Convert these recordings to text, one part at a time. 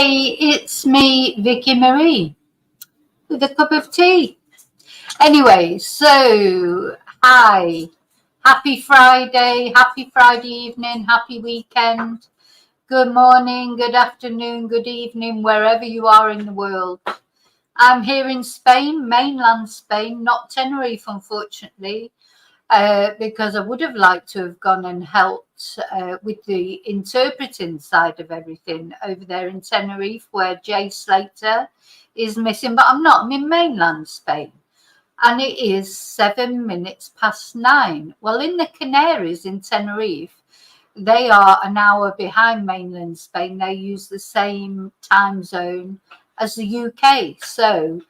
Hey, it's me, Vicky Marie, with a cup of tea. Anyway, so hi, happy Friday evening, happy weekend. Good morning, good afternoon, good evening, wherever you are in the world. I'm here in Spain, mainland Spain, not Tenerife, unfortunately. Because I would have liked to have gone and helped with the interpreting side of everything over there in Tenerife, where Slater is missing. But I'm not. I'm in mainland Spain, and it is 7 minutes past 9. Well, in the Canaries in Tenerife, they are an hour behind mainland Spain. They use the same time zone as the UK, so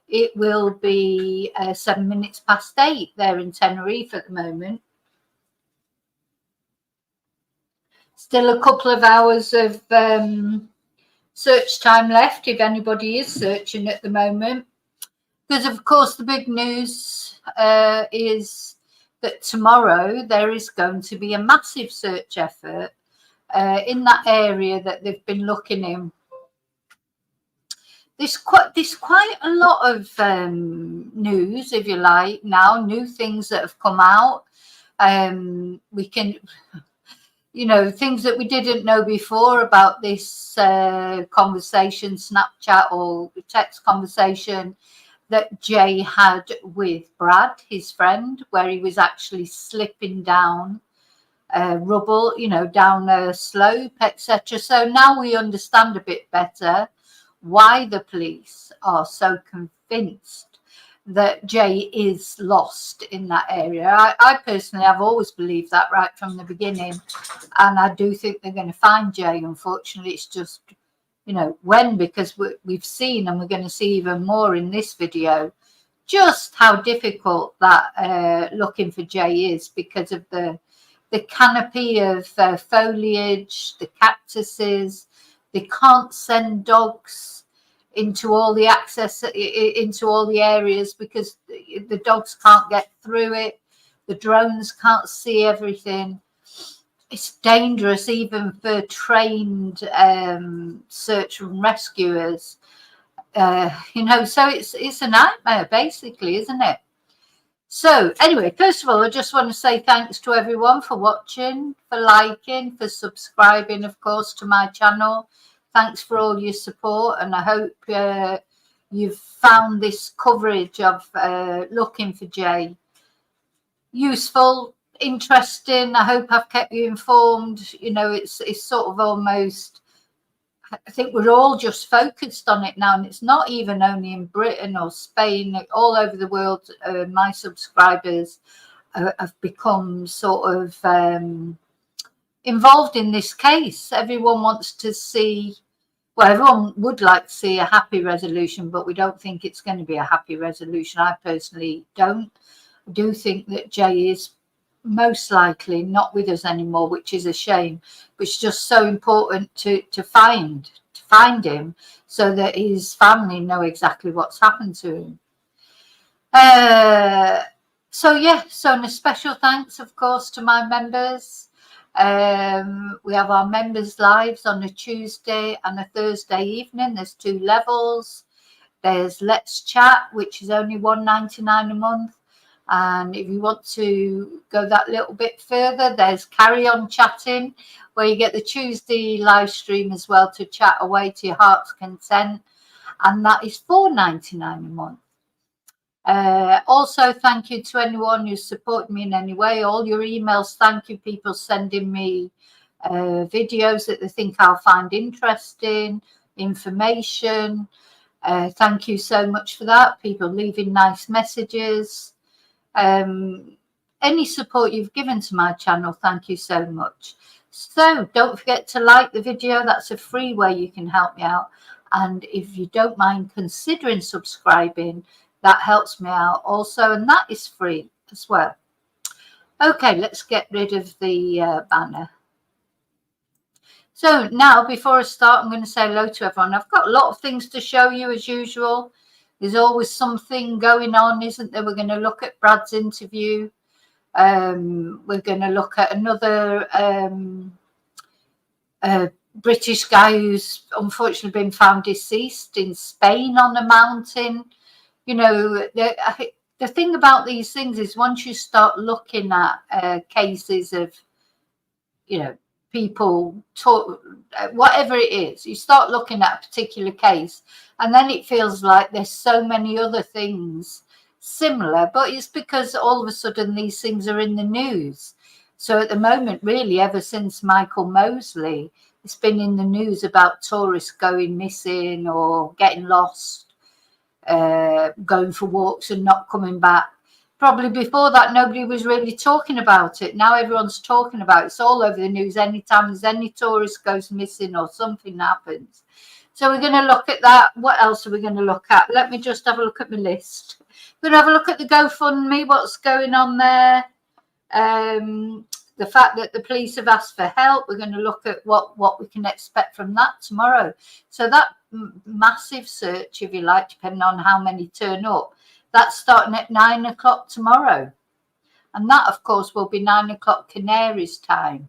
it will be 7 minutes past 8 there in Tenerife at the moment. Still a couple of hours of search time left if anybody is searching at the moment. Because, of course, the big news is that tomorrow there is going to be a massive search effort in that area that they've been looking in. There's quite a lot of news, if you like, now, new things that have come out. We can, things that we didn't know before about this conversation, Snapchat or text conversation that Jay had with Brad, his friend, where he was actually slipping down rubble, down a slope, etc. So now we understand a bit better why the police are so convinced that Jay is lost in that area. I personally have always believed that right from the beginning, and I do think they're going to find Jay. Unfortunately, it's just, when, because we've seen, and we're going to see even more in this video, just how difficult that looking for Jay is because of the canopy of foliage, the cactuses. They can't send dogs into all the into all the areas because the dogs can't get through it. The drones can't see everything. It's dangerous even for trained search and rescuers. So it's a nightmare, basically, isn't it? So anyway, first of all, I just want to say thanks to everyone for watching, for liking, for subscribing, of course, to my channel. Thanks for all your support, and I hope you've found this coverage of looking for Jay useful, interesting. I hope I've kept you informed. It's sort of almost, I think we're all just focused on it now, and it's not even only in Britain or Spain, all over the world. My subscribers have become sort of involved in this case. Everyone wants to see, well, everyone would like to see a happy resolution, but we don't think it's going to be a happy resolution. I personally don't. I do think that Jay is most likely not with us anymore, which is a shame. But it's just so important to find him so that his family know exactly what's happened to him. So a special thanks, of course, to my members. We have our members lives on a Tuesday and a Thursday evening. There's 2 levels. There's Let's Chat, which is only $1.99 a month. And if you want to go that little bit further, there's Carry On Chatting, where you get the Tuesday live stream as well to chat away to your heart's content. And that is $4.99 a month. Also, thank you to anyone who supported me in any way. All your emails, thank you, people sending me videos that they think I'll find interesting, information. Thank you so much for that. People leaving nice messages. Any support you've given to my channel, thank you so much. So don't forget to like the video. That's a free way you can help me out. And if you don't mind considering subscribing, that helps me out also, and that is free as well. Okay, let's get rid of the banner. So now, before I start, I'm going to say hello to everyone. I've got a lot of things to show you as usual. There's always something going on, isn't there? We're going to look at Brad's interview. We're going to look at another British guy who's unfortunately been found deceased in Spain on a mountain. You know, the thing about these things is once you start looking at cases of, you know, people talk, whatever it is, you start looking at a particular case, and then it feels like there's so many other things similar, but it's because all of a sudden these things are in the news. So at the moment, really, ever since Michael Mosley, it's been in the news about tourists going missing or getting lost, going for walks and not coming back. Probably before that, nobody was really talking about it. Now everyone's talking about it. It's all over the news. Anytime there's any tourist goes missing or something happens. So we're going to look at that. What else are we going to look at? Let me just have a look at my list. We're going to have a look at the GoFundMe, what's going on there. The fact that the police have asked for help. We're going to look at what we can expect from that tomorrow. So that massive search, if you like, depending on how many turn up, that's starting at 9 o'clock tomorrow. And that, of course, will be 9 o'clock Canaries time,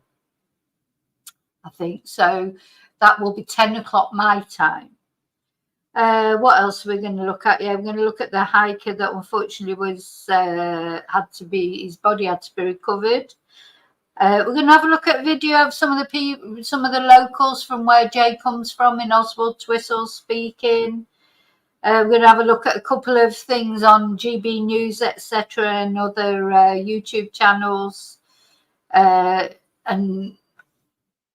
I think. So that will be 10 o'clock my time. What else are we going to look at? Yeah, we're going to look at the hiker that unfortunately was his body had to be recovered. We're going to have a look at a video of some of the locals from where Jay comes from in Oswald Twistle speaking. We're going to have a look at a couple of things on GB News, etc., and other YouTube channels, and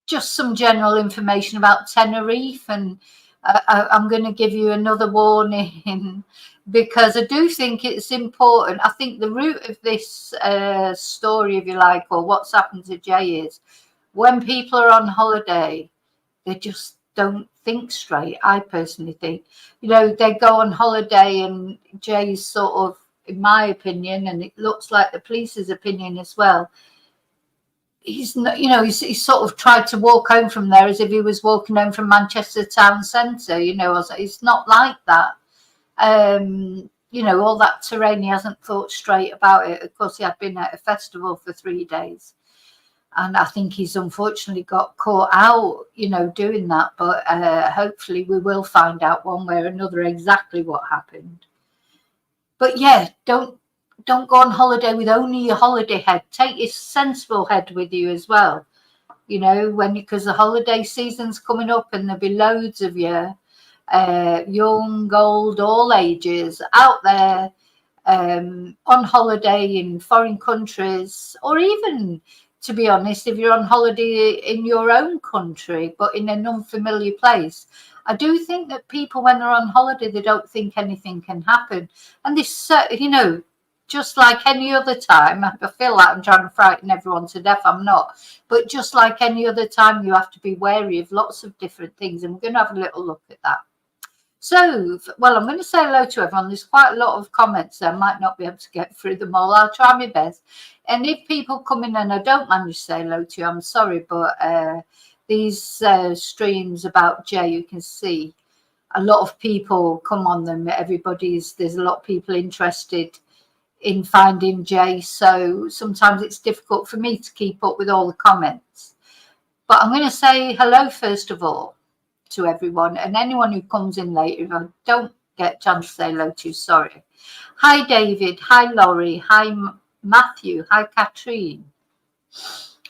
just some general information about Tenerife. And I'm going to give you another warning because I do think it's important. I think the root of this story, if you like, or what's happened to Jay is when people are on holiday, they just don't think straight. I personally think, you know, they go on holiday and Jay's sort of, in my opinion, and it looks like the police's opinion as well, he's not, you know, he's sort of tried to walk home from there as if he was walking home from Manchester town centre, you know. It's not like that. You know, all that terrain, he hasn't thought straight about it. Of course, he had been at a festival for 3 days. And I think he's unfortunately got caught out, you know, doing that. But hopefully we will find out one way or another exactly what happened. But yeah, don't go on holiday with only your holiday head. Take your sensible head with you as well. You know, because the holiday season's coming up and there'll be loads of you, young, old, all ages out there on holiday in foreign countries, or even, to be honest, if you're on holiday in your own country, but in an unfamiliar place. I do think that people, when they're on holiday, they don't think anything can happen. And this, you know, just like any other time, I feel like I'm trying to frighten everyone to death. I'm not. But just like any other time, you have to be wary of lots of different things. And we're going to have a little look at that. So, well, I'm going to say hello to everyone. There's quite a lot of comments. I might not be able to get through them all. I'll try my best. And if people come in and I don't manage to say hello to you, I'm sorry. But these streams about Jay, you can see a lot of people come on them. There's a lot of people interested in finding Jay. So sometimes it's difficult for me to keep up with all the comments. But I'm going to say hello, first of all, to everyone, and anyone who comes in later. If I don't get a chance to say hello to you, sorry. Hi David, hi Laurie, hi Matthew, hi Katrine,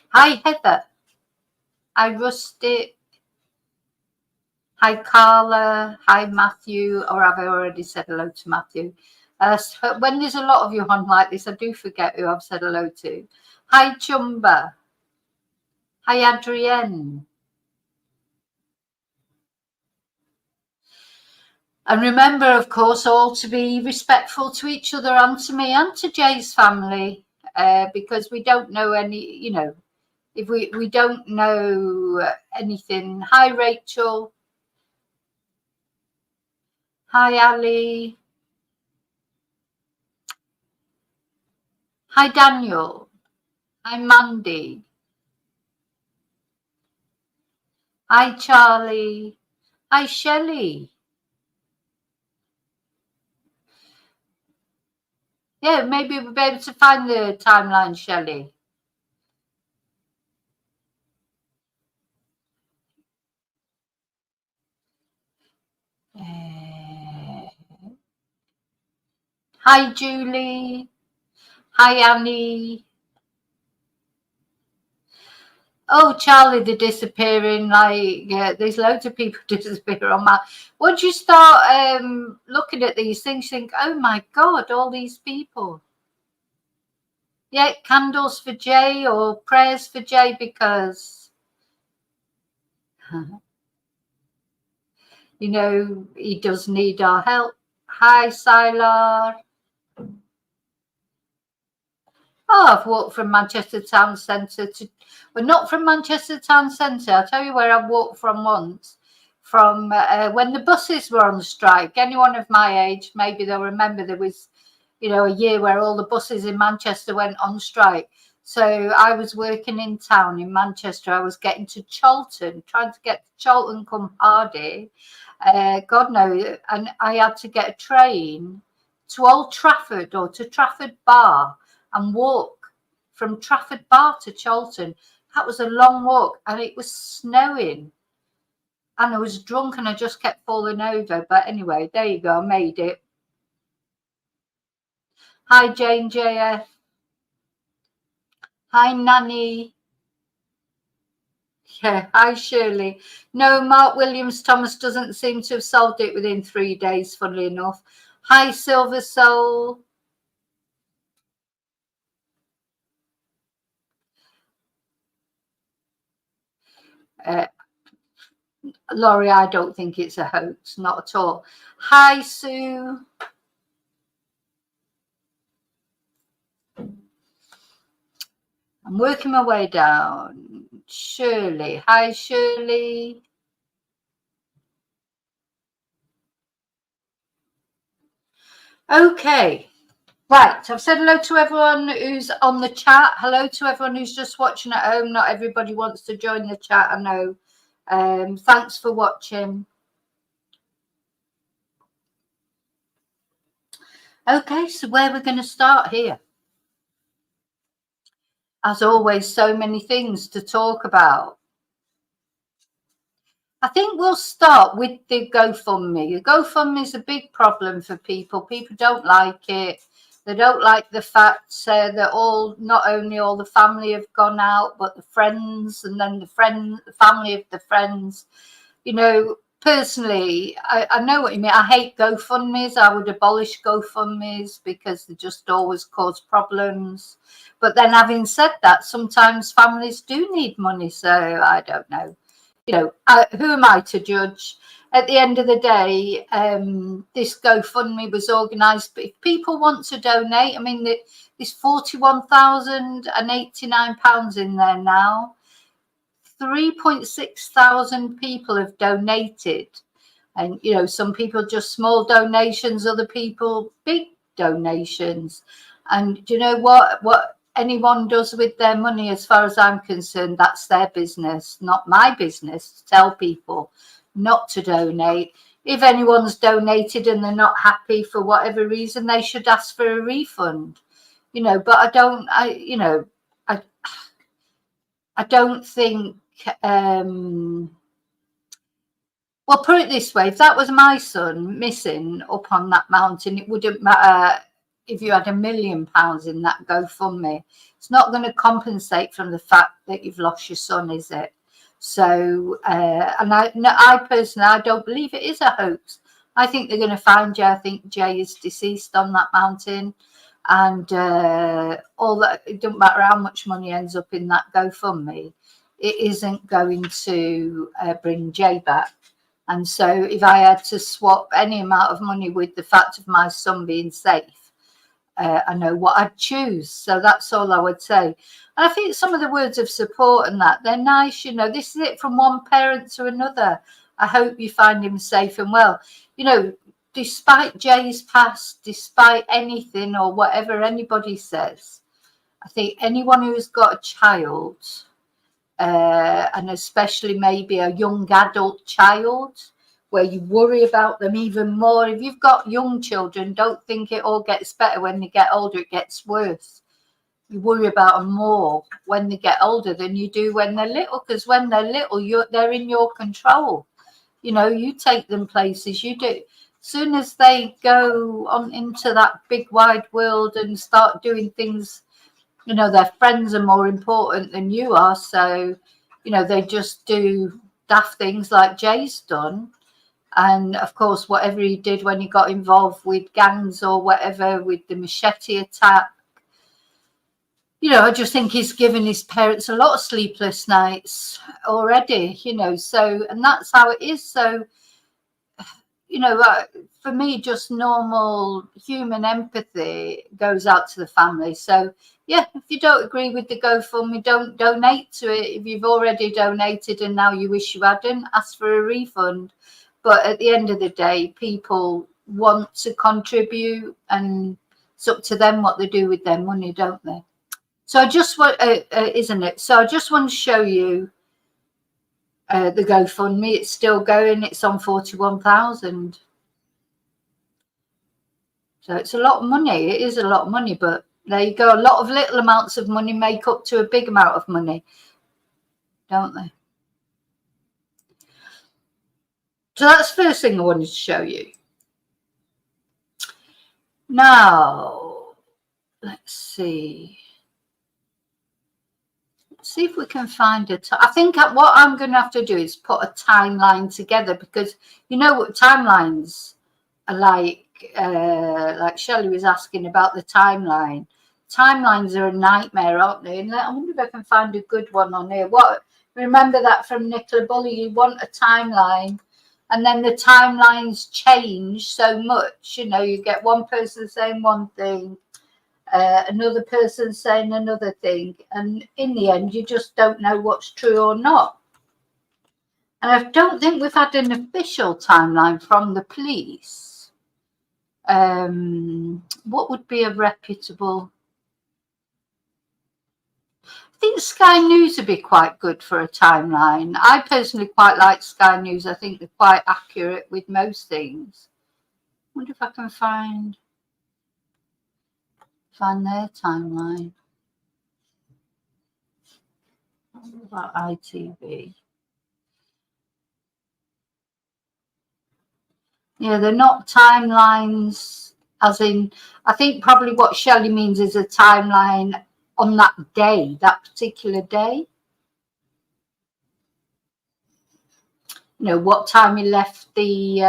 hi Heather, hi Rusty, hi Carla, hi Matthew, or have I already said hello to Matthew? So when there's a lot of you on like this, I do forget who I've said hello to. Hi Chumba, hi Adrienne. And remember, of course, all to be respectful to each other and to me and to Jay's family, because we don't know any, you know, if we don't know anything. Hi, Rachel. Hi, Ali. Hi, Daniel. Hi, Mandy. Hi, Charlie. Hi, Shelley. Yeah, maybe we'll be able to find the timeline, Shelley. Hi, Julie. Hi, Annie. Oh, Charlie, they're disappearing. Like, yeah, there's loads of people disappear on my. Once you start looking at these things, you think, oh my God, all these people. Yeah, candles for Jay or prayers for Jay because, you know, he does need our help. Hi, Sylar. Oh, I've walked from Manchester Town Centre to, well, not from Manchester Town Centre. I'll tell you where I've walked from once. From when the buses were on strike. Anyone of my age, maybe they'll remember there was, you know, a year where all the buses in Manchester went on strike. So I was working in town in Manchester. I was getting to Cholton, trying to get to Cholton come Hardy. God knows, and I had to get a train to Old Trafford or to Trafford Bar and walk from Trafford Bar to Cholton. That was a long walk, and it was snowing. And I was drunk and I just kept falling over. But anyway, there you go. I made it. Hi, Jane JF. Hi, Nanny. Yeah, hi, Shirley. No, Mark Williams Thomas doesn't seem to have solved it within 3 days, funnily enough. Hi, Silver Soul. Laurie, I don't think it's a hoax, not at all. Hi, Sue. I'm working my way down. Shirley. Hi, Shirley. Okay. Right. I've said hello to everyone who's on the chat. Hello to everyone who's just watching at home. Not everybody wants to join the chat, I know. Thanks for watching. Okay, so where we're going to start here? As always, so many things to talk about. I think we'll start with the GoFundMe. The GoFundMe is a big problem for people. People don't like it. They don't like the fact that not only all the family have gone out, but the friends, and then the family of the friends. You know, personally, I know what you mean. I hate GoFundMes. I would abolish GoFundMes because they just always cause problems. But then having said that, sometimes families do need money. So I don't know. You know, who am I to judge? At the end of the day, this GoFundMe was organised. But if people want to donate, I mean, there's £41,089 in there now. 3.6 thousand people have donated. And, you know, some people just small donations, other people big donations. And do you know what anyone does with their money, as far as I'm concerned, that's their business, not my business to tell people not to donate. If anyone's donated and they're not happy for whatever reason, they should ask for a refund, you know. But I don't think well, put it this way, if that was my son missing up on that mountain, it wouldn't matter if you had £1 million in that GoFundMe. It's not going to compensate from the fact that you've lost your son, is it? So, and I personally, I don't believe it is a hoax. I think they're going to find Jay. I think Jay is deceased on that mountain. And all that, it doesn't matter how much money ends up in that GoFundMe, it isn't going to bring Jay back. And so if I had to swap any amount of money with the fact of my son being safe, I know what I'd choose. So that's all I would say. And I think some of the words of support and that, they're nice. You know, this is it from one parent to another. I hope you find him safe and well. You know, despite Jay's past, despite anything or whatever anybody says, I think anyone who's got a child, and especially maybe a young adult child, where you worry about them even more. If you've got young children, don't think it all gets better when they get older. It gets worse. You worry about them more when they get older than you do when they're little, because when they're little, they're in your control. You know, you take them places, you do. soon as they go on into that big wide world and start doing things, you know, their friends are more important than you are. So, you know, they just do daft things like Jay's done. And of course, whatever he did when he got involved with gangs or whatever, with the machete attack, you know, I just think he's given his parents a lot of sleepless nights already, you know. So, and that's how it is. So, you know, for me, just normal human empathy goes out to the family. So, yeah, if you don't agree with the GoFundMe, don't donate to it. If you've already donated and now you wish you hadn't, ask for a refund. But at the end of the day, people want to contribute, and it's up to them what they do with their money, don't they? So I just want, isn't it? So I just want to show you the GoFundMe. It's still going. It's on 41,000. So it's a lot of money. It is a lot of money, but there you go. A lot of little amounts of money make up to a big amount of money, don't they? So that's the first thing I wanted to show you. Now, let's see. See if we can find it. I think what I'm going to have to do is put a timeline together, because you know what timelines are like Shelley was asking about the timeline. Timelines are a nightmare, aren't they? And I wonder if I can find a good one on here. Remember that from Nicola Bully, you want a timeline, and then the timelines change so much. You know, you get one person saying one thing, another person saying another thing, and in the end you just don't know what's true or not. And I don't think we've had an official timeline from the police. What would be a reputable? I think Sky News would be quite good for a timeline. I personally quite like Sky News. I think they're quite accurate with most things. I wonder if I can find their timeline. What about ITV? Yeah, they're not timelines, as in, I think probably what Shelley means is a timeline on that day, that particular day. You know, what time he left the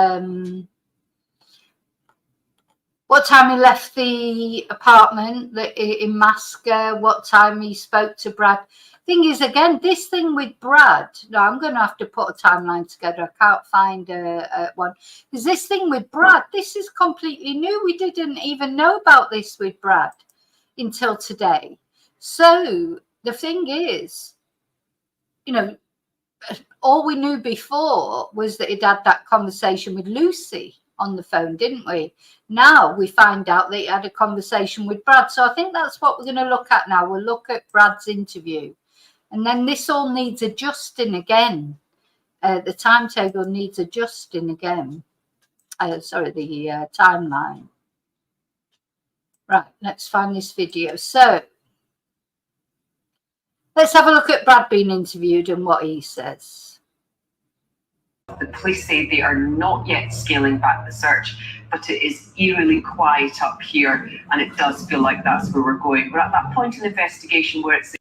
apartment in Masca, what time he spoke to Brad. Thing is, again, this thing with Brad, now I'm going to have to put a timeline together. I can't find one, because this thing with Brad, this is completely new. We didn't even know about this with Brad until today. So the thing is, you know, all we knew before was that he'd had that conversation with Lucy on the phone, didn't we? Now we find out that he had a conversation with Brad. So I think that's what we're going to look at now. We'll look at Brad's interview. And then this all needs adjusting again. The timetable needs adjusting again. Sorry, the timeline. Right, let's find this video. So let's have a look at Brad being interviewed and what he says. The police say they are not yet scaling back the search, but it is eerily quiet up here, and it does feel like that's where we're going. We're at that point in the investigation where it's...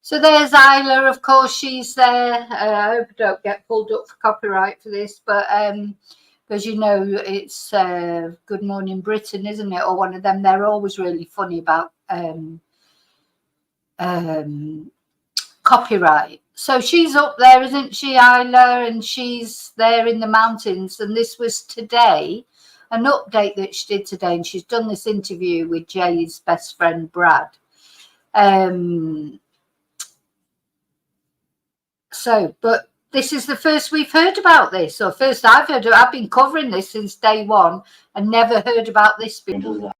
So there's Isla, of course, she's there. I hope I don't get pulled up for copyright for this, but because, you know, it's Good Morning Britain, isn't it? Or one of them. They're always really funny about copyright. So she's up there, isn't she, Isla? And she's there in the mountains. And this was today, an update that she did today. And she's done this interview with Jay's best friend, Brad. So, but this is the first we've heard about this, or first I've heard of. I've been covering this since day one and never heard about this before.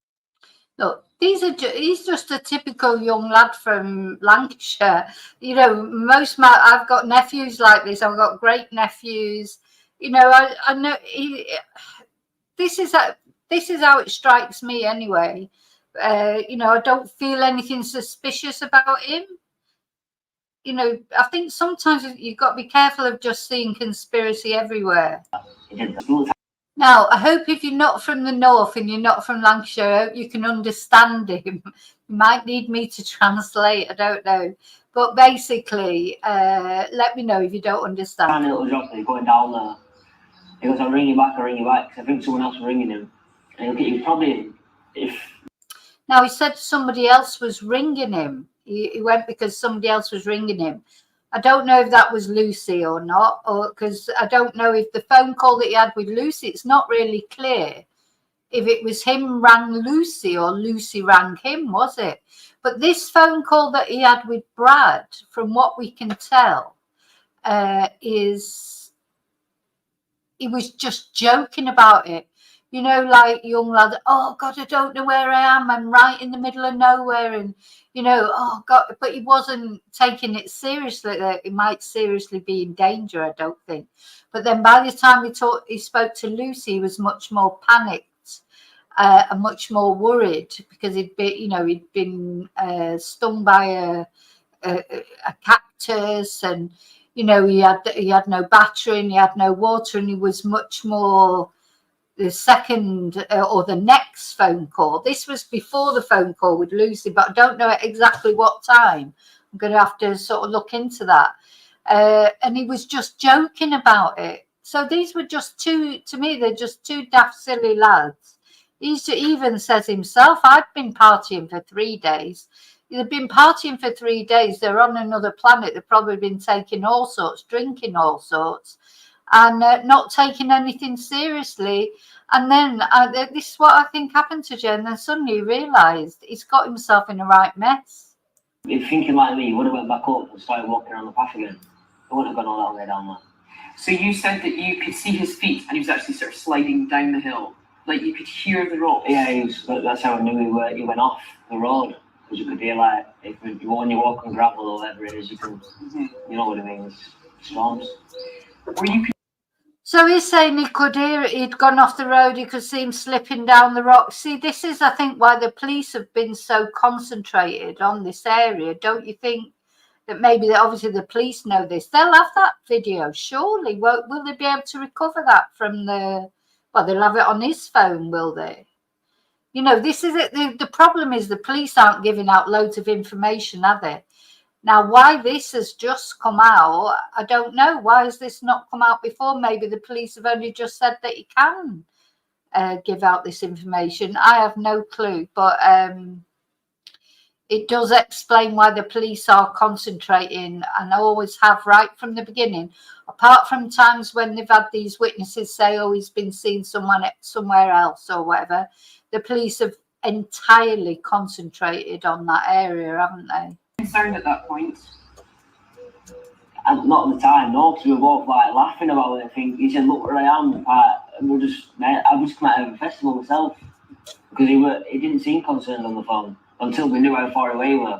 Look, he's just a typical young lad from Lancashire. You know, I've got nephews like this. I've got great nephews. You know, I know this is how it strikes me anyway. You know, I don't feel anything suspicious about him. You know, I think sometimes you've got to be careful of just seeing conspiracy everywhere. Now, I hope if you're not from the north and you're not from Lancashire, I hope you can understand him. You might need me to translate, I don't know. But basically, let me know if you don't understand. Tiny little jockey going down there. He goes, I'll ring you back, because I think someone else was ringing him. And he'll get you probably, if... Now, he said somebody else was ringing him. He went because somebody else was ringing him. I don't know if that was Lucy or not, or because I don't know if the phone call that he had with Lucy, it's not really clear if it was him rang Lucy or Lucy rang him, was it? But this phone call that he had with Brad, from what we can tell, is he was just joking about it. You know, like young lads, oh God, I don't know where I am. I'm right in the middle of nowhere. And, you know, oh God, but he wasn't taking it seriously. That he might seriously be in danger, I don't think. But then by the time he spoke to Lucy, he was much more panicked and much more worried because he'd been stung by a cactus, and, you know, he had no battery and he had no water, and he was much more. The second or the next phone call, this was before the phone call with Lucy, but I don't know at exactly what time. I'm going to have to sort of look into that. And he was just joking about it. So these were just to me, they're just two daft, silly lads. He even says himself, I've been partying for 3 days. They've been partying for 3 days. They're on another planet. They've probably been taking all sorts, drinking all sorts, and not taking anything seriously. And then this is what I think happened to Jen. Then suddenly he realised he's got himself in a right mess. If thinking like me, he would have went back up and started walking around the path again. He wouldn't have gone all that way down there. So you said that you could see his feet and he was actually sort of sliding down the hill. Like you could hear the ropes. Yeah, that's how I knew he went off the road. Because you could hear, like, when you walk on gravel or whatever it is, you can, you know what I mean, it's storms. So he's saying he could hear it, he'd gone off the road, he could see him slipping down the rocks. See, this is, I think, why the police have been so concentrated on this area. Don't you think that maybe obviously the police know this? They'll have that video, surely. Will they be able to recover that from they'll have it on his phone, will they? You know, this is it. The problem is the police aren't giving out loads of information, are they? Now, why this has just come out, I don't know. Why has this not come out before? Maybe the police have only just said that you can give out this information. I have no clue, but it does explain why the police are concentrating, and always have right from the beginning. Apart from times when they've had these witnesses say, oh, he's been seen somewhere else or whatever, the police have entirely concentrated on that area, haven't they? Concerned at that point? And not at the time, no, because we were both like laughing about it. I think he said, "Look where I am." I just come out of a festival myself because he didn't seem concerned on the phone until we knew how far away we were.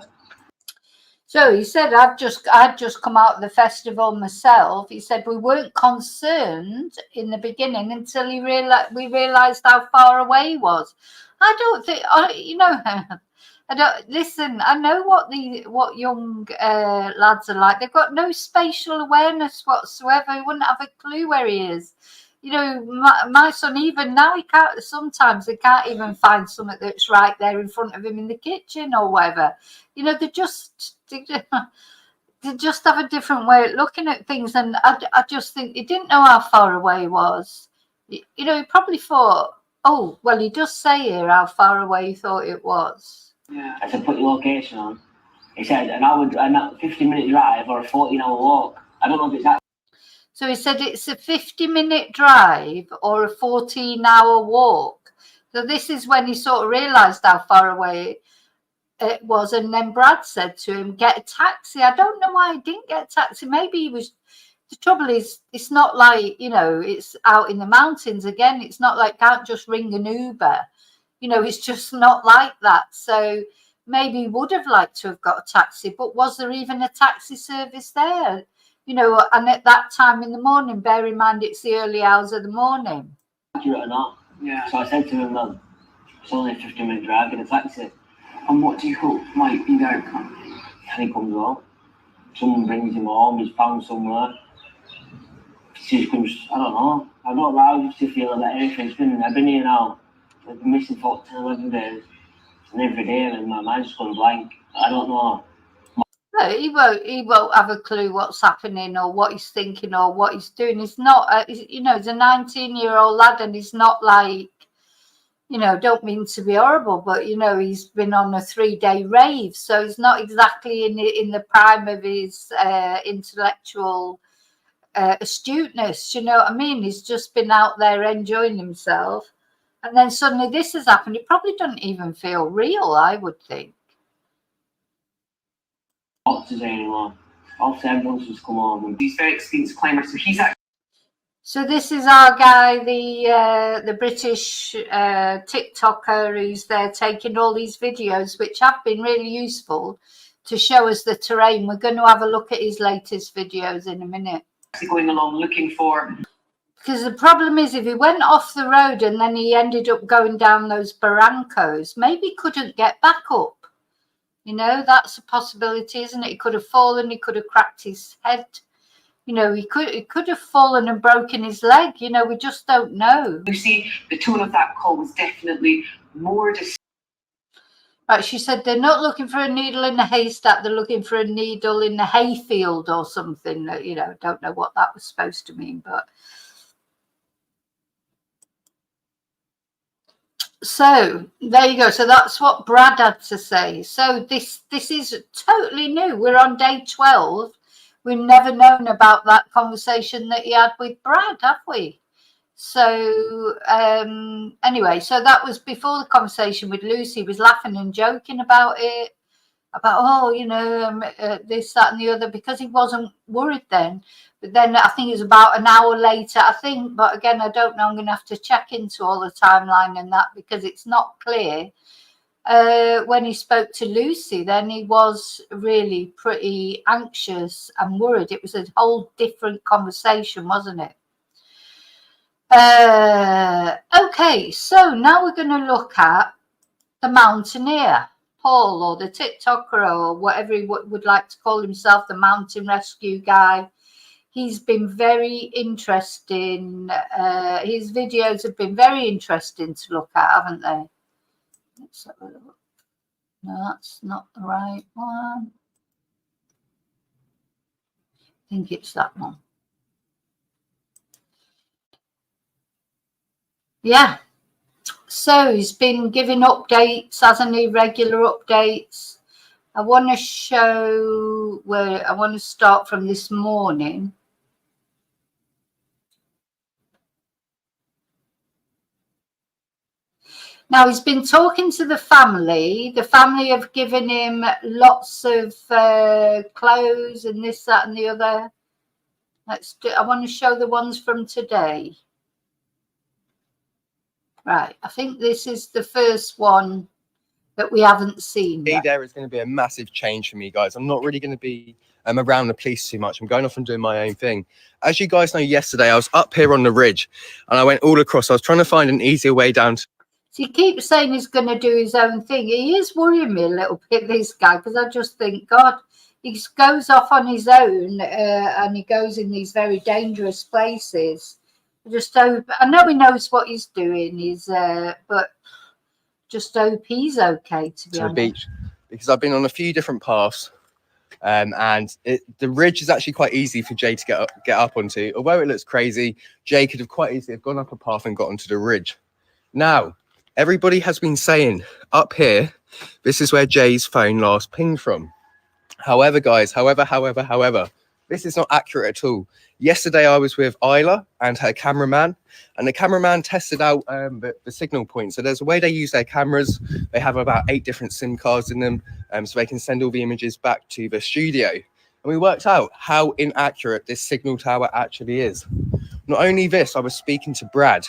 So he said, I'd just come out of the festival myself. He said we weren't concerned in the beginning until we realised how far away he was. I don't think, you know. I don't listen. I know what young lads are like. They've got no spatial awareness whatsoever. He wouldn't have a clue where he is. You know, my son, even now, sometimes he can't even find something that's right there in front of him in the kitchen or whatever. You know, they just have a different way of looking at things, and I just think he didn't know how far away he was. You know, he probably thought, oh, well, he does say here how far away he thought it was. Yeah. I said, put your location on. He said, a 50-minute drive or a 14-hour walk. I don't know if it's that. So he said it's a 50-minute drive or a 14-hour walk. So this is when he sort of realised how far away it was. And then Brad said to him, get a taxi. I don't know why he didn't get a taxi. Maybe he was... The trouble is, it's not like, you know, it's out in the mountains again. It's not like can't just ring an Uber. You know, it's just not like that. So maybe he would have liked to have got a taxi, but was there even a taxi service there? You know, and at that time in the morning, bear in mind it's the early hours of the morning. Accurate or not? Yeah. So I said to him, well, it's only a 50-minute drive, get a taxi. And what do you hope might be the outcome? And he comes home. Someone brings him home, he's found somewhere. She just comes, I don't know. I don't know how I used to feel about anything. I've been here now. I've been missing for 10, 11 days. And every day, and my mind's just gone blank. I don't know. No, he won't have a clue what's happening or what he's thinking or what he's doing. He's not, he's a 19-year-old lad, and he's not like, don't mean to be horrible, but he's been on a 3-day rave, so he's not exactly in the prime of his intellectual astuteness. You know what I mean? He's just been out there enjoying himself, and then suddenly this has happened. It probably doesn't even feel real, I would think. What to say anymore. Obviously, everyone's just come on. And He's a very experienced climber, so he's actually. So this is our guy, the British TikToker, who's there taking all these videos, which have been really useful to show us the terrain. We're going to have a look at his latest videos in a minute. Going along looking for. Because the problem is, if he went off the road and then he ended up going down those barrancos, maybe he couldn't get back up. That's a possibility, isn't it? He could have fallen, he could have cracked his head. He could have fallen and broken his leg. We just don't know. You see, the tone of that call was definitely more. Right, she said they're not looking for a needle in a haystack. They're looking for a needle in the hayfield or something. Don't know what that was supposed to mean, but. So there you go. So that's what Brad had to say. So this is totally new. We're on day 12. We've never known about that conversation that he had with Brad, have we? So anyway, so that was before the conversation with Lucy. He was laughing and joking about it, about this, that, and the other, because he wasn't worried then. But then I think it was about an hour later, but again, I don't know. I'm going to have to check into all the timeline and that, because it's not clear. When he spoke to Lucy, then he was really pretty anxious and worried. It was a whole different conversation, wasn't it? Okay, so now we're going to look at the mountaineer, Paul, or the TikToker, or whatever he would like to call himself, the mountain rescue guy. He's been very interesting. His videos have been very interesting to look at, haven't they? Let's have a look. No, that's not the right one. I think it's that one. Yeah. So he's been giving updates, hasn't he? Regular updates. I want to show where I want to start from this morning. Now, he's been talking to the family. The family have given him lots of clothes and this, that, and the other. I want to show the ones from today. Right, I think this is the first one that we haven't seen yet. There is going to be a massive change for me, guys. I'm not really going to be around the police too much. I'm going off and doing my own thing. As you guys know, yesterday I was up here on the ridge and I went all across. I was trying to find an easier way down. So he keeps saying he's going to do his own thing. He is worrying me a little bit, this guy, because I just think, God, he goes off on his own and he goes in these very dangerous places. I know he knows what he's doing, but just hope he's okay, to be honest. The beach, because I've been on a few different paths, and the ridge is actually quite easy for Jay to get up onto. Although it looks crazy, Jay could have quite easily have gone up a path and got onto the ridge. Now, everybody has been saying up here, this is where Jay's phone last pinged from. However, guys, this is not accurate at all. Yesterday, I was with Isla and her cameraman, and the cameraman tested out the signal point. So there's a way they use their cameras. They have about 8 different SIM cards in them, so they can send all the images back to the studio. And we worked out how inaccurate this signal tower actually is. Not only this, I was speaking to Brad,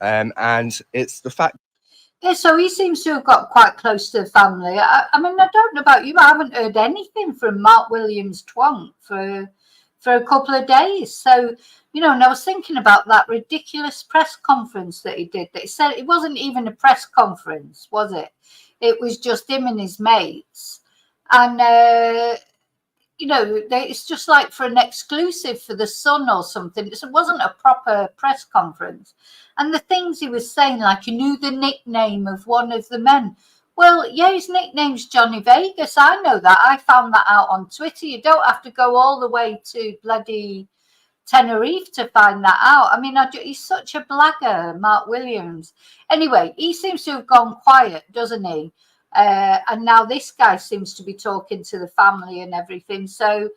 and it's the fact. Yeah, so he seems to have got quite close to the family. I mean, I don't know about you, but I haven't heard anything from Mark Williams Twonk for a couple of days. So, and I was thinking about that ridiculous press conference that he did. That he said it wasn't even a press conference, was it? It was just him and his mates. And you know, it's just like for an exclusive for the Sun or something. It wasn't a proper press conference. And the things he was saying, like he knew the nickname of one of the men. Well, yeah, his nickname's Johnny Vegas. I know that. I found that out on Twitter. You don't have to go all the way to bloody Tenerife to find that out. I mean, he's such a blagger, Mark Williams. Anyway, he seems to have gone quiet, doesn't he? And now this guy seems to be talking to the family and everything. So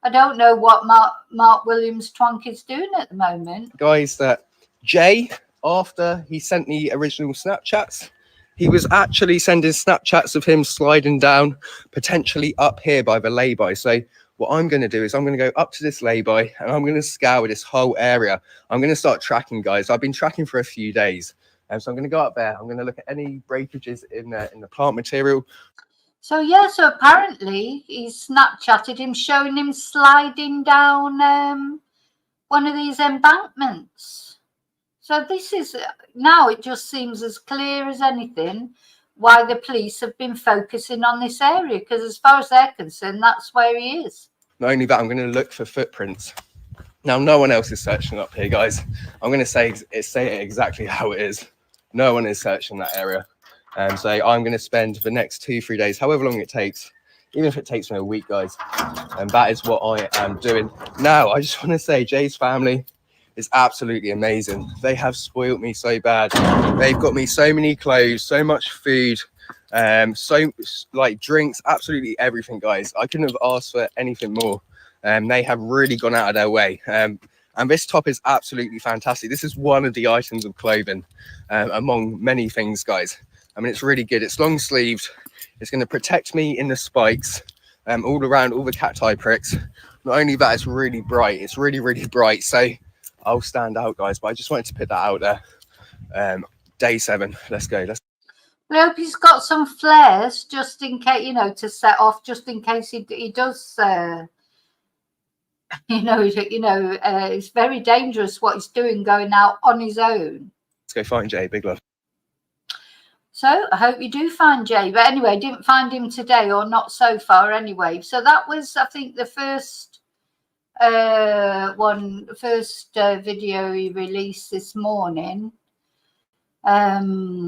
I don't know what Mark Williams twonk is doing at the moment. Guys, that Jay, after he sent the original Snapchats, he was actually sending Snapchats of him sliding down, potentially up here by the lay-by. So what I'm going to do is I'm going to go up to this lay-by and I'm going to scour this whole area. I'm going to start tracking, guys. I've been tracking for a few days. And so I'm going to go up there. I'm going to look at any breakages in the plant material. So, yeah, so apparently he's Snapchatted him, showing him sliding down one of these embankments. So this is, now it just seems as clear as anything why the police have been focusing on this area, because as far as they're concerned, that's where he is. Not only that, I'm going to look for footprints. Now, no one else is searching up here, guys. I'm going to say it exactly how it is. No one is searching that area. So I'm going to spend the next 2-3 days, however long it takes, even if it takes me a week, guys. And that is what I am doing. Now, I just want to say Jay's family is absolutely amazing. They have spoiled me so bad. They've got me so many clothes, so much food, so like drinks, absolutely everything, guys. I couldn't have asked for anything more. They have really gone out of their way. And this top is absolutely fantastic. This is one of the items of clothing among many things, guys. I mean, it's really good. It's long sleeved. It's going to protect me in the spikes all around all the cacti pricks. Not only that, it's really bright. It's really, really bright. So I'll stand out, guys. But I just wanted to put that out there. Day 7. Let's go. I hope he's got some flares just in case, you know, to set off, just in case he does... it's very dangerous what he's doing, going out on his own. Let's go find Jay. Big love. So I hope you do find Jay. But anyway, didn't find him today, or not so far anyway. So that was, I think, the first video he released this morning. Let's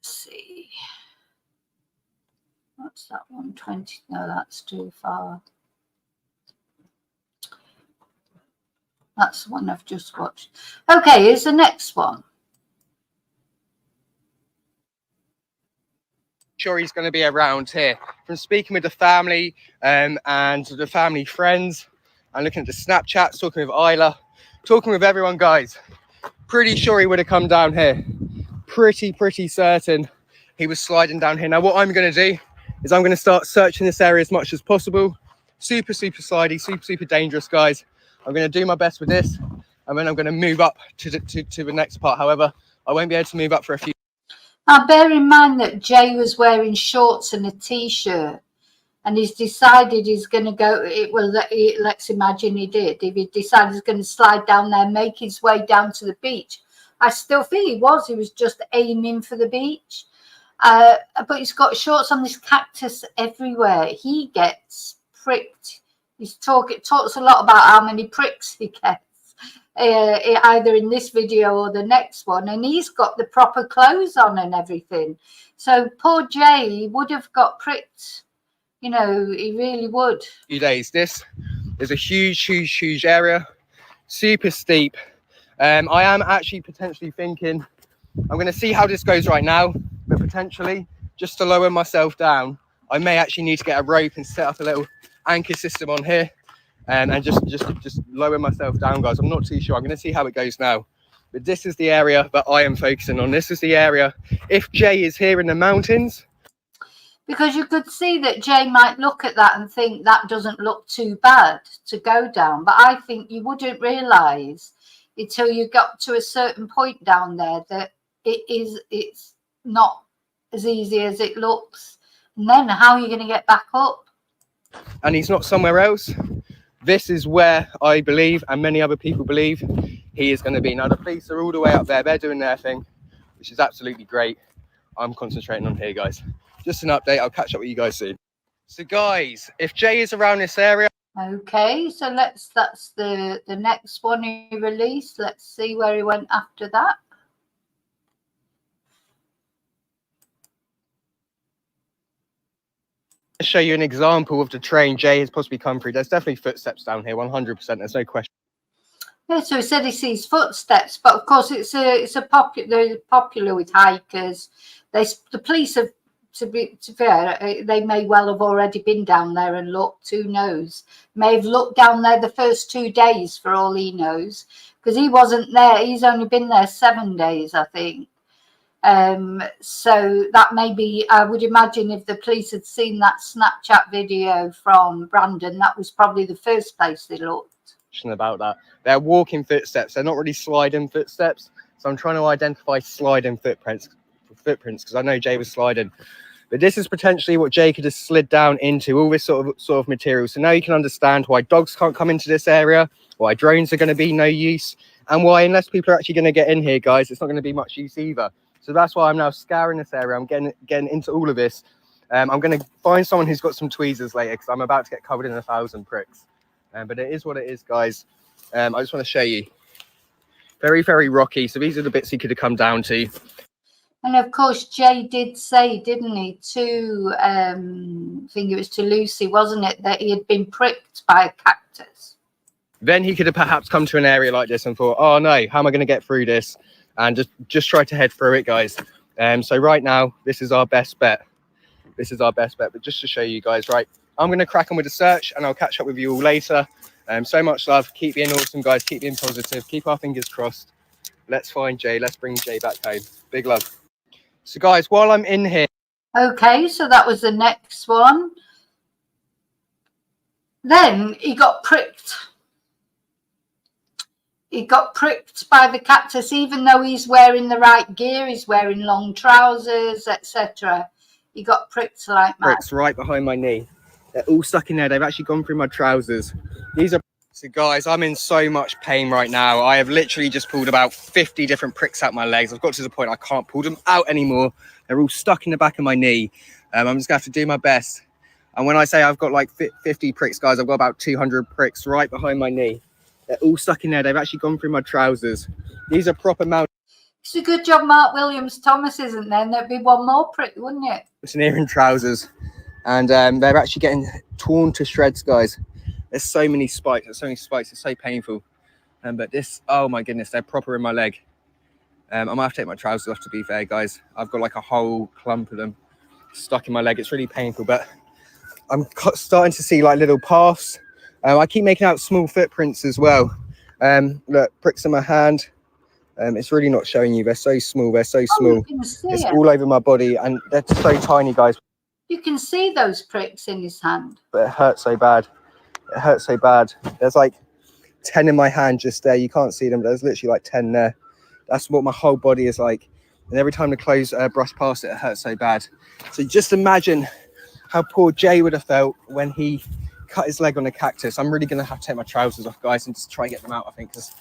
see. What's that, 120? No, that's too far. That's the one I've just watched. Okay, here's the next one. Sure, he's going to be around here. From speaking with the family and the family friends, and looking at the Snapchats, talking with Isla, talking with everyone, guys. Pretty sure he would have come down here. Pretty certain he was sliding down here. Now, what I'm going to do is I'm going to start searching this area as much as possible. Super slidey, super dangerous, guys. I'm going to do my best with this, and then I'm going to move up to the next part. However, I won't be able to move up for a few. Now, bear in mind that Jay was wearing shorts and a T-shirt, and he's decided he's going to go. Let's imagine he did. If he decided he's going to slide down there, make his way down to the beach. I still feel he was just aiming for the beach. But he's got shorts on, this cactus everywhere. He gets pricked. It talks a lot about how many pricks he gets, either in this video or the next one, and he's got the proper clothes on and everything. So poor Jay would have got pricked, you know, he really would. Few days. This is a huge area, super steep. I am actually potentially thinking I'm going to see how this goes right now, but potentially just to lower myself down, I may actually need to get a rope and set up a little anchor system on here, and just lower myself down, guys. I'm not too sure. I'm going to see how it goes now, but this is the area that I am focusing on. This is the area, if Jay is here in the mountains, because you could see that Jay might look at that and think that doesn't look too bad to go down, but I think you wouldn't realize until you got to a certain point down there that it's not as easy as it looks, and then how are you going to get back up? And he's not somewhere else. This is where I believe, and many other people believe, he is going to be. Now, the police are all the way up there. They're doing their thing, which is absolutely great. I'm concentrating on here, guys. Just an update. I'll catch up with you guys soon. So guys, if Jay is around this area, Okay, so that's the next one he released. Let's see where he went after that. I'll show you an example of the train Jay has possibly come through. There's definitely footsteps down here, 100%. There's no question. Yeah, so he said he sees footsteps, but of course it's a popular with hikers. The police have, to be fair, they may well have already been down there and looked. Who knows? May have looked down there the first 2 days for all he knows, because he wasn't there. He's only been there 7 days, I think. So that may be, I would imagine, if the police had seen that Snapchat video from Brandon, that was probably the first place they looked. About that, they're walking footsteps. They're not really sliding footsteps. So I'm trying to identify sliding footprints because I know Jay was sliding. But this is potentially what Jay could have slid down into, all this sort of material. So now you can understand why dogs can't come into this area, why drones are going to be no use, and why, unless people are actually going to get in here, guys, it's not going to be much use either. So that's why I'm now scouring this area. I'm getting into all of this. I'm going to find someone who's got some tweezers later because I'm about to get covered in 1,000 pricks. But it is what it is, guys. I just want to show you. Very, very rocky. So these are the bits he could have come down to. And of course, Jay did say, didn't he, to I think it was to Lucy, wasn't it, that he had been pricked by a cactus. Then he could have perhaps come to an area like this and thought, oh no, how am I going to get through this? And just try to head through it, guys. So right now, this is our best bet. This is our best bet. But just to show you guys, right, I'm going to crack on with the search and I'll catch up with you all later. So much love. Keep being awesome, guys. Keep being positive. Keep our fingers crossed. Let's find Jay. Let's bring Jay back home. Big love. So, guys, while I'm in here. Okay, so that was the next one. Then he got pricked. He got pricked by the cactus, even though he's wearing the right gear. He's wearing long trousers, etc. He got pricked like that. Pricks right behind my knee. They're all stuck in there. They've actually gone through my trousers. These are... So guys, I'm in so much pain right now. I have literally just pulled about 50 different pricks out my legs. I've got to the point I can't pull them out anymore. They're all stuck in the back of my knee. I'm just gonna have to do my best. And when I say I've got like 50 pricks, guys, I've got about 200 pricks right behind my knee. They're all stuck in there. They've actually gone through my trousers. These are proper mount. It's a good job Mark Williams Thomas isn't there. There'd be one more prick, wouldn't it? It's an ear and trousers. And they're actually getting torn to shreds, guys. There's so many spikes. There's so many spikes. It's so painful. But this, oh my goodness, they're proper in my leg. I might have to take my trousers off, to be fair, guys. I've got like a whole clump of them stuck in my leg. It's really painful, but I'm starting to see like little paths. I keep making out small footprints as well. Look, pricks in my hand. It's really not showing you. They're so small. They're so small. It's all over my body, and they're so tiny, guys. You can see those pricks in his hand. But it hurts so bad. It hurts so bad. There's like 10 in my hand just there. You can't see them, but there's literally like 10 there. That's what my whole body is like. And every time the clothes brush past it, it hurts so bad. So just imagine how poor Jay would have felt when he cut his leg on a cactus. I'm really going to have to take my trousers off, guys, and just try and get them out, I think, because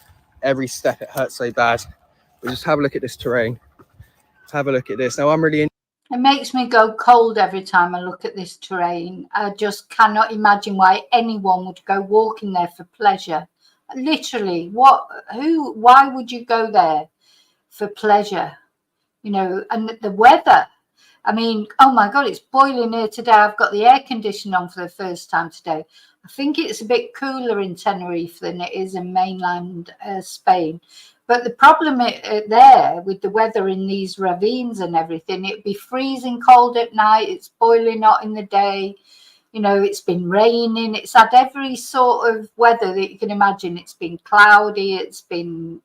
every step it hurts so bad. But just have a look at this terrain. Have a look at this. Now, I'm really... It makes me go cold every time I look at this terrain. I just cannot imagine why anyone would go walking there for pleasure. Literally, why would you go there for pleasure? You know, and the weather. I mean, oh my God, it's boiling here today. I've got the air conditioning on for the first time today. I think it's a bit cooler in Tenerife than it is in mainland Spain. But the problem there with the weather in these ravines and everything, it'd be freezing cold at night. It's boiling hot in the day. You know, it's been raining. It's had every sort of weather that you can imagine. It's been cloudy. It's been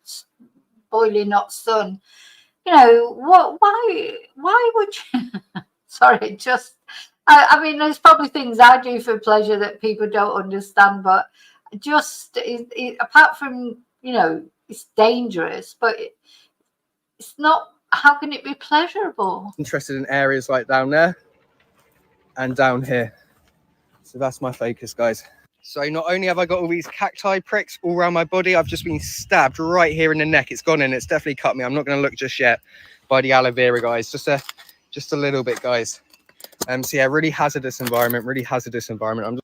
boiling hot sun. You know, why would you? Sorry, I mean, there's probably things I do for pleasure that people don't understand, but just apart from, you know, it's dangerous, but it's not. How can it be pleasurable? Interested in areas like down there and down here. So that's my focus, guys. So not only have I got all these cacti pricks all around my body, I've just been stabbed right here in the neck. It's gone in. It's definitely cut me. I'm not going to look just yet by the aloe vera, guys. Just a little bit, guys. So yeah, really hazardous environment. I'm just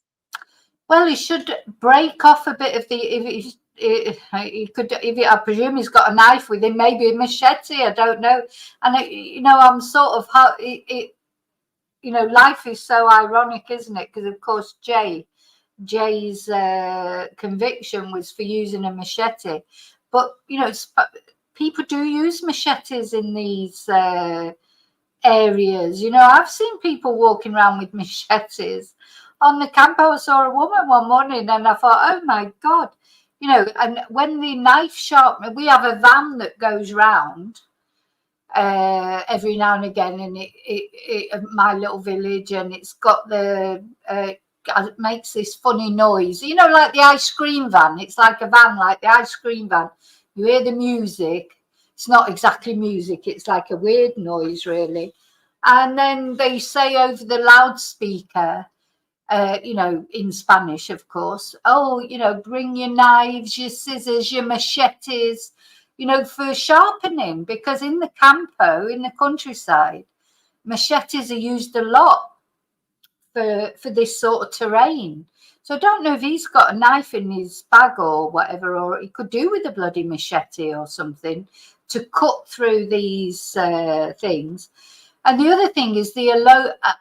Well, he should break off a bit of the. He could. I presume he's got a knife with him, maybe a machete. I don't know. And I'm sort of how it. Life is so ironic, isn't it? Because of course, Jay's conviction was for using a machete, but people do use machetes in these areas. I've seen people walking around with machetes. On the campo, I saw a woman one morning and I thought, oh my God, and when the knife sharpener, we have a van that goes round every now and again in my little village, and it's got it makes this funny noise, like the ice cream van. It's like a van, like the ice cream van. You hear the music. It's not exactly music. It's like a weird noise, really. And then they say over the loudspeaker, in Spanish, of course, oh, bring your knives, your scissors, your machetes, for sharpening, because in the campo, in the countryside, machetes are used a lot for this sort of terrain. So I don't know if he's got a knife in his bag or whatever, or he could do with a bloody machete or something to cut through these things. And the other thing is the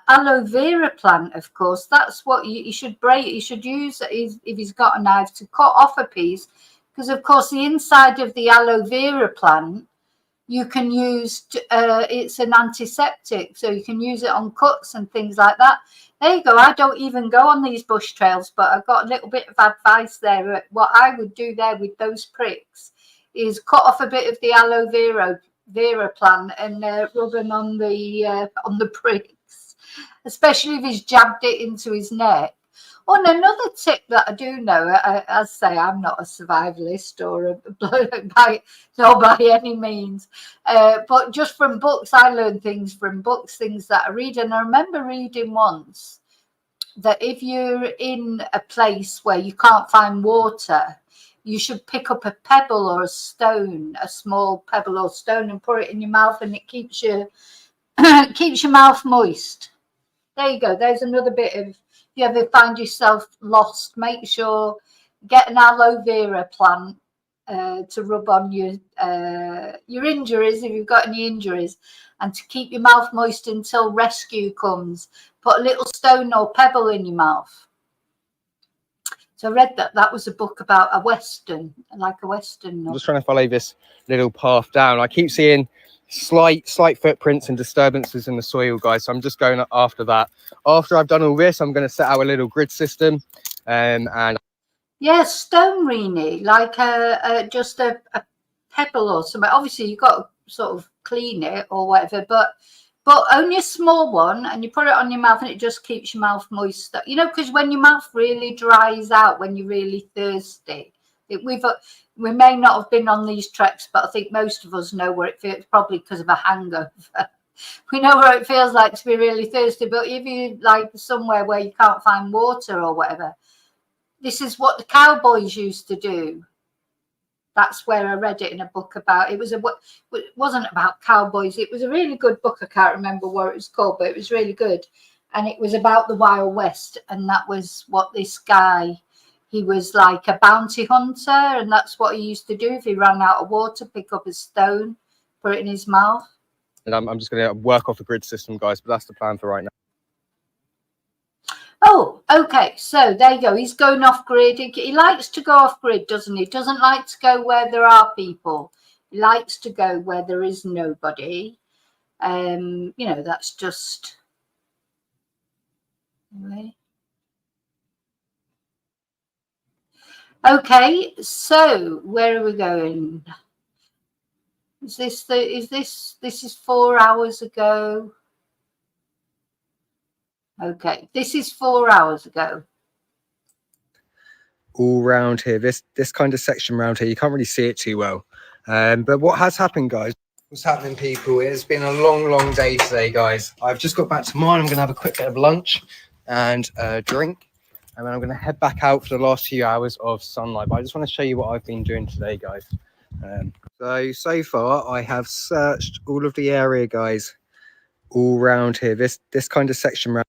aloe vera plant, of course. That's what you should break. You should use if he's got a knife to cut off a piece, because of course the inside of the aloe vera plant you can use. It's an antiseptic, so you can use it on cuts and things like that. There you go. I don't even go on these bush trails, but I've got a little bit of advice there. What I would do there with those pricks is cut off a bit of the aloe vera plant and rub them on the pricks, especially if he's jabbed it into his neck. Oh, and another tip that I do know, I say I'm not a survivalist or by any means, but just from books, I learn things from books, things that I read. And I remember reading once that if you're in a place where you can't find water, you should pick up a pebble or a stone, a small pebble or stone, and put it in your mouth, and it keeps your mouth moist. There you go. There's another bit of, if you ever find yourself lost, make sure get an aloe vera plant to rub on your injuries, if you've got any injuries, and to keep your mouth moist until rescue comes. Put a little stone or pebble in your mouth. So I read that was a book about a western, like a western. I'm just trying to follow this little path down. I keep seeing slight footprints and disturbances in the soil, guys. So I'm just going after that. After I've done all this, I'm going to set out a little grid system, and yeah, stone really, like just a pebble or something. Obviously, you've got to sort of clean it or whatever, but only a small one, and you put it on your mouth and it just keeps your mouth moist. Because when your mouth really dries out, when you're really thirsty, we may not have been on these treks, but I think most of us know where it feels, probably because of a hangover. We know where it feels like to be really thirsty. But if you like somewhere where you can't find water or whatever, this is what the cowboys used to do. That's where I read it in a book about. It wasn't about cowboys. It was a really good book. I can't remember what it was called, but it was really good. And it was about the Wild West. And that was what this guy, he was like a bounty hunter. And that's what he used to do. If he ran out of water, pick up a stone, put it in his mouth. And I'm just going to work off a grid system, guys. But that's the plan for right now. Oh, okay. So there you go. He's going off grid. He likes to go off grid, doesn't he? Doesn't like to go where there are people. He likes to go where there is nobody. That's just. Anyway. Okay. So where are we going? This is 4 hours ago. Okay, this is 4 hours ago. All round here, this kind of section around here, you can't really see it too well. But what has happened, guys? What's happening, people? It's been a long day today, guys. I've just got back to mine. I'm going to have a quick bit of lunch and drink, and then I'm going to head back out for the last few hours of sunlight. But I just want to show you what I've been doing today, guys. So far, I have searched all of the area, guys. all round here, this kind of section round.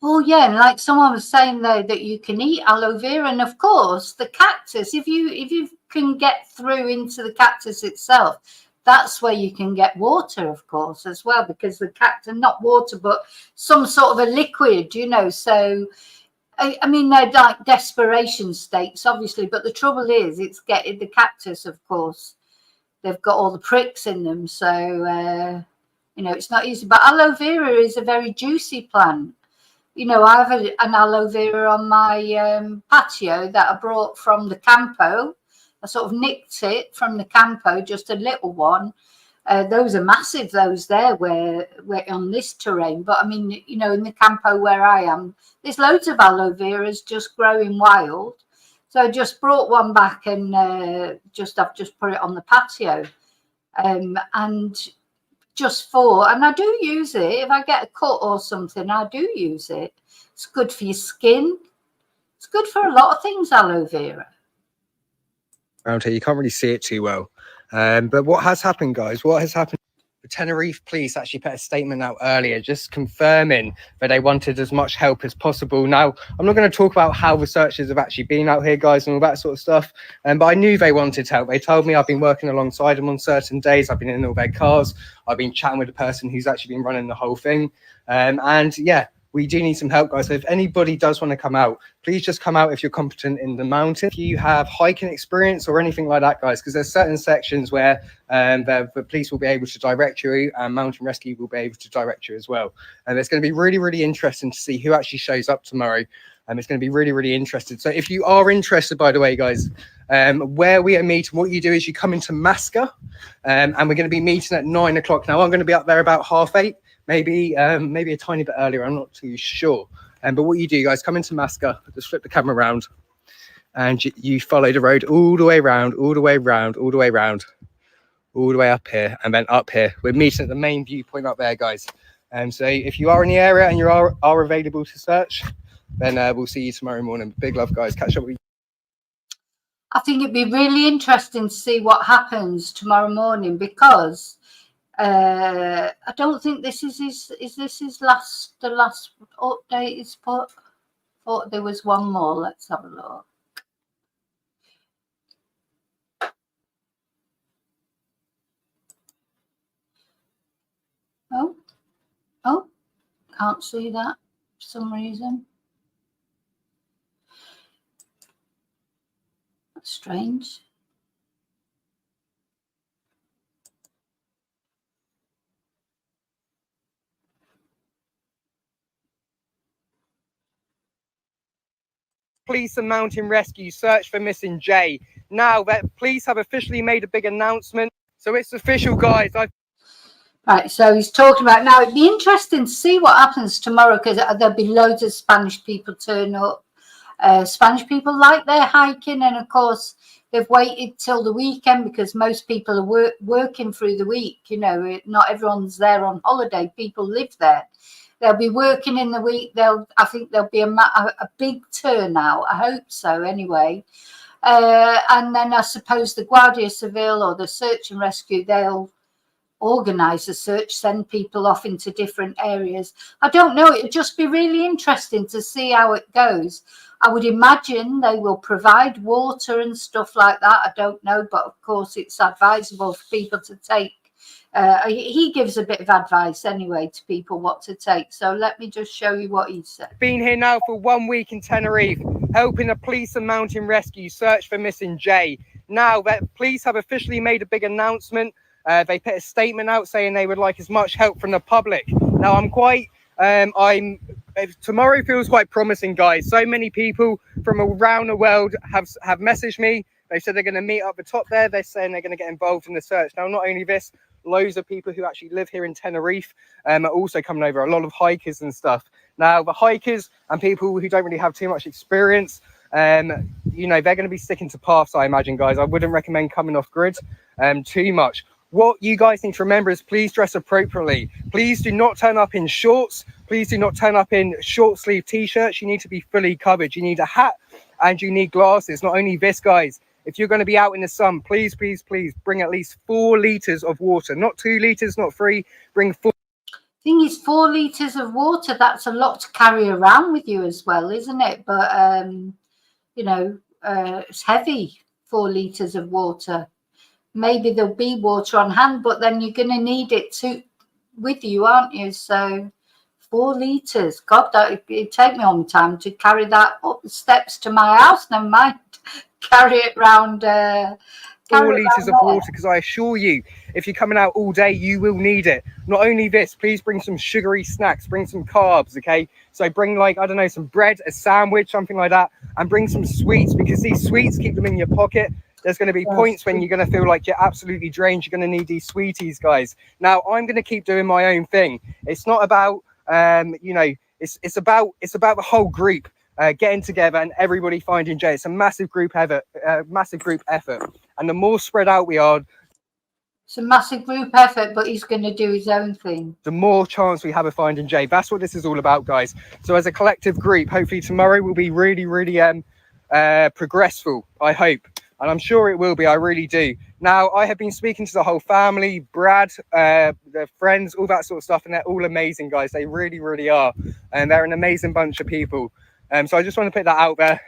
Oh yeah, and like someone was saying though that you can eat aloe vera, and of course the cactus. If you can get through into the cactus itself, that's where you can get water, of course, as well, because the cactus, not water, but some sort of a liquid, you know. So I mean, they're like desperation states, obviously, but the trouble is, it's getting the cactus, of course. They've got all the pricks in them, so you know, it's not easy. But aloe vera is a very juicy plant. You know, I have an aloe vera on my patio that I brought from the campo. I sort of nicked it from the campo, just a little one. Those are massive, those there, where on this terrain. But I mean, you know, in the campo where I am, there's loads of aloe veras just growing wild. So I just brought one back and I've just put it on the patio. And I do use it. If I get a cut or something, I do use it. It's good for your skin. It's good for a lot of things, aloe vera. Around here, you can't really see it too well. But what has happened, guys? What has happened? The Tenerife police actually put a statement out earlier just confirming that they wanted as much help as possible. Now, I'm not going to talk about how the searchers have actually been out here, guys, and all that sort of stuff, but I knew they wanted help. They told me I've been working alongside them on certain days. I've been in all their cars. I've been chatting with the person who's actually been running the whole thing. And yeah, we do need some help, guys. So if anybody does want to come out, please just come out if you're competent in the mountain. If you have hiking experience or anything like that, guys, because there's certain sections where the police will be able to direct you, and mountain rescue will be able to direct you as well. And it's going to be really, really interesting to see who actually shows up tomorrow. It's going to be really, really interesting. So if you are interested, by the way, guys, where we are meeting, what you do is you come into Masca, and we're going to be meeting at 9 o'clock. Now, I'm going to be up there about 8:30. Maybe a tiny bit earlier. I'm not too sure. But what you do, guys, come into Masca, just flip the camera around, and you follow the road all the way around, all the way around, all the way around, all the way up here, and then up here. We're meeting at the main viewpoint up there, guys. So if you are in the area and you are available to search, then we'll see you tomorrow morning. Big love, guys. Catch up with you. I think it'd be really interesting to see what happens tomorrow morning, because I don't think this is his last update he's put. Thought there was one more. Let's have a look. Oh, can't see that for some reason. That's strange. Police and mountain rescue search for missing Jay. Now that police have officially made a big announcement, so it's official, guys. Right, so he's talking about now. It'd be interesting to see what happens tomorrow, because there'll be loads of Spanish people turn up. Spanish people like their hiking, and of course they've waited till the weekend because most people are working through the week. You know, not everyone's there on holiday. People live there. They'll be working in the week. I think there'll be a big turnout. I hope so, anyway. And then I suppose the Guardia Civil or the search and rescue, they'll organise a search, send people off into different areas. I don't know. It'll just be really interesting to see how it goes. I would imagine they will provide water and stuff like that. I don't know, but of course it's advisable for people to take. He gives a bit of advice anyway to people what to take. So let me just show you what he said. Been here now for 1 week in Tenerife, helping the police and mountain rescue search for missing Jay. Now that police have officially made a big announcement, they put a statement out saying they would like as much help from the public. Now tomorrow feels quite promising, guys. So many people from around the world have messaged me. They said they're going to meet up the top there. They're saying they're going to get involved in the search. Now, not only this, loads of people who actually live here in Tenerife are also coming over. A lot of hikers and stuff. Now, the hikers and people who don't really have too much experience, you know, they're going to be sticking to paths, I imagine, guys. I wouldn't recommend coming off grid too much. What you guys need to remember is please dress appropriately. Please do not turn up in shorts. Please do not turn up in short sleeve t-shirts. You need to be fully covered. You need a hat and you need glasses. Not only this, guys, if you're going to be out in the sun, please, please, please bring at least 4 litres of water. Not 2 litres, not 3. Bring 4. Thing is, 4 litres of water, that's a lot to carry around with you as well, isn't it? But, you know, it's heavy, 4 litres of water. Maybe there'll be water on hand, but then you're going to need it with you, aren't you? So 4 litres, God, it'd take me all the time to carry that up the steps to my house. Never mind, carry it round. 4 litres of water, because I assure you, if you're coming out all day, you will need it. Not only this, please bring some sugary snacks, bring some carbs, okay? So bring, like, I don't know, some bread, a sandwich, something like that, and bring some sweets, because these sweets, keep them in your pocket. There's going to be points when you're going to feel like you're absolutely drained. You're going to need these sweeties, guys. Now, I'm going to keep doing my own thing. It's not about, you know, it's about the whole group getting together and everybody finding Jay. It's a massive group effort, and the more spread out we are, it's a massive group effort, but he's going to do his own thing. The more chance we have of finding Jay. That's what this is all about, guys. So as a collective group, hopefully tomorrow will be really, really progressful, I hope. And I'm sure it will be, I really do. Now, I have been speaking to the whole family, Brad, their friends, all that sort of stuff, and they're all amazing, guys. They really, really are. And they're an amazing bunch of people. So I just want to put that out there.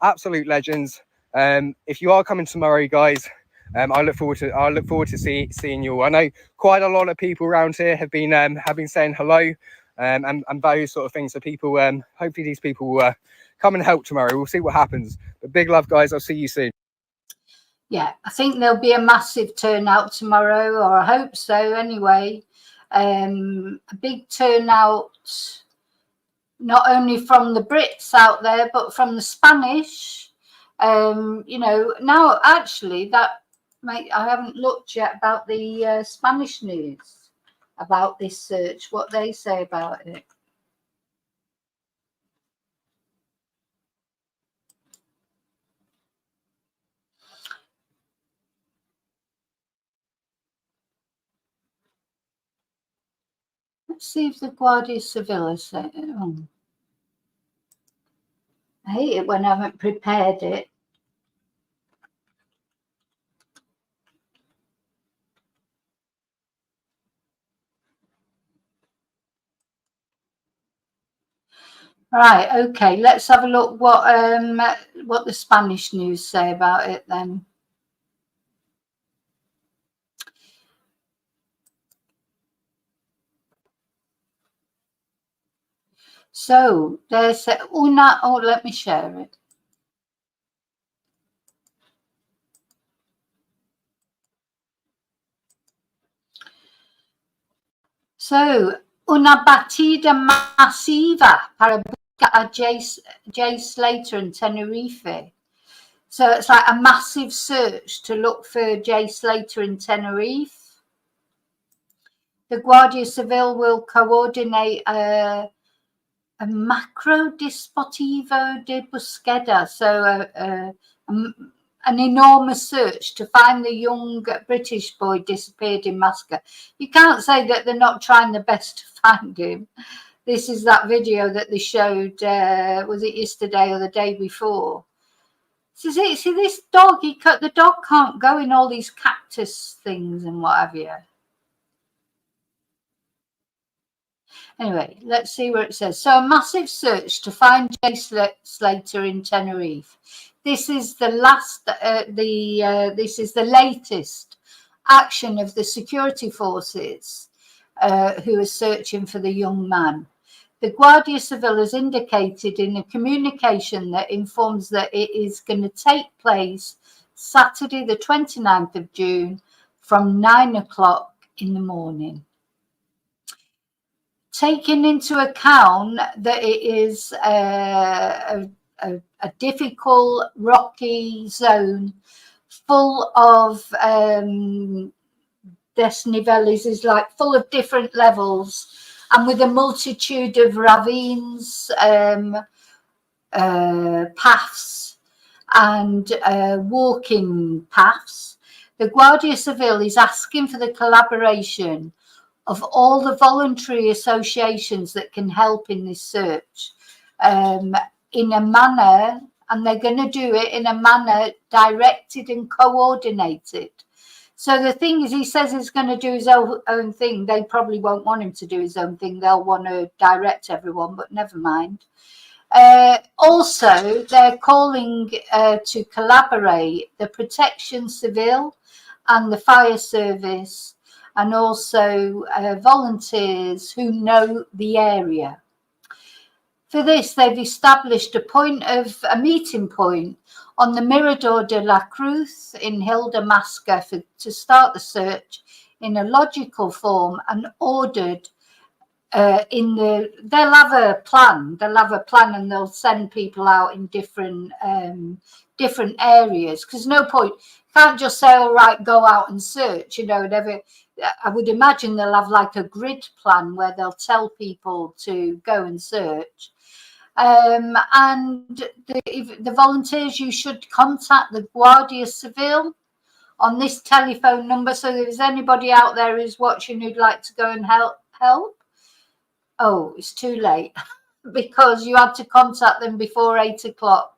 Absolute legends. If you are coming tomorrow, guys, I look forward to seeing you all. I know quite a lot of people around here have been saying hello, and those sort of things. So people, hopefully these people will come and help tomorrow. We'll see what happens. But big love, guys. I'll see you soon. Yeah, I think there'll be a massive turnout tomorrow, or I hope so anyway. A big turnout, not only from the Brits out there, but from the Spanish. You know, now actually I haven't looked yet about the Spanish news about this search, what they say about it. Let's see if the Guardia Civil say it. Oh. I hate it when I haven't prepared it. Right, okay, let's have a look what the Spanish news say about it then. So there's let me share it. So, una batida masiva para buscar a Jay Slater in Tenerife. So it's like a massive search to look for Jay Slater in Tenerife. The Guardia Civil will coordinate a macro dispositivo de búsqueda, so an enormous search to find the young British boy disappeared in Masca. You can't say that they're not trying their best to find him. This is that video that they showed, was it yesterday or the day before? See this dog, the dog can't go in all these cactus things and what have you. Anyway, let's see where it says. So a massive search to find Jay Slater in Tenerife. This is the this is the latest action of the security forces who are searching for the young man. The Guardia Civil has indicated in a communication that informs that it is going to take place Saturday, the 29th of June from 9 o'clock in the morning. Taking into account that it is a difficult, rocky zone full of desniveles, is like full of different levels, and with a multitude of ravines, paths, and walking paths. The Guardia Civil is asking for the collaboration of all the voluntary associations that can help in this search in a manner, and they're going to do it in a manner directed and coordinated. So the thing is, he says he's going to do his own thing. They probably won't want him to do his own thing. They'll want to direct everyone, but never mind. Also, they're calling to collaborate the Protection Civil and the fire service, and also volunteers who know the area. For this, they've established a meeting point on the Mirador de la Cruz in Hildamasca to start the search in a logical form and ordered they'll have a plan and they'll send people out in different areas, because no point, can't just say, all right, go out and search, whatever. I would imagine they'll have like a grid plan where they'll tell people to go and search. And the volunteers, you should contact the Guardia Civil on this telephone number. So if there's anybody out there who's watching who'd like to go and help. Oh, it's too late because you had to contact them before 8 o'clock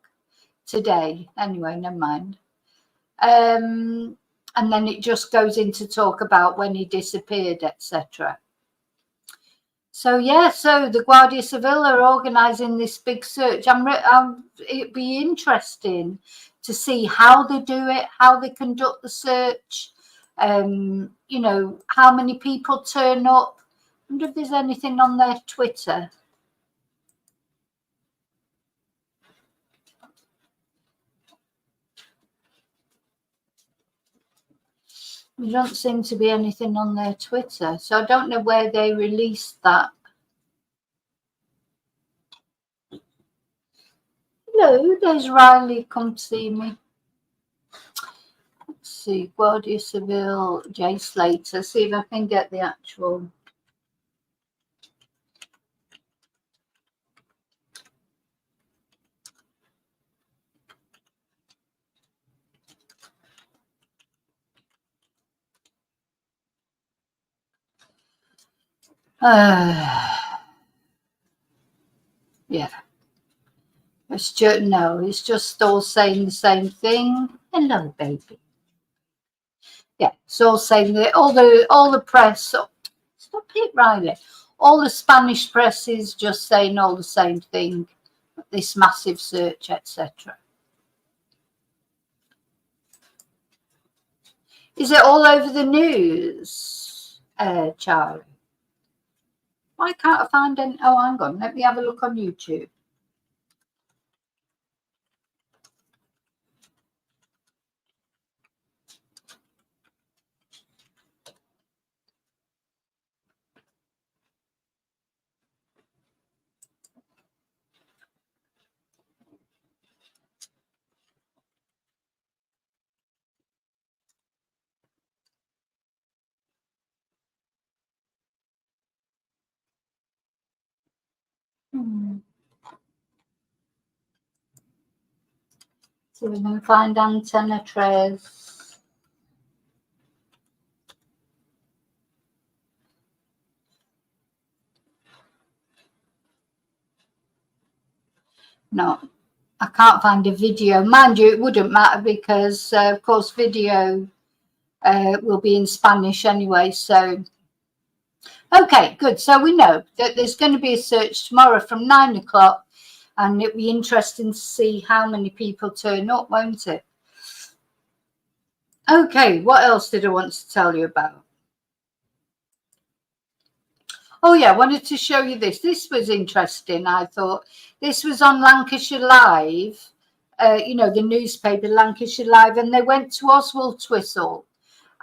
today. Anyway, never mind. And then it just goes into talk about when he disappeared, etc. So yeah, so the Guardia Civil are organising this big search. It'd be interesting to see how they do it, how they conduct the search. How many people turn up. I wonder if there's anything on their Twitter. There don't seem to be anything on their Twitter, so I don't know where they released that. Hello, there's Riley. Come see me. Let's see, Guardia Civil, Jay Slater. See if I can get the actual. Yeah. It's just all saying the same thing. Hello, baby. Yeah, it's all saying that all the press. Stop it, Riley. All the Spanish press is just saying all the same thing. This massive search, etc. Is it all over the news, Charlie? Why can't I find any? Oh, hang on. Let me have a look on YouTube. So we can find antenna trays. No, I can't find a video. Mind you, it wouldn't matter because, of course, video will be in Spanish anyway. So, okay, good. So we know that there's going to be a search tomorrow from 9 o'clock, and it'll be interesting to see how many people turn up, won't it? Okay, what else did I want to tell you about? Oh yeah, I wanted to show you this. This was interesting, I thought. This was on Lancashire Live, the newspaper Lancashire Live, and they went to Oswald Twistle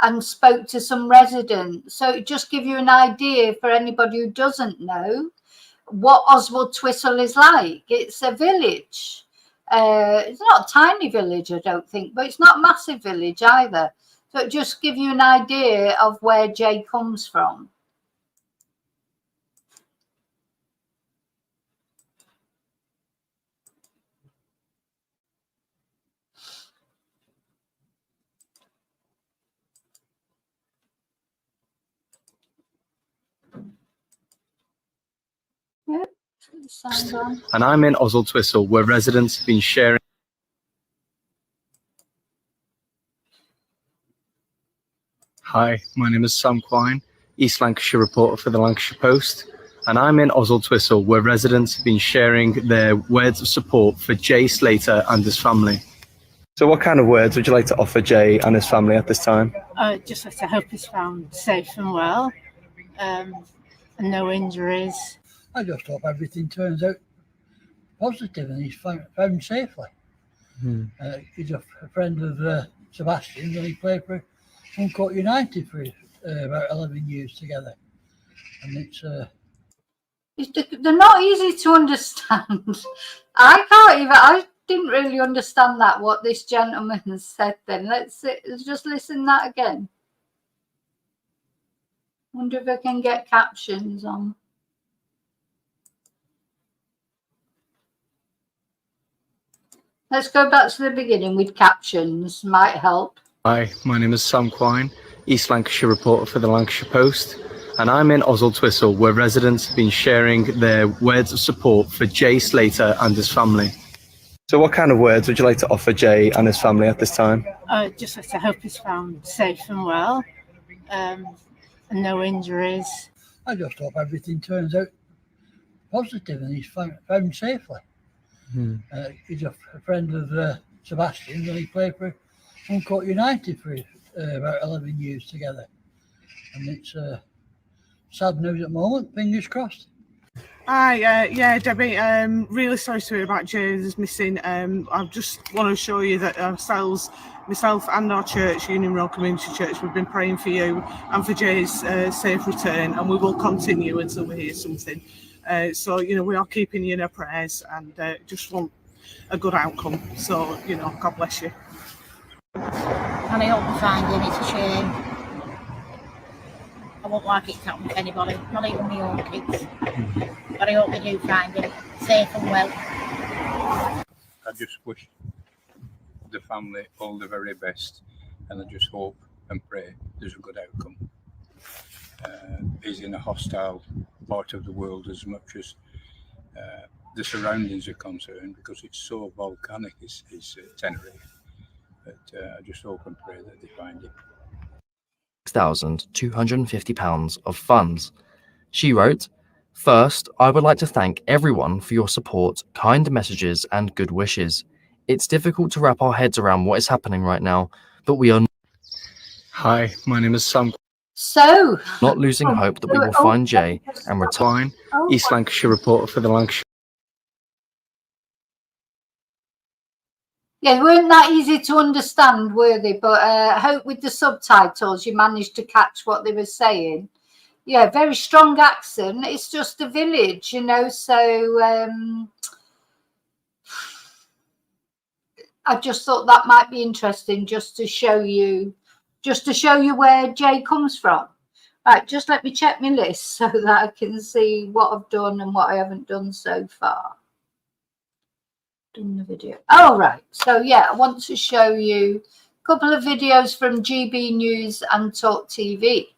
and spoke to some residents. So it just give you an idea for anybody who doesn't know what Oswald Twistle is like. It's a village. It's not a tiny village, I don't think, but it's not a massive village either. So it just give you an idea of where Jay comes from. Yep. And I'm in Oswald Twistle, where residents have been sharing. Hi, my name is Sam Quine, East Lancashire reporter for the Lancashire Post, and I'm in Twistle, where residents have been sharing their words of support for Jay Slater and his family. So what kind of words would you like to offer Jay and his family at this time? Just like to hope he's found safe and well, and no injuries. I just hope everything turns out positive and he's found safely. He's a friend of Sebastian's, and he played for Uncourt United for about 11 years together. And they're not easy to understand. I didn't really understand what this gentleman has said then. Let's just listen that again. Wonder if I can get captions on. Let's go back to the beginning with captions, might help. Hi, my name is Sam Quine, East Lancashire reporter for the Lancashire Post, and I'm in Twistle, where residents have been sharing their words of support for Jay Slater and his family. So what kind of words would you like to offer Jay and his family at this time? Just like to hope he's found safe and well, and no injuries. I just hope everything turns out positive and he's found safely. He's a friend of Sebastian's, and he played for Uncourt United for about 11 years together. And it's sad news at the moment, fingers crossed. Hi, yeah, Debbie. Really sorry to hear about Jay's missing. I just want to assure you that myself and our church, Union Road Community Church, we've been praying for you and for Jay's safe return, and we will continue until we hear something. So, we are keeping you in our prayers and just want a good outcome. So, God bless you. And I hope we find him. It's a shame. I won't like it to happen to anybody, not even my own kids. But I hope they do find him safe and well. I just wish the family all the very best, and I just hope and pray there's a good outcome. He's in a hostile part of the world as much as the surroundings are concerned, because it's so volcanic, is Tenerife. But I just hope and pray that they find him. £6,250 of funds. She wrote, "First, I would like to thank everyone for your support, kind messages and good wishes. It's difficult to wrap our heads around what is happening right now, but we are Hi, my name is Sam. So, not losing hope that we will find Jay and return." East Lancashire reporter for the Lancashire. Yeah, they weren't that easy to understand, were they? But I hope with the subtitles you managed to catch what they were saying. Yeah, very strong accent. It's just a village, so I just thought that might be interesting just to show you where Jay comes from. Right, just let me check my list so that I can see what I've done and what I haven't done so far. Done the video. Oh, right. So, yeah, I want to show you a couple of videos from GB News and Talk TV.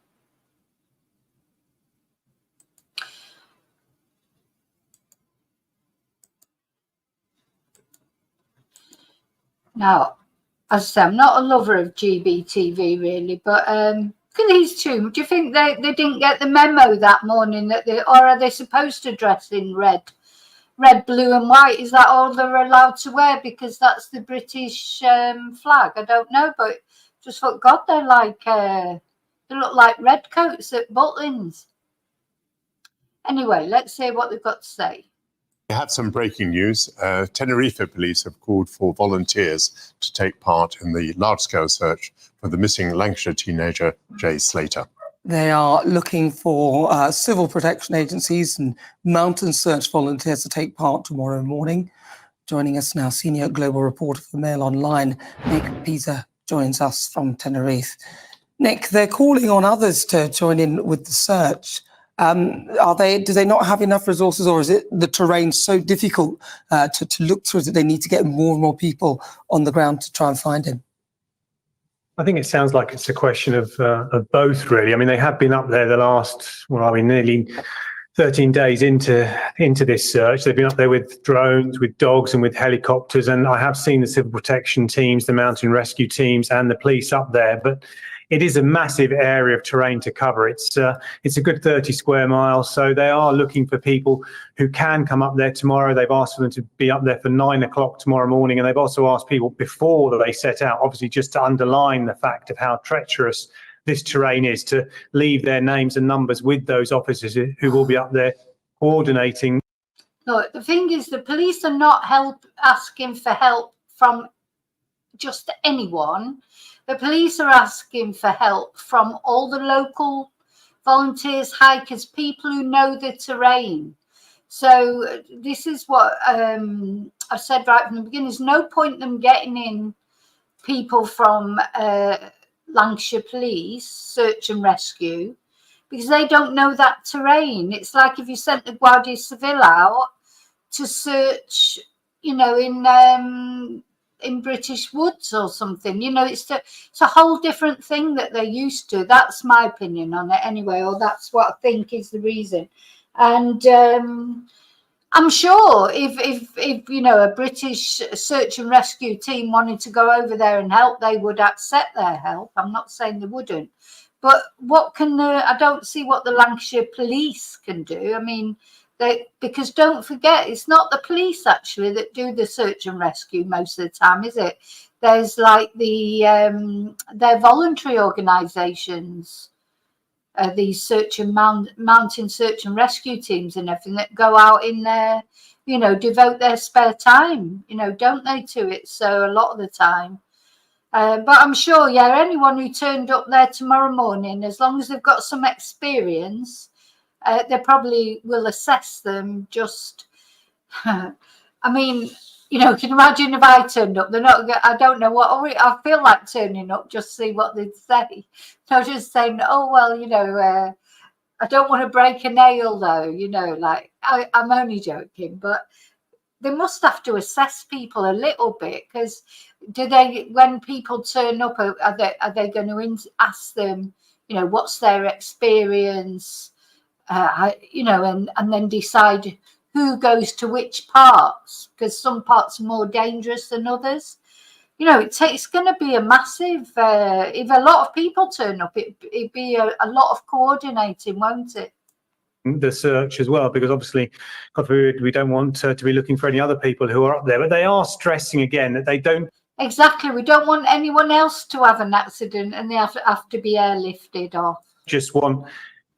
Now, as I say, I'm not a lover of GB TV, really, but look at these two. Do you think they didn't get the memo that morning or are they supposed to dress in red, blue and white? Is that all they're allowed to wear because that's the British flag? I don't know, but just thought, God, they look like redcoats at Butlins. Anyway, let's see what they've got to say. We have some breaking news. Tenerife police have called for volunteers to take part in the large-scale search for the missing Lancashire teenager, Jay Slater. They are looking for civil protection agencies and mountain search volunteers to take part tomorrow morning. Joining us now, senior global reporter for Mail Online, Nick Pisa, joins us from Tenerife. Nick, they're calling on others to join in with the search. Do they not have enough resources, or is it the terrain so difficult to look through that they need to get more and more people on the ground to try and find him? I think it sounds like it's a question of both, really. I mean, they have been up there the last, nearly 13 days into this search. They've been up there with drones, with dogs and with helicopters, and I have seen the civil protection teams, the mountain rescue teams and the police up there. But it is a massive area of terrain to cover. It's a good 30 square miles. So they are looking for people who can come up there tomorrow. They've asked for them to be up there for 9 o'clock tomorrow morning. And they've also asked people before they set out, obviously just to underline the fact of how treacherous this terrain is, to leave their names and numbers with those officers who will be up there coordinating. Look, the thing is, the police are not asking for help from just anyone. The police are asking for help from all the local volunteers, hikers, people who know the terrain. So this is what I've said right from the beginning. There's no point them getting in people from Lancashire Police, search and rescue, because they don't know that terrain. It's like if you sent the Guardia Civil out to search, you know, in British woods or something. You know, it's a whole different thing that they're used to. That's my opinion on it anyway, or that's what I think is the reason. And I'm sure if you know, a British search and rescue team wanted to go over there and help, they would accept their help. I'm not saying they wouldn't, but what can I don't see what the Lancashire Police can do. I mean, because don't forget, it's not the police actually that do the search and rescue most of the time, is it? There's like their voluntary organisations, these mountain search and rescue teams and everything that go out in there, you know, devote their spare time, you know, don't they, to it? So a lot of the time. But I'm sure, yeah, anyone who turned up there tomorrow morning, as long as they've got some experience, they probably will assess them. Just, I mean, you know, can you imagine if I turned up? They're not. I don't know what. I feel like turning up just to see what they'd say. No, just saying, oh well, you know, I don't want to break a nail though. You know, like I'm only joking, but they must have to assess people a little bit, because when people turn up, are they going to ask them, you know, what's their experience? You know, and then decide who goes to which parts, because some parts are more dangerous than others. You know, it's going to be a massive, if a lot of people turn up, it'd be a lot of coordinating, won't it? The search as well, because obviously, God forbid, we don't want to be looking for any other people who are up there, but they are stressing again that they don't. Exactly, we don't want anyone else to have an accident and they have to be airlifted off. Just want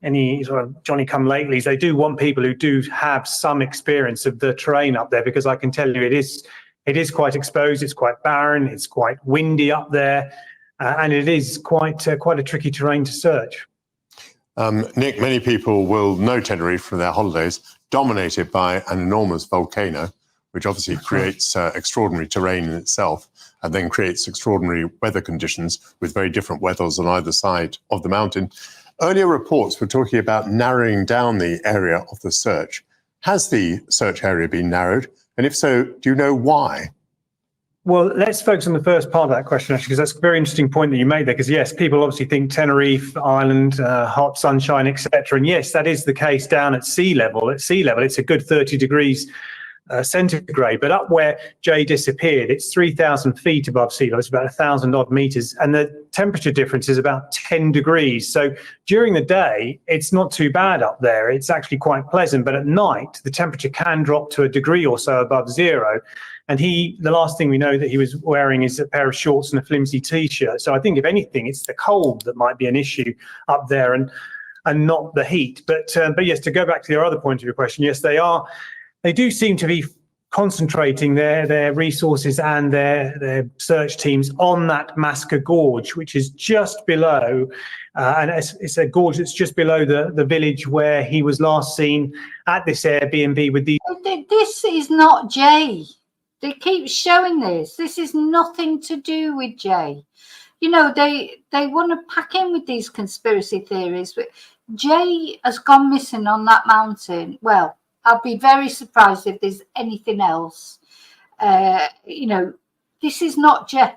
any sort of Johnny-come-latelys. They do want people who do have some experience of the terrain up there, because I can tell you it is quite exposed, it's quite barren, it's quite windy up there, and it is quite a tricky terrain to search. Nick, many people will know Tenerife from their holidays, dominated by an enormous volcano, which obviously creates extraordinary terrain in itself, and then creates extraordinary weather conditions with very different weathers on either side of the mountain. Earlier reports were talking about narrowing down the area of the search. Has the search area been narrowed? And if so, do you know why? Well, let's focus on the first part of that question, actually, because that's a very interesting point that you made there. Because yes, people obviously think Tenerife Island, hot sunshine, etc. And yes, that is the case down at sea level. At sea level, it's a good 30 degrees centigrade. But up where Jay disappeared, it's 3,000 feet above sea level. It's about 1,000 odd meters, and the temperature difference is about 10 degrees. So during the day, it's not too bad up there. It's actually quite pleasant. But at night, the temperature can drop to a degree or so above zero. And the last thing we know that he was wearing is a pair of shorts and a flimsy T-shirt. So I think, if anything, it's the cold that might be an issue up there, and not the heat. But yes, to go back to your other point of your question, yes, they do seem to be concentrating their resources and their search teams on that Masker Gorge, which is just below, and it's a gorge that's just below the village where he was last seen at this Airbnb with the. This is not Jay. They keep showing this. This is nothing to do with Jay. You know, they want to pack in with these conspiracy theories, but Jay has gone missing on that mountain. Well, I'll be very surprised if there's anything else. You know, this is not Jay.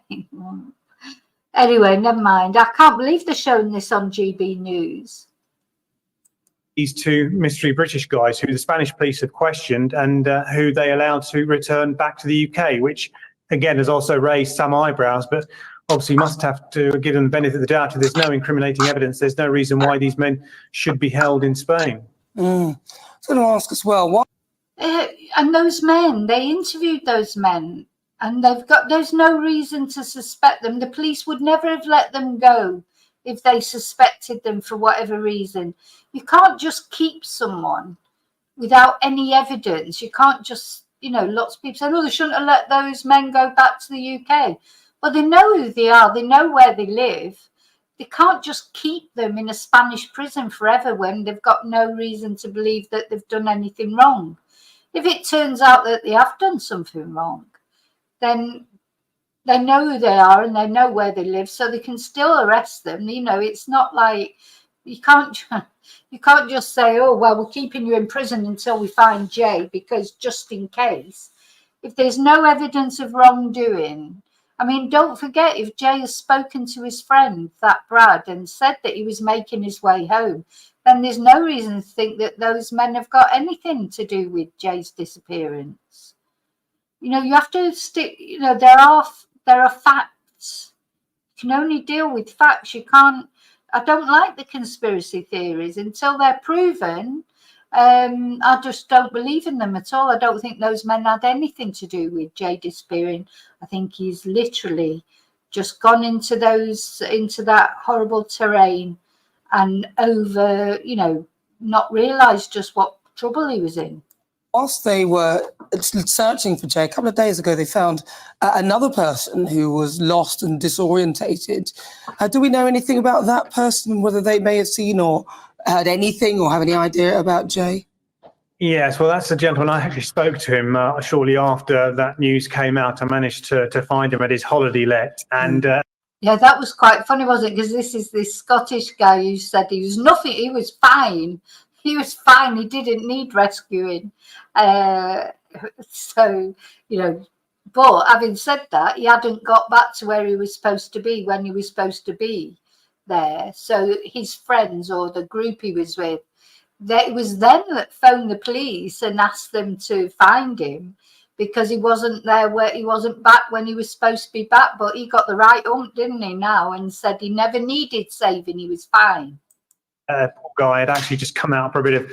Anyway, never mind. I can't believe they're showing this on GB News. These two mystery British guys who the Spanish police have questioned, and who they allowed to return back to the UK, which again has also raised some eyebrows. But obviously must have to give them the benefit of the doubt. If there's no incriminating evidence, there's no reason why these men should be held in Spain. So I'm going to ask as well, what? And those men, they interviewed those men, and there's no reason to suspect them. The police would never have let them go if they suspected them for whatever reason. You can't just keep someone without any evidence. You can't just, lots of people say, oh, they shouldn't have let those men go back to the UK. Well, they know who they are. They know where they live. They can't just keep them in a Spanish prison forever when they've got no reason to believe that they've done anything wrong. If it turns out that they have done something wrong, then they know who they are and they know where they live, so they can still arrest them. It's not like you can't just say, oh, well, we're keeping you in prison until we find Jay, because just in case, if there's no evidence of wrongdoing. I mean, don't forget, if Jay has spoken to his friend, that Brad, and said that he was making his way home, then there's no reason to think that those men have got anything to do with Jay's disappearance. You have to stick, there are facts. You can only deal with facts. You can't, I don't like the conspiracy theories until they're proven. I just don't believe in them at all. I don't think those men had anything to do with Jay disappearing. I think he's literally just gone into that horrible terrain and not realised just what trouble he was in. Whilst they were searching for Jay, a couple of days ago, they found another person who was lost and disorientated. Do we know anything about that person, whether they may have seen or heard anything or have any idea about Jay? Yes, well, that's the gentleman. I actually spoke to him shortly after that news came out. I managed to find him at his holiday let. And yeah, that was quite funny, wasn't it? Because this is this Scottish guy who said he was nothing, he was fine. He was fine. He didn't need rescuing. So, but having said that, he hadn't got back to where he was supposed to be when he was supposed to be there. So his friends, or the group he was with, it was them that phoned the police and asked them to find him, because he wasn't there, where he wasn't back when he was supposed to be back. But he got the right ump, didn't he, now, and said he never needed saving. He was fine. Poor guy had actually just come out for a bit of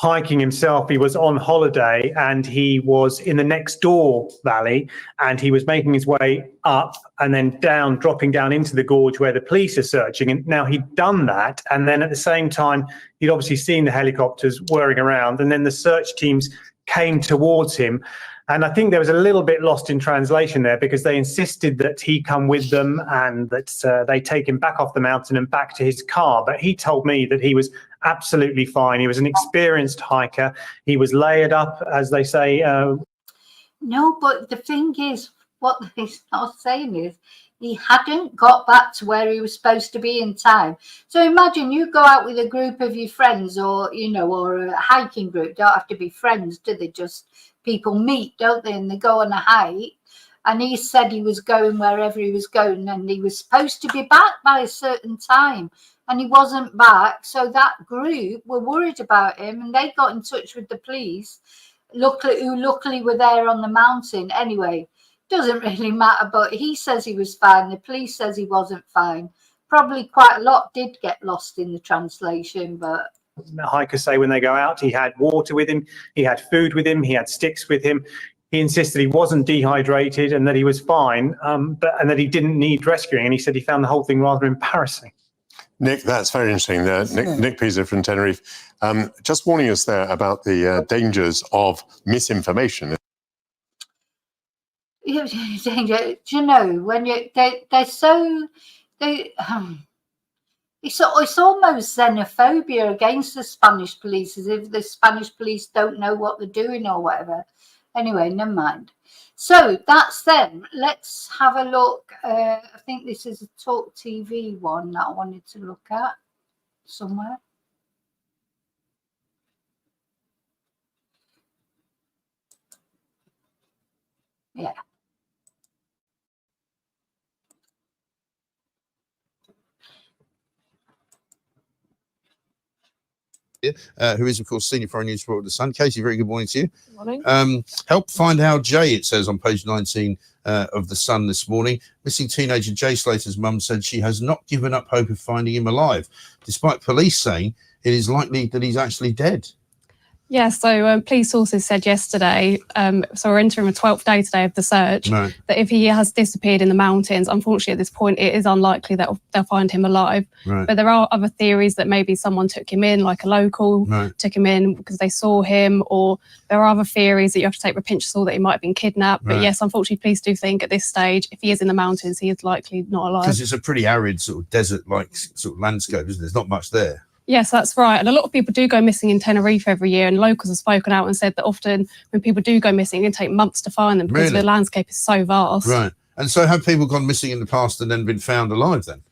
hiking himself. He was on holiday and he was in the next door valley, and he was making his way up and then down, dropping down into the gorge where the police are searching. And now he'd done that, and then at the same time he'd obviously seen the helicopters whirring around, and then the search teams came towards him. And I think there was a little bit lost in translation there, because they insisted that he come with them and that they take him back off the mountain and back to his car. But he told me that he was absolutely fine. He was an experienced hiker. He was layered up, as they say. No, but the thing is, what they're not saying is he hadn't got back to where he was supposed to be in time. So imagine you go out with a group of your friends, or or a hiking group. Don't have to be friends, do they? Just people meet, don't they? And they go on a hike. And he said he was going wherever he was going, and he was supposed to be back by a certain time, and he wasn't back. So that group were worried about him, and they got in touch with the police, who luckily were there on the mountain. Anyway, doesn't really matter, but he says he was fine. The police says he wasn't fine. Probably quite a lot did get lost in the translation, but Hikers say when they go out, he had water with him, he had food with him, he had sticks with him. He insisted he wasn't dehydrated and that he was fine, and that he didn't need rescuing. And he said he found the whole thing rather embarrassing. Nick, that's very interesting there. Nick Pisa from Tenerife. Just warning us there about the dangers of misinformation. Do you know, when they're so it's almost xenophobia against the Spanish police, as if the Spanish police don't know what they're doing or whatever. Anyway, never mind. So that's them. Let's have a look. I think this is a Talk TV one that I wanted to look at somewhere. Yeah. who is, of course, Senior Foreign News Reporter of The Sun. Katie, very good morning to you. Morning. Help find our Jay, it says on page 19 of The Sun this morning. Missing teenager Jay Slater's mum said she has not given up hope of finding him alive, despite police saying it is likely that he's actually dead. Yeah, so police sources said yesterday, so we're entering the 12th day today of the search, Right. that if he has disappeared in the mountains, unfortunately at this point it is unlikely that they'll find him alive. Right. But there are other theories that maybe someone took him in, like a local Right. took him in because they saw him, or there are other theories that you have to take with a pinch of salt that he might have been kidnapped. But Right. yes, unfortunately police do think at this stage, if he is in the mountains, he is likely not alive. Because it's a pretty arid sort of desert-like sort of landscape, isn't it? There's not much there. Yes, that's right. And a lot of people do go missing in Tenerife every year, and locals have spoken out and said that often when people do go missing, it can take months to find them because Really? the landscape is so vast. Right. And so have people gone missing in the past and then been found alive then?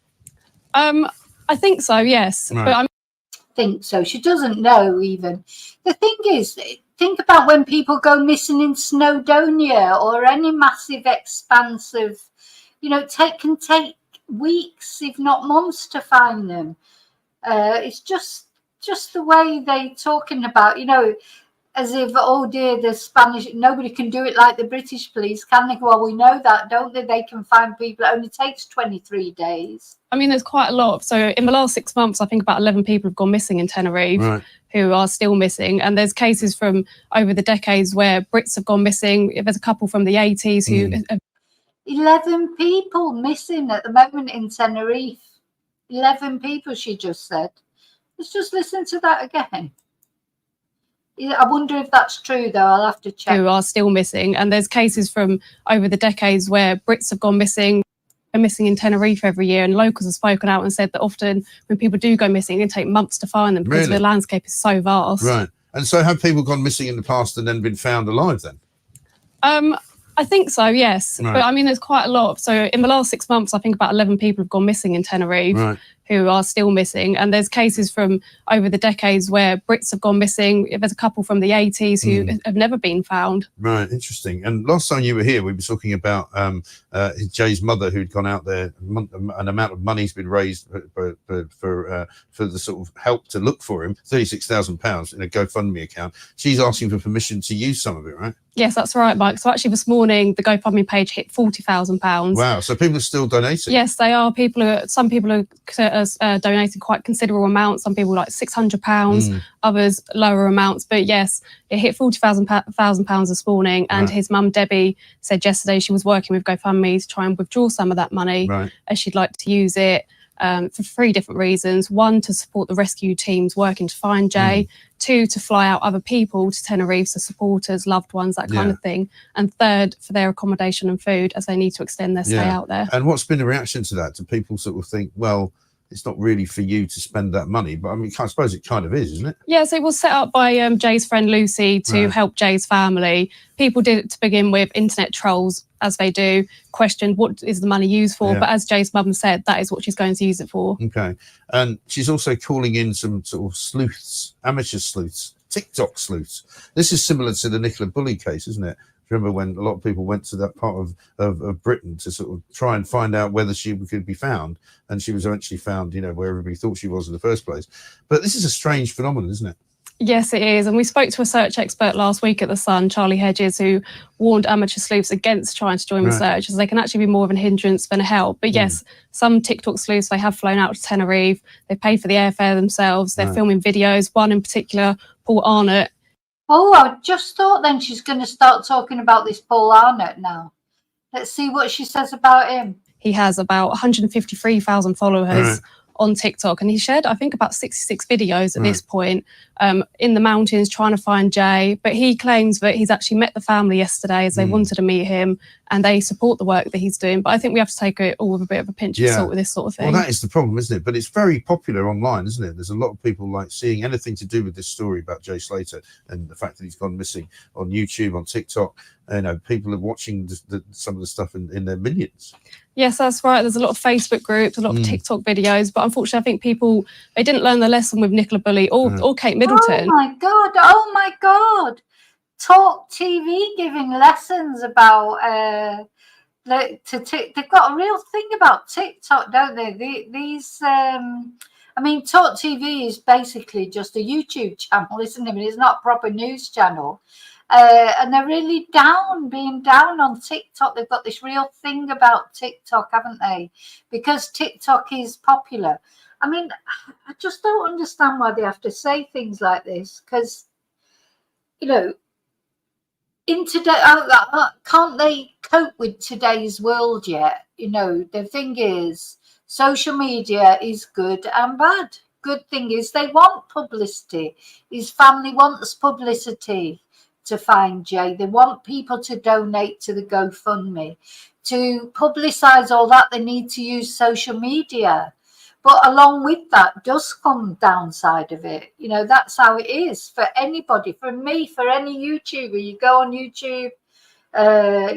I think so, yes. Right. But I'm Think so. She doesn't know even. The thing is, think about when people go missing in Snowdonia or any massive expanse of, can take weeks, if not months, to find them. It's just the way they talking about, as if, oh dear, the Spanish, nobody can do it like the British police, can they? Well, we know that, don't they? They can find people. It only takes 23 days. I mean, there's quite a lot. So in the last 6 months, I think about 11 people have gone missing in Tenerife. Right. Who are still missing. And there's cases from over the decades where Brits have gone missing. There's a couple from the 80s who have 11 people missing at the moment in Tenerife. 11 people, she just said. Let's just listen to that again. I wonder if that's true, though. I'll have to check. who are still missing. And there's cases from over the decades where Brits have gone missing. Are missing in Tenerife every year, and locals have spoken out and said that often when people do go missing, it can take months to find them because Really? the landscape is so vast. Right. And so have people gone missing in the past and then been found alive then? I think so, yes. Right. But I mean, there's quite a lot. So in the last 6 months, I think about 11 people have gone missing in Tenerife. Right. Who are still missing. And there's cases from over the decades where Brits have gone missing. There's a couple from the 80s who have never been found. Right, interesting. And last time you were here, we were talking about Jay's mother who'd gone out there. An amount of money's been raised for the sort of help to look for him, £36,000 in a GoFundMe account. She's asking for permission to use some of it, right? Yes, that's right, Mike. So actually this morning, the GoFundMe page hit £40,000. Wow, so people are still donating? Yes, they are. Some people are donating quite considerable amounts. Some people like £600, others lower amounts. But yes, it hit £40,000 this morning. And Right. his mum, Debbie, said yesterday she was working with GoFundMe to try and withdraw some of that money Right. as she'd like to use it for 3 different reasons. 1, to support the rescue teams working to find Jay. 2, to fly out other people to Tenerife, so supporters, loved ones, that kind Yeah. of thing. And 3rd, for their accommodation and food as they need to extend their stay out there. And what's been the reaction to that? Do people sort of think, well, it's not really for you to spend that money? But I mean, I suppose it kind of is, isn't it? Yes, it was set up by Jay's friend Lucy to Right. help Jay's family. People did it to begin with. Internet trolls, as they do, questioned what is the money used for. Yeah. But as Jay's mum said, that is what she's going to use it for. Okay. And she's also calling in some sort of sleuths, amateur sleuths, TikTok sleuths. This is similar to the Nicola Bulley case, isn't it? Remember when a lot of people went to that part of Britain to sort of try and find out whether she could be found, and she was eventually found, where everybody thought she was in the first place. But this is a strange phenomenon, isn't it? Yes, it is. And we spoke to a search expert last week at The Sun, Charlie Hedges, who warned amateur sleuths against trying to join the Right. search, as they can actually be more of a hindrance than a help. But yes, some TikTok sleuths, they have flown out to Tenerife. They paid for the airfare themselves. They're Right. filming videos. One in particular, Paul Arnott. Oh, I just thought then she's going to start talking about this Paul Arnott now. Let's see what she says about him. He has about 153,000 followers Right. on TikTok, and he shared, I think, about 66 videos at Right. this point in the mountains trying to find Jay. But he claims that he's actually met the family yesterday as they wanted to meet him, and they support the work that he's doing. But I think we have to take it all with a bit of a pinch of salt with this sort of thing. Well, that is the problem, isn't it? But it's very popular online, isn't it? There's a lot of people like seeing anything to do with this story about Jay Slater and the fact that he's gone missing on YouTube, on TikTok. People are watching some of the stuff in their millions. Yes, that's right. There's a lot of Facebook groups, a lot of TikTok videos, but unfortunately, I think people, they didn't learn the lesson with Nicola Bulley or Kate Middleton. Oh my God. Oh my God. Talk TV giving lessons about they've got a real thing about TikTok, don't they? These I mean, Talk TV is basically just a YouTube channel, isn't it? I mean, it's not a proper news channel. And they're really being down on TikTok. They've got this real thing about TikTok, haven't they? Because TikTok is popular. I mean, I just don't understand why they have to say things like this. Because, you know, in today, can't they cope with today's world yet? You know, the thing is, social media is good and bad. Good thing is they want publicity. His family wants publicity to find Jay. They want people to donate to the GoFundMe. To publicise all that, they need to use social media. But along with that does come downside of it. You know, that's how it is for anybody, for me, for any YouTuber. You go on YouTube,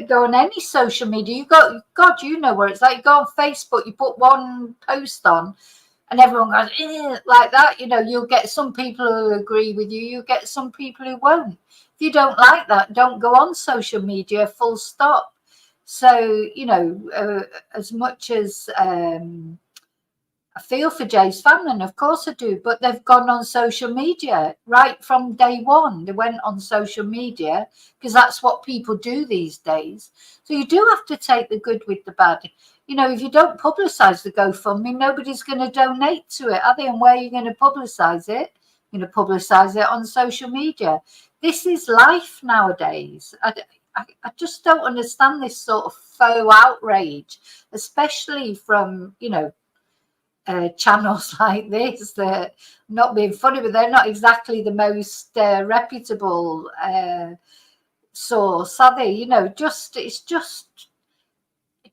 go on any social media, you go, God, you know where it's like. You go on Facebook, you put one post on, and everyone goes, like that. You know, you'll get some people who agree with you, you'll get some people who won't. If you don't like that, don't go on social media, full stop. So, you know, as much as I feel for Jay's family, and of course I do, but they've gone on social media right from day one. They went on social media because that's what people do these days. So you do have to take the good with the bad. You know, if you don't publicise the GoFundMe, nobody's going to donate to it, are they? And where are you going to publicise it? You're going to publicise it on social media. This is life nowadays. I just don't understand this sort of faux outrage, especially from, you know, channels like this. They're not being funny, but they're not exactly the most reputable source, are they? You know, I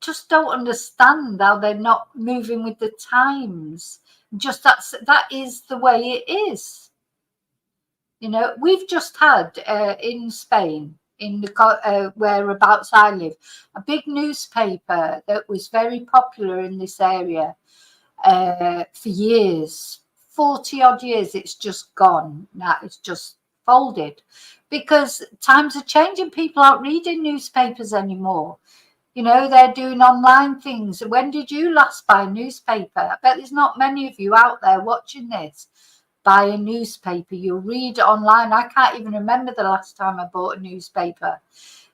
just don't understand how they're not moving with the times. Just that is the way it is. You know, we've just had in Spain, in the whereabouts I live, a big newspaper that was very popular in this area. For years, 40 odd years, it's just gone. Now it's just folded because times are changing. People aren't reading newspapers anymore. You know, they're doing online things. When did you last buy a newspaper? I bet there's not many of you out there watching this buy a newspaper. You'll read online. I can't even remember the last time I bought a newspaper.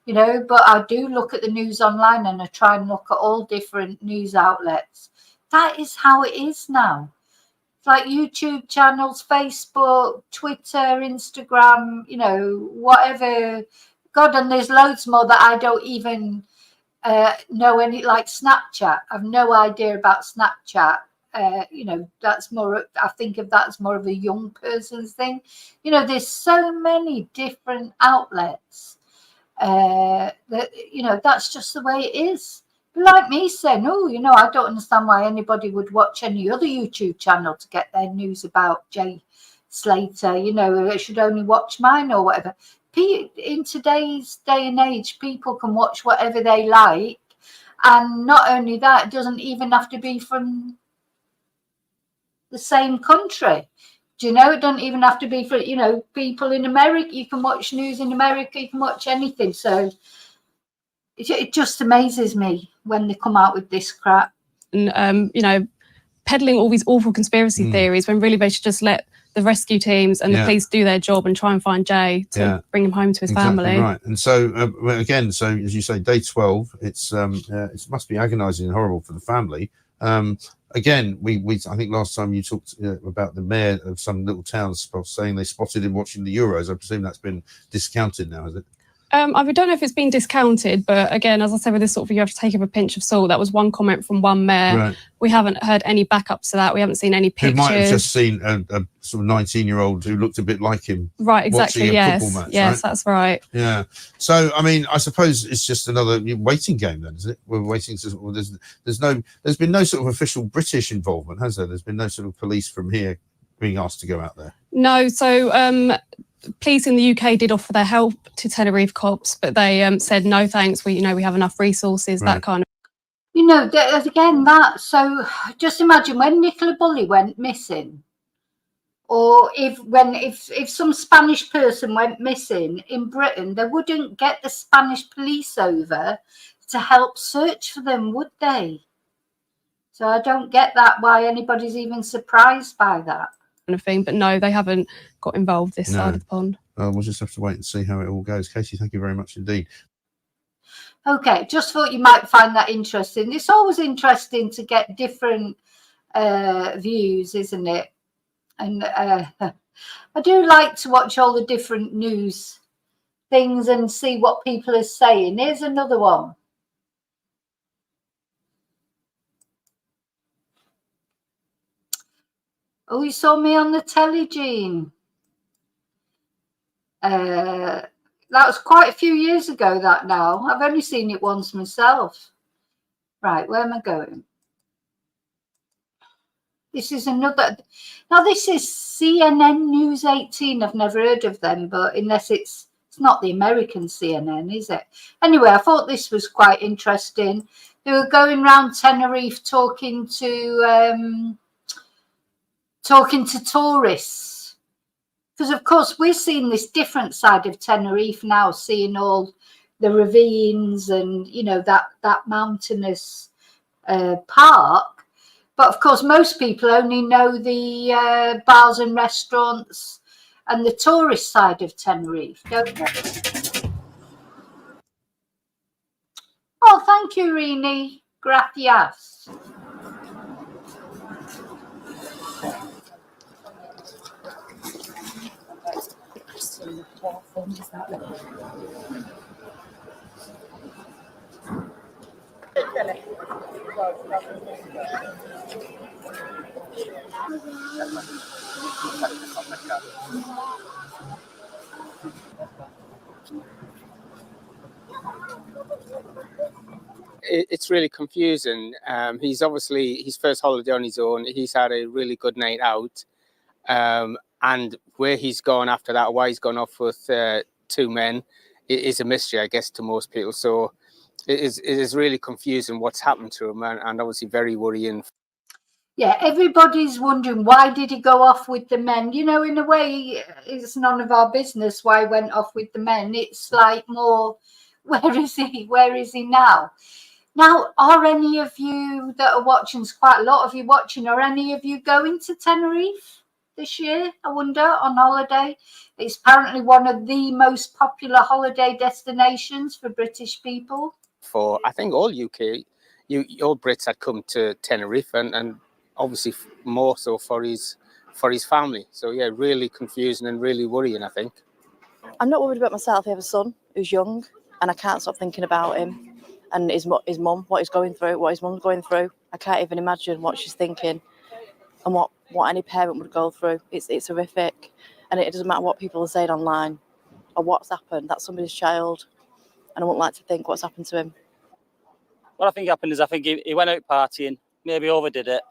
You know, but I do look at the news online, and I try and look at all different news outlets. That is how it is now. It's like YouTube channels, Facebook, Twitter, Instagram, you know, whatever. God, and there's loads more that I don't even know any, like Snapchat. I've no idea about Snapchat. You know, that's more, I think of that as more of a young person's thing. You know, there's so many different outlets that, you know, that's just the way it is. Like me saying, oh, you know, I don't understand why anybody would watch any other YouTube channel to get their news about Jay Slater. You know, they should only watch mine or whatever. In today's day and age, people can watch whatever they like. And not only that, it doesn't even have to be from the same country. Do you know, it doesn't even have to be for, you know, people in America. You can watch news in America, you can watch anything. So it just amazes me when they come out with this crap. And, you know, peddling all these awful conspiracy theories when really they should just let the rescue teams and the police do their job and try and find Jay to bring him home to his family. Right. And so, again, so as you say, day 12, it must be agonising and horrible for the family. Again, I think last time you talked about the mayor of some little towns saying they spotted him watching the Euros. I presume that's been discounted now, is it? I don't know if it's been discounted, but again, as I said, with this sort of, you have to take it with a pinch of salt. That was one comment from one mayor. Right. We haven't heard any backups to that. We haven't seen any pictures. Who might have just seen a sort of 19-year-old who looked a bit like him. Right, exactly. Watching a Yes, football match, yes, right? that's right. Yeah. So, I mean, I suppose it's just another waiting game then, isn't it? We're waiting to. Well, there's been no sort of official British involvement, has there? There's been no sort of police from here being asked to go out there. No. So, police in the UK did offer their help to Tenerife cops, but they said no thanks. We have enough resources. Right. That kind of. You know, again, that. So just imagine when Nicola Bulley went missing, or if some Spanish person went missing in Britain, they wouldn't get the Spanish police over to help search for them, would they? So I don't get that, why anybody's even surprised by that. Kind of thing, but no, they haven't got involved this No. side of the pond. We'll just have to wait and see how it all goes. Katie, thank you very much indeed. Okay, just thought you might find that interesting. It's always interesting to get different views, isn't it? And I do like to watch all the different news things and see what people are saying. Here's another one. Oh, you saw me on the telly, Jean. That was quite a few years ago, that now. I've only seen it once myself. Right, where am I going? This is another. Now, this is CNN News 18. I've never heard of them, but unless it's not the American CNN, is it? Anyway, I thought this was quite interesting. They were going around Tenerife talking to tourists, because of course we're seeing this different side of Tenerife now, seeing all the ravines and, you know, that mountainous park. But of course, most people only know the bars and restaurants and the tourist side of Tenerife, don't they? Oh, thank you, Rini. Gracias. It's really confusing. He's obviously his first holiday on his own. He's had a really good night out, and where he's gone after that, why he's gone off with two men, it is a mystery, I guess, to most people. So it is really confusing what's happened to him, and obviously very worrying. Yeah, everybody's wondering, why did he go off with the men? You know, in a way, it's none of our business why he went off with the men. It's like more, where is he? Where is he now? Now, are any of you that are watching, there's quite a lot of you watching, are any of you going to Tenerife this year, I wonder, on holiday? It's apparently one of the most popular holiday destinations for British people. For, I think, all UK, all Brits had come to Tenerife, and obviously more so for his family. So yeah, really confusing and really worrying, I think. I'm not worried about myself. I have a son who's young, and I can't stop thinking about him and his mum, what he's going through, what his mum's going through. I can't even imagine what she's thinking and what any parent would go through. It's horrific, and it doesn't matter what people are saying online or what's happened. That's somebody's child, and I wouldn't like to think what's happened to him. What I think happened is, I think he went out partying, maybe overdid it,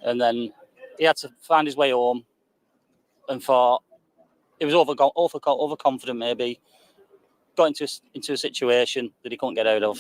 and then he had to find his way home, and thought he was overconfident, maybe got into a situation that he couldn't get out of.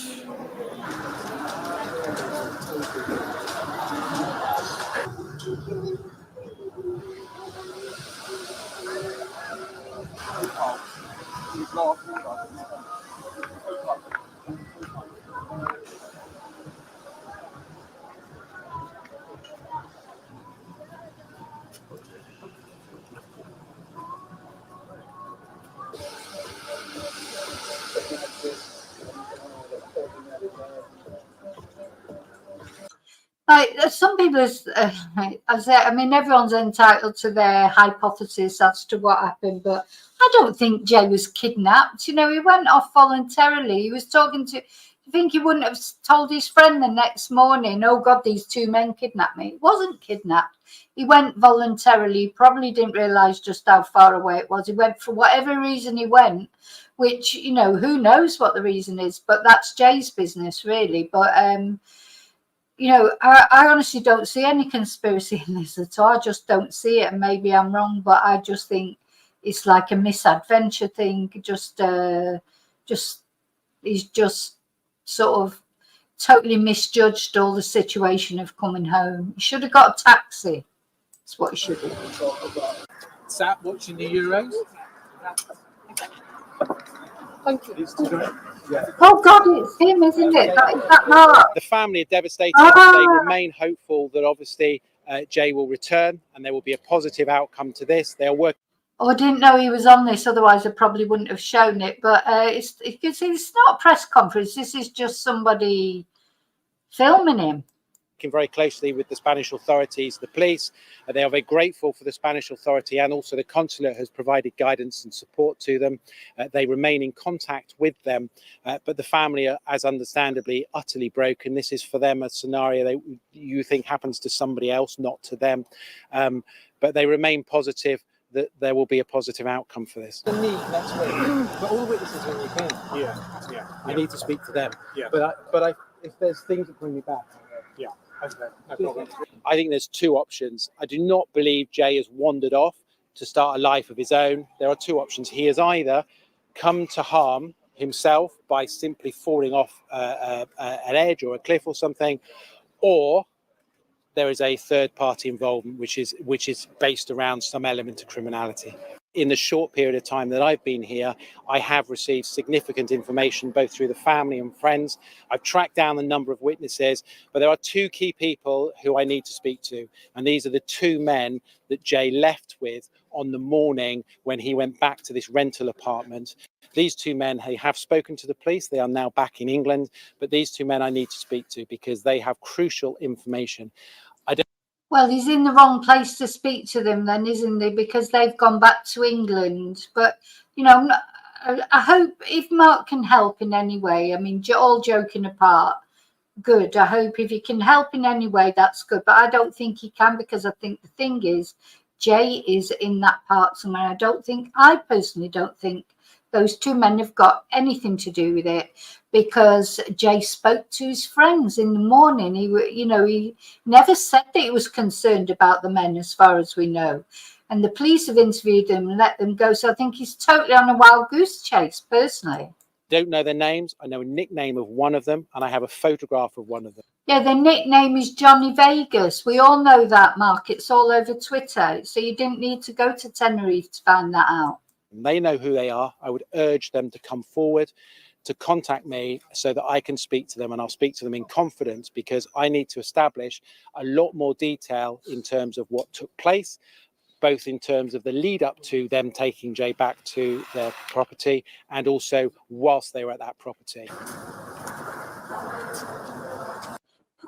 Some people, I mean, everyone's entitled to their hypothesis as to what happened, but I don't think Jay was kidnapped. You know, he went off voluntarily. He was talking to, I think he wouldn't have told his friend the next morning, oh God, these two men kidnapped me. He wasn't kidnapped. He went voluntarily. He probably didn't realise just how far away it was. He went for whatever reason he went, which, you know, who knows what the reason is, but that's Jay's business, really. But, you know, I honestly don't see any conspiracy in this at all. I just don't see it, and maybe I'm wrong, but I just think it's like a misadventure thing. He's just sort of totally misjudged all the situation of coming home. He should have got a taxi. That's what he should have. Sat watching the Euros. Thank you. Oh God, it's him, isn't it? Is that Mark? The family are devastated. Ah. They remain hopeful that obviously Jay will return and there will be a positive outcome to this. They are working. Oh, I didn't know he was on this, otherwise I probably wouldn't have shown it. But it's not a press conference. This is just somebody filming him. Working very closely with the Spanish authorities, the police. They are very grateful for the Spanish authority, and also the consulate has provided guidance and support to them. They remain in contact with them, but the family are, as understandably, utterly broken. This is for them a scenario you think happens to somebody else, not to them. But they remain positive that there will be a positive outcome for this. The need next week, but all the witnesses when you can. Yeah. I need to speak to them. Yeah. But if there's things that bring me back. Yeah. Okay. No problem. I think there's two options. I do not believe Jay has wandered off to start a life of his own. There are two options. He has either come to harm himself by simply falling off an edge or a cliff or something, or there is a third party involvement which is based around some element of criminality. In the short period of time that I've been here, I have received significant information both through the family and friends. I've tracked down the number of witnesses, but there are two key people who I need to speak to. And these are the two men that Jay left with on the morning when he went back to this rental apartment. These two men, they have spoken to the police. They are now back in England, but these two men I need to speak to because they have crucial information. Well, he's in the wrong place to speak to them then, isn't he? Because they've gone back to England. But, you know, I hope if Mark can help in any way, I mean, all joking apart, good. I hope if he can help in any way, that's good. But I don't think he can, because I think the thing is, Jay is in that part somewhere. I personally don't think those two men have got anything to do with it, because Jay spoke to his friends in the morning. He never said that he was concerned about the men, as far as we know. And the police have interviewed them and let them go. So I think he's totally on a wild goose chase, personally. Don't know their names. I know a nickname of one of them, and I have a photograph of one of them. Yeah, their nickname is Johnny Vegas. We all know that, Mark. It's all over Twitter. So you didn't need to go to Tenerife to find that out. They know who they are. I would urge them to come forward, to contact me so that I can speak to them, and I'll speak to them in confidence, because I need to establish a lot more detail in terms of what took place, both in terms of the lead up to them taking Jay back to their property and also whilst they were at that property.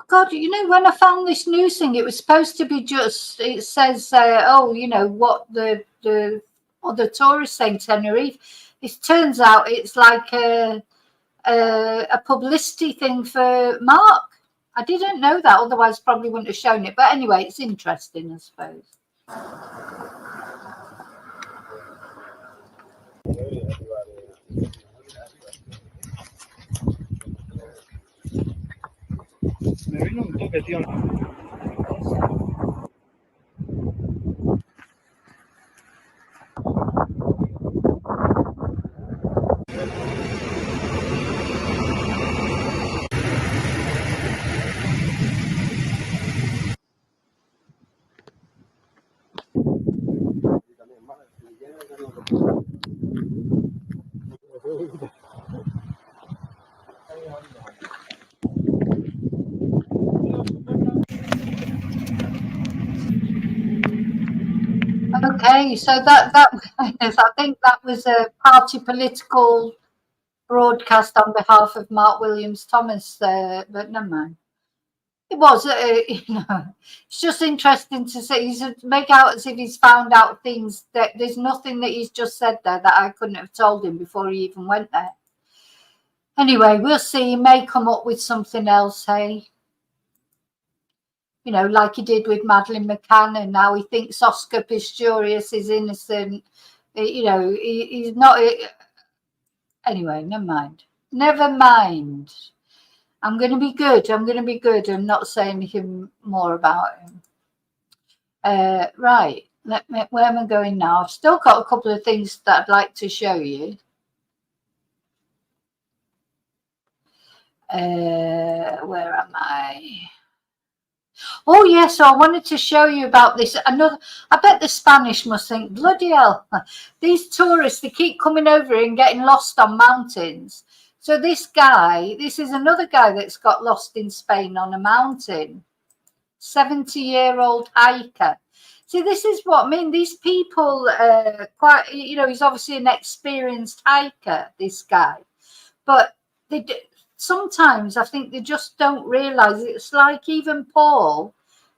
God, you know, when I found this news thing, it was supposed to be just, it says, what the other tourists say in Tenerife. It turns out it's like a publicity thing for Mark. I didn't know that, otherwise probably wouldn't have shown it. But anyway, it's interesting, I suppose. Okay, so that I think that was a party political broadcast on behalf of Mark Williams Thomas, but never mind. It was, it's just interesting to see. He's make out as if he's found out things that there's nothing that he's just said there that I couldn't have told him before he even went there. Anyway, we'll see. He may come up with something else, hey? You know, like he did with Madeleine McCann, and now he thinks Oscar Pistorius is innocent. You know, he's not. Anyway, never mind. Never mind. I'm going to be good. I'm going to be good. I'm not saying anything more about him. Right. Where am I going now? I've still got a couple of things that I'd like to show you. Where am I? Oh yes, so I wanted to show you about this. Another, I bet the Spanish must think, bloody hell, these tourists, they keep coming over and getting lost on mountains. So this guy, this is another guy that's got lost in Spain on a mountain. 70-year-old hiker. See, this is what I mean. These people, quite, you know, he's obviously an experienced hiker, this guy, but they sometimes I think they just don't realise. It's like even Paul,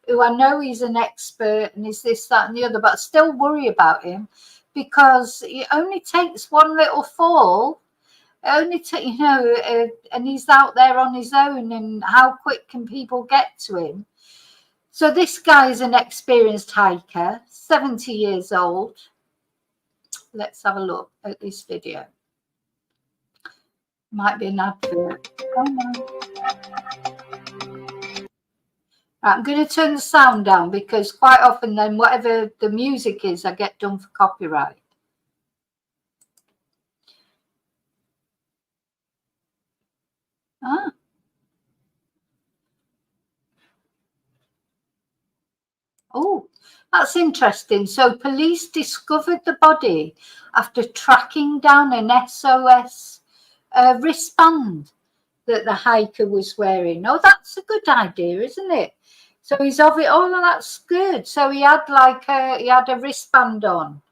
who I know he's an expert and is this, that, and the other, but I still worry about him because it only takes one little fall. Only you know, and he's out there on his own. And how quick can people get to him? So this guy is an experienced hiker, 70 years old. Let's have a look at this video. Might be an advert. Come on. Right, I'm going to turn the sound down because quite often then whatever the music is, I get done for copyright. Ah. Oh, that's interesting. So police discovered the body after tracking down an SOS wristband that the hiker was wearing. Oh, that's a good idea, isn't it? So he's of it. Oh, no, that's good. So he had like he had a wristband on.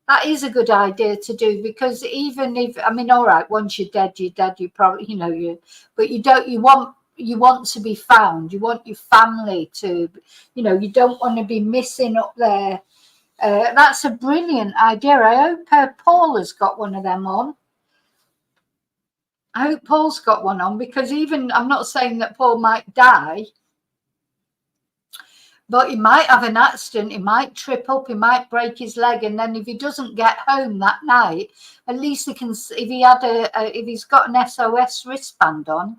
That is a good idea to do because even if, I mean, all right, once you're dead, you probably, you know, but you don't, you want to be found. You want your family to, you know, you don't want to be missing up there. That's a brilliant idea. I hope Paul has got one of them on. I hope Paul's got one on because even, I'm not saying that Paul might die, but he might have an accident, he might trip up, he might break his leg, and then if he doesn't get home that night, at least he can, if he had if he's got an SOS wristband on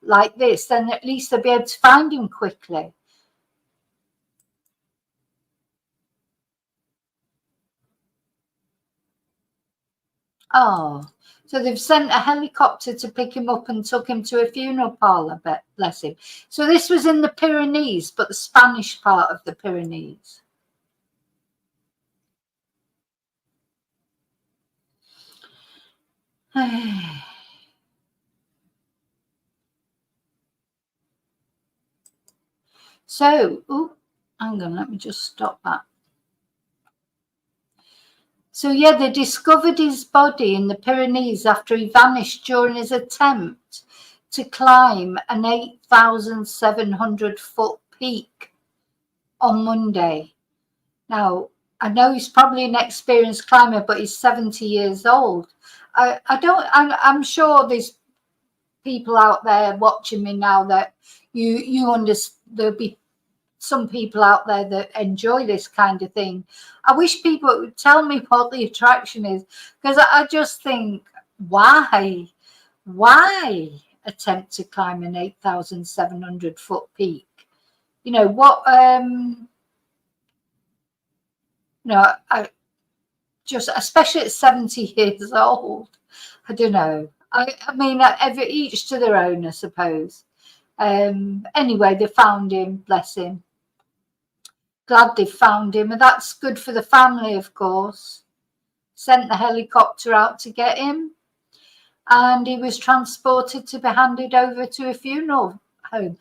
like this, then at least they'll be able to find him quickly. Oh, so they've sent a helicopter to pick him up and took him to a funeral parlour, bless him. So this was in the Pyrenees, but the Spanish part of the Pyrenees. So, oh, hang on, let me just stop that. So yeah, they discovered his body in the Pyrenees after he vanished during his attempt to climb an 8,700-foot peak on Monday. Now, I know he's probably an experienced climber, but he's 70 years old. I'm sure there's people out there watching me now that you understand. There'll be some people out there that enjoy this kind of thing. I wish people would tell me what the attraction is, because I just think, why attempt to climb an 8,700-foot peak? You know what? No, I just, especially at 70 years old, I don't know. I mean, each to their own, I suppose. Anyway, they found him, bless him. Glad they found him, and that's good for the family, of course. Sent the helicopter out to get him, and he was transported to be handed over to a funeral home.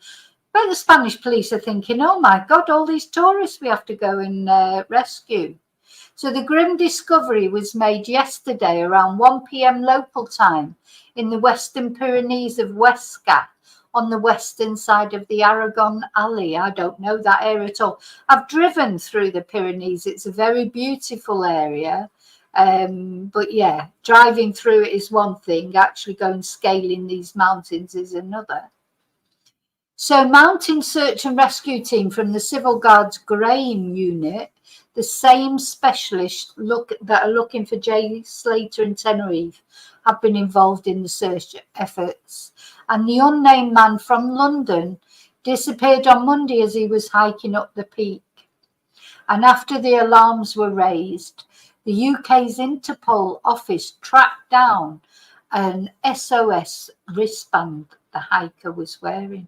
But the Spanish police are thinking, oh my God, all these tourists we have to go and rescue. So the grim discovery was made yesterday around 1 p.m. local time in the Western Pyrenees of Huesca, on the western side of the Aragon Alley. I don't know that area at all. I've driven through the Pyrenees. It's a very beautiful area. But yeah, driving through it is one thing. Actually going scaling these mountains is another. So mountain search and rescue team from the Civil Guard's Graham unit, the same specialists that are looking for Jay Slater in Tenerife, have been involved in the search efforts. And the unnamed man from London disappeared on Monday as he was hiking up the peak. And after the alarms were raised, the UK's Interpol office tracked down an SOS wristband the hiker was wearing.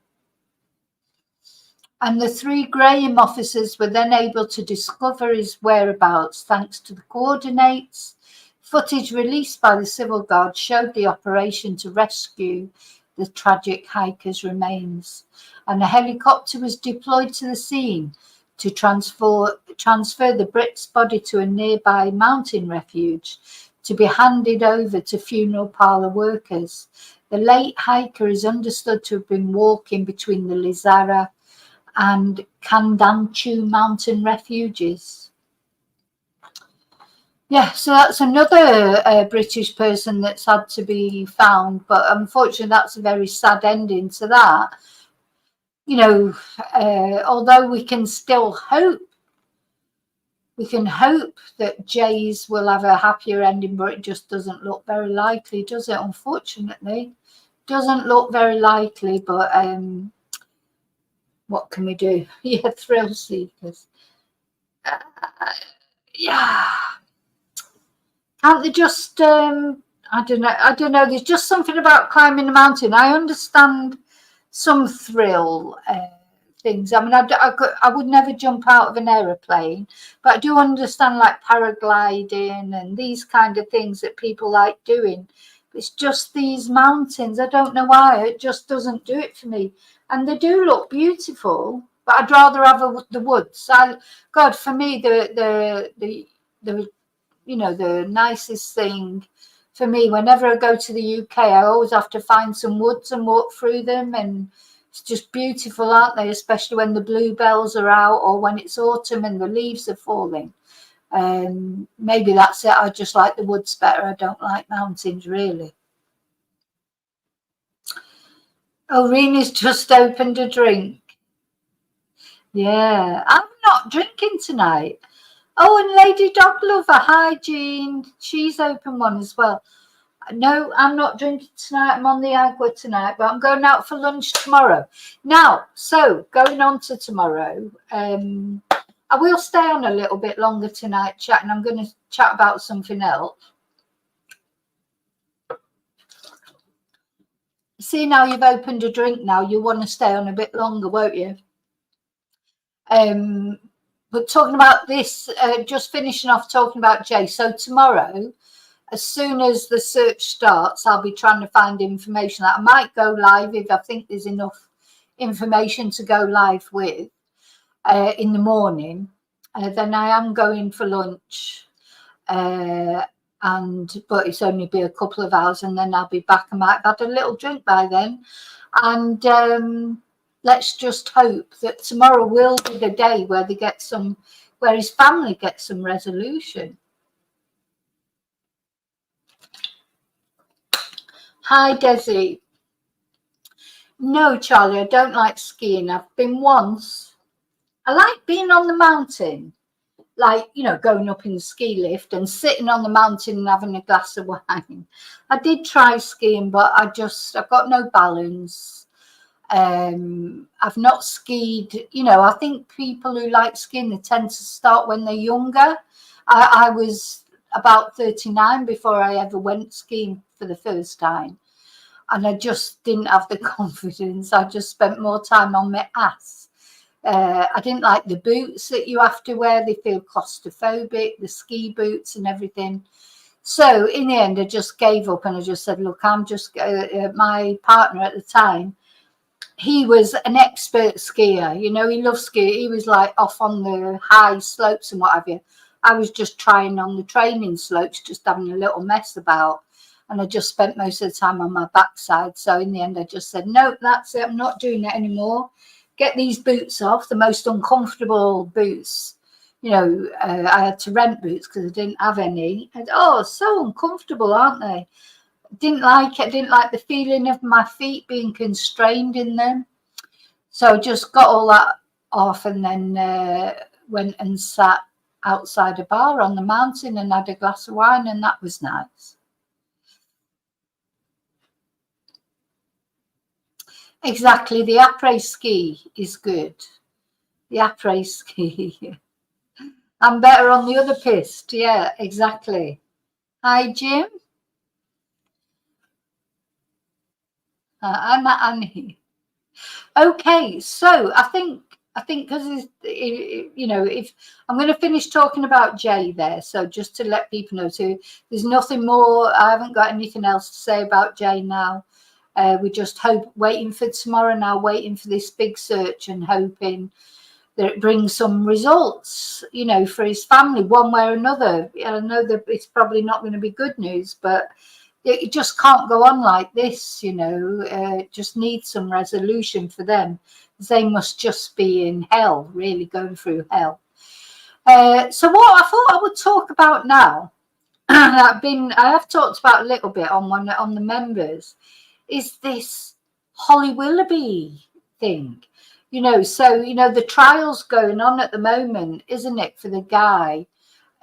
And the 3 Graham officers were then able to discover his whereabouts thanks to the coordinates. Footage released by the Civil Guard showed the operation to rescue the tragic hiker's remains, and a helicopter was deployed to the scene to transfer the Brit's body to a nearby mountain refuge to be handed over to funeral parlour workers. The late hiker is understood to have been walking between the Lizara and Kandanchu mountain refuges. Yeah, so that's another British person that's had to be found, but unfortunately that's a very sad ending to that. You know, although we can still hope, we can hope that Jay's will have a happier ending, but it just doesn't look very likely, does it? Unfortunately, doesn't look very likely, but what can we do? Yeah, thrill seekers. Yeah. Can't they just, I don't know, there's just something about climbing a mountain. I understand some thrill things. I mean, I would never jump out of an aeroplane, but I do understand like paragliding and these kind of things that people like doing. It's just these mountains. I don't know why. It just doesn't do it for me. And they do look beautiful, but I'd rather have the woods. God, for me, the you know, the nicest thing for me, whenever I go to the UK, I always have to find some woods and walk through them, and it's just beautiful, aren't they? Especially when the bluebells are out or when it's autumn and the leaves are falling. Maybe that's it. I just like the woods better. I don't like mountains, really. Oh, Rena's just opened a drink. Yeah, I'm not drinking tonight. Oh, and Lady Dog Lover, hi Jean. She's open one as well. No, I'm not drinking tonight. I'm on the agua tonight, but I'm going out for lunch tomorrow. Now, so going on to tomorrow, I will stay on a little bit longer tonight chatting. I'm going to chat about something else. See, now you've opened a drink now, you want to stay on a bit longer, won't you? But talking about this, just finishing off talking about Jay. So tomorrow, as soon as the search starts, I'll be trying to find information that I might go live if I think there's enough information to go live with in the morning. Then I am going for lunch, but it's only be a couple of hours, and then I'll be back. I might have had a little drink by then, and let's just hope that tomorrow will be the day where they get some, where his family gets some resolution. Hi, Desi. No, Charlie, I don't like skiing. I've been once. I like being on the mountain, like, you know, going up in the ski lift and sitting on the mountain and having a glass of wine. I did try skiing, but I've got no balance. I've not skied. You know, I think people who like skiing, they tend to start when they're younger. I was about 39 before I ever went skiing for the first time, and I just didn't have the confidence. I just spent more time on my ass. I didn't like the boots that you have to wear. They feel claustrophobic, the ski boots and everything. So in the end, I just gave up and I just said, look, I'm just, my partner at the time, he was an expert skier. You know, he loved skiing. He was like off on the high slopes and what have you. I was just trying on the training slopes, just having a little mess about. And I just spent most of the time on my backside. So in the end, I just said, no, that's it. I'm not doing it anymore. Get these boots off, the most uncomfortable boots. You know, I had to rent boots because I didn't have any. And, oh, so uncomfortable, aren't they? Didn't like it. Didn't like the feeling of my feet being constrained in them. So just got all that off and then went and sat outside a bar on the mountain and had a glass of wine, and that was nice. Exactly, the après ski is good. The après ski. I'm better on the other piste. Yeah, exactly. Hi, Jim. I'm at Annie. Okay, so I think I think because, you know, if I'm going to finish talking about Jay there, so just to let people know, so there's nothing more. I haven't got anything else to say about Jay now. We just waiting for tomorrow now, waiting for this big search and hoping that it brings some results, you know, for his family one way or another. I know that it's probably not going to be good news, but it just can't go on like this, you know. It just needs some resolution for them. They must just be in hell, really going through hell. So what I thought I would talk about now, I have talked about a little bit on the members, is this Holly Willoughby thing. You know, so, you know, the trial's going on at the moment, isn't it, for the guy,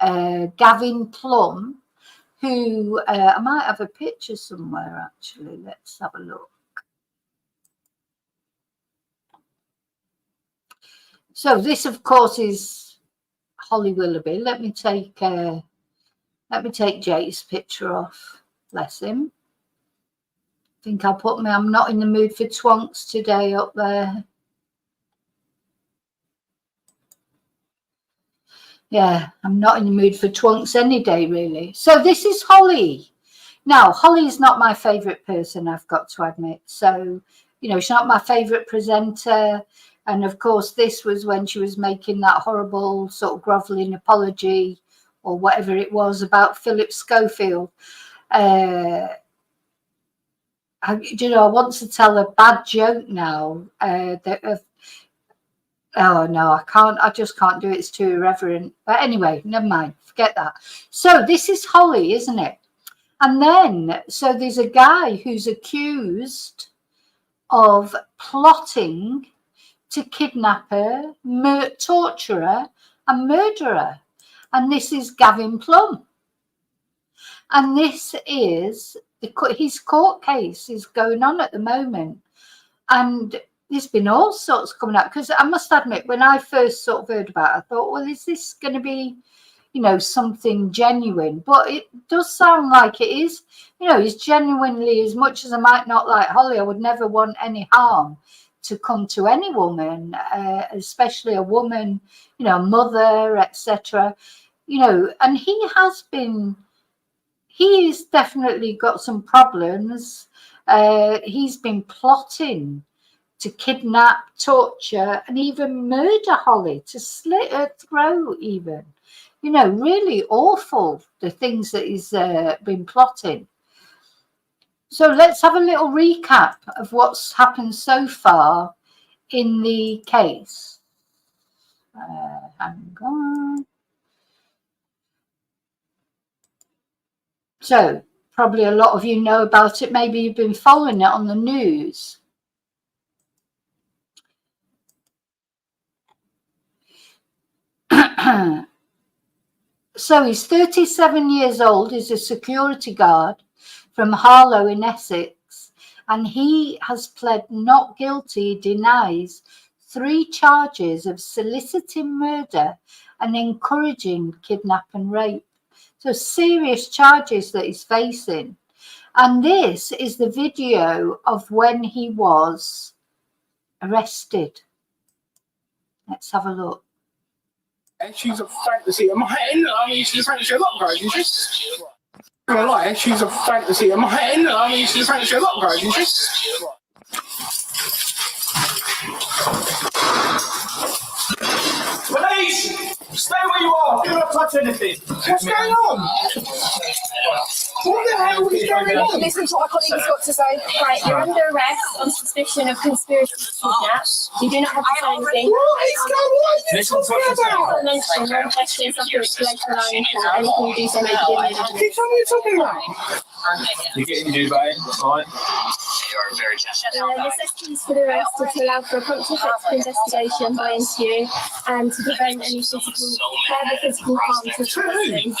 Gavin Plum, who I might have a picture somewhere, actually. Let's have a look. So this, of course, is Holly Willoughby. Let me take Jay's picture off. Bless him. I think I'll put I'm not in the mood for twonks today up there. Yeah, I'm not in the mood for twonks any day, really. So this is Holly. Now, Holly is not my favourite person, I've got to admit. So, you know, she's not my favourite presenter. And, of course, this was when she was making that horrible sort of grovelling apology or whatever it was about Philip Schofield. You know, I want to tell a bad joke now. Oh, no, I can't. I just can't do it. It's too irreverent. But anyway, never mind. Forget that. So this is Holly, isn't it? And then, so there's a guy who's accused of plotting to kidnap her, torture her, and murder her. And this is Gavin Plum. And this is, his court case is going on at the moment. And there's been all sorts coming out. Because I must admit, when I first sort of heard about it, I thought, well, is this going to be, you know, something genuine? But it does sound like it is. You know, it's genuinely, as much as I might not like Holly, I would never want any harm to come to any woman, especially a woman, you know, mother, etc. You know, and he's definitely got some problems. He's been plotting to kidnap, torture, and even murder Holly, to slit her throat even. You know, really awful, the things that he's been plotting. So let's have a little recap of what's happened so far in the case. Hang on. So probably a lot of you know about it. Maybe you've been following it on the news. So he's 37 years old. He's a security guard from Harlow in Essex, and he has pled not guilty. He denies 3 charges of soliciting murder and encouraging kidnap and rape. So serious charges that he's facing. And this is the video of when he was arrested. Let's have a look. And she's a fantasy of mine. I mean, she's a fantasy of a lot of guys, isn't she? I'm gonna lie, she's a fantasy of mine. I mean, she's a fantasy of a lot of guys, isn't she? Police! Stay where you are! Do not touch anything! What's going on? What the hell is going on? Listen to what my colleague has got to say. Right, you're under arrest on suspicion of conspiracy to kidnap. You do not have to say anything. What is going on? Listen to what you're about. Mention one question, something which relates to line for anything you do say may be Can you tell me what you're talking about? You're getting new, babe. Alright. Necessities for the arrest are to allow for a prompt and effective investigation by interview and to prevent any further physical harm to the person.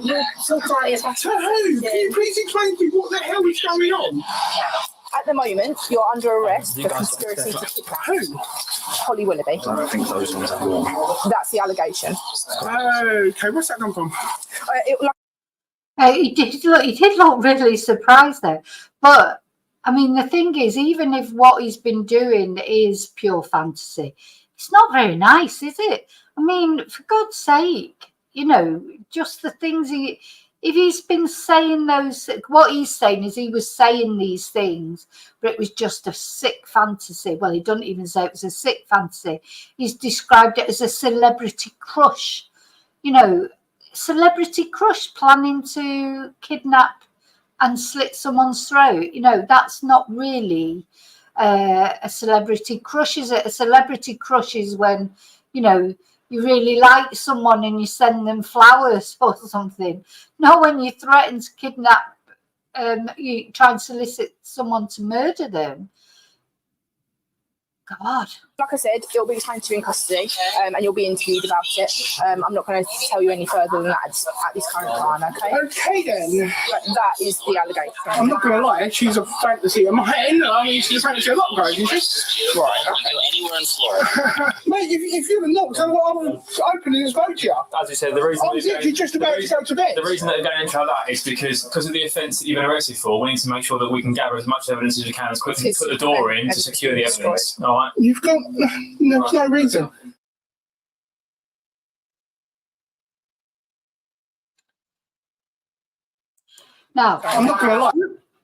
We'll talk about it. To who? Can you please explain to me what the hell is going on? At the moment, you're under arrest for conspiracy to kidnap. Who? Holly Willoughby. I think those ones are wrong. That's the allegation. Okay, where's that come from? He did look really surprised there. But, I mean, the thing is, even if what he's been doing is pure fantasy, It's not very nice, is it? I mean, for God's sake, you know, just the things if he's been saying those, what he's saying is he was saying these things, but it was just a sick fantasy. Well, he doesn't even say it was a sick fantasy. He's described it as a celebrity crush, you know, celebrity crush planning to kidnap and slit someone's throat. You know, that's not really a celebrity crush, is it? A celebrity crush is when, you know, you really like someone and you send them flowers or something. Not when you threaten to kidnap, you try and solicit someone to murder them. God. Like I said, it'll be assigned to you in custody, and you'll be interviewed about it. I'm not going to tell you any further than that at this current time, okay? Okay then. But that is the allegation. I'm not going to lie, she's a fantasy of mine. I mean, she's a fantasy of a lot of guys, isn't she? Right, okay. Anywhere in Florida. Mate, if you'd have knocked, I would have openly and spoke to you. As you said, the reason I was literally just about to go to bed. The reason that they're going into that is because of the offence that you've been arrested for. We need to make sure that we can gather as much evidence as we can as quickly put the door in to secure the evidence. All right. You've got there's no reason. Now, I'm not going to lie.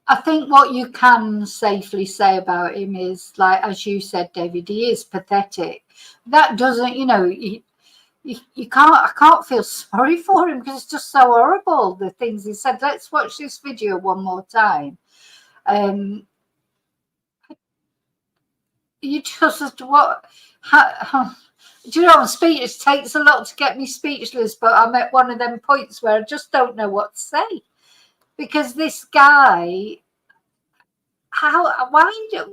I think what you can safely say about him is, like, as you said, David, he is pathetic. That doesn't, you know, you can't, I can't feel sorry for him because it's just so horrible, the things he said. Let's watch this video one more time. You just, what, do you know, I'm speechless. It takes a lot to get me speechless, but I'm at one of them points where I just don't know what to say. Because this guy, why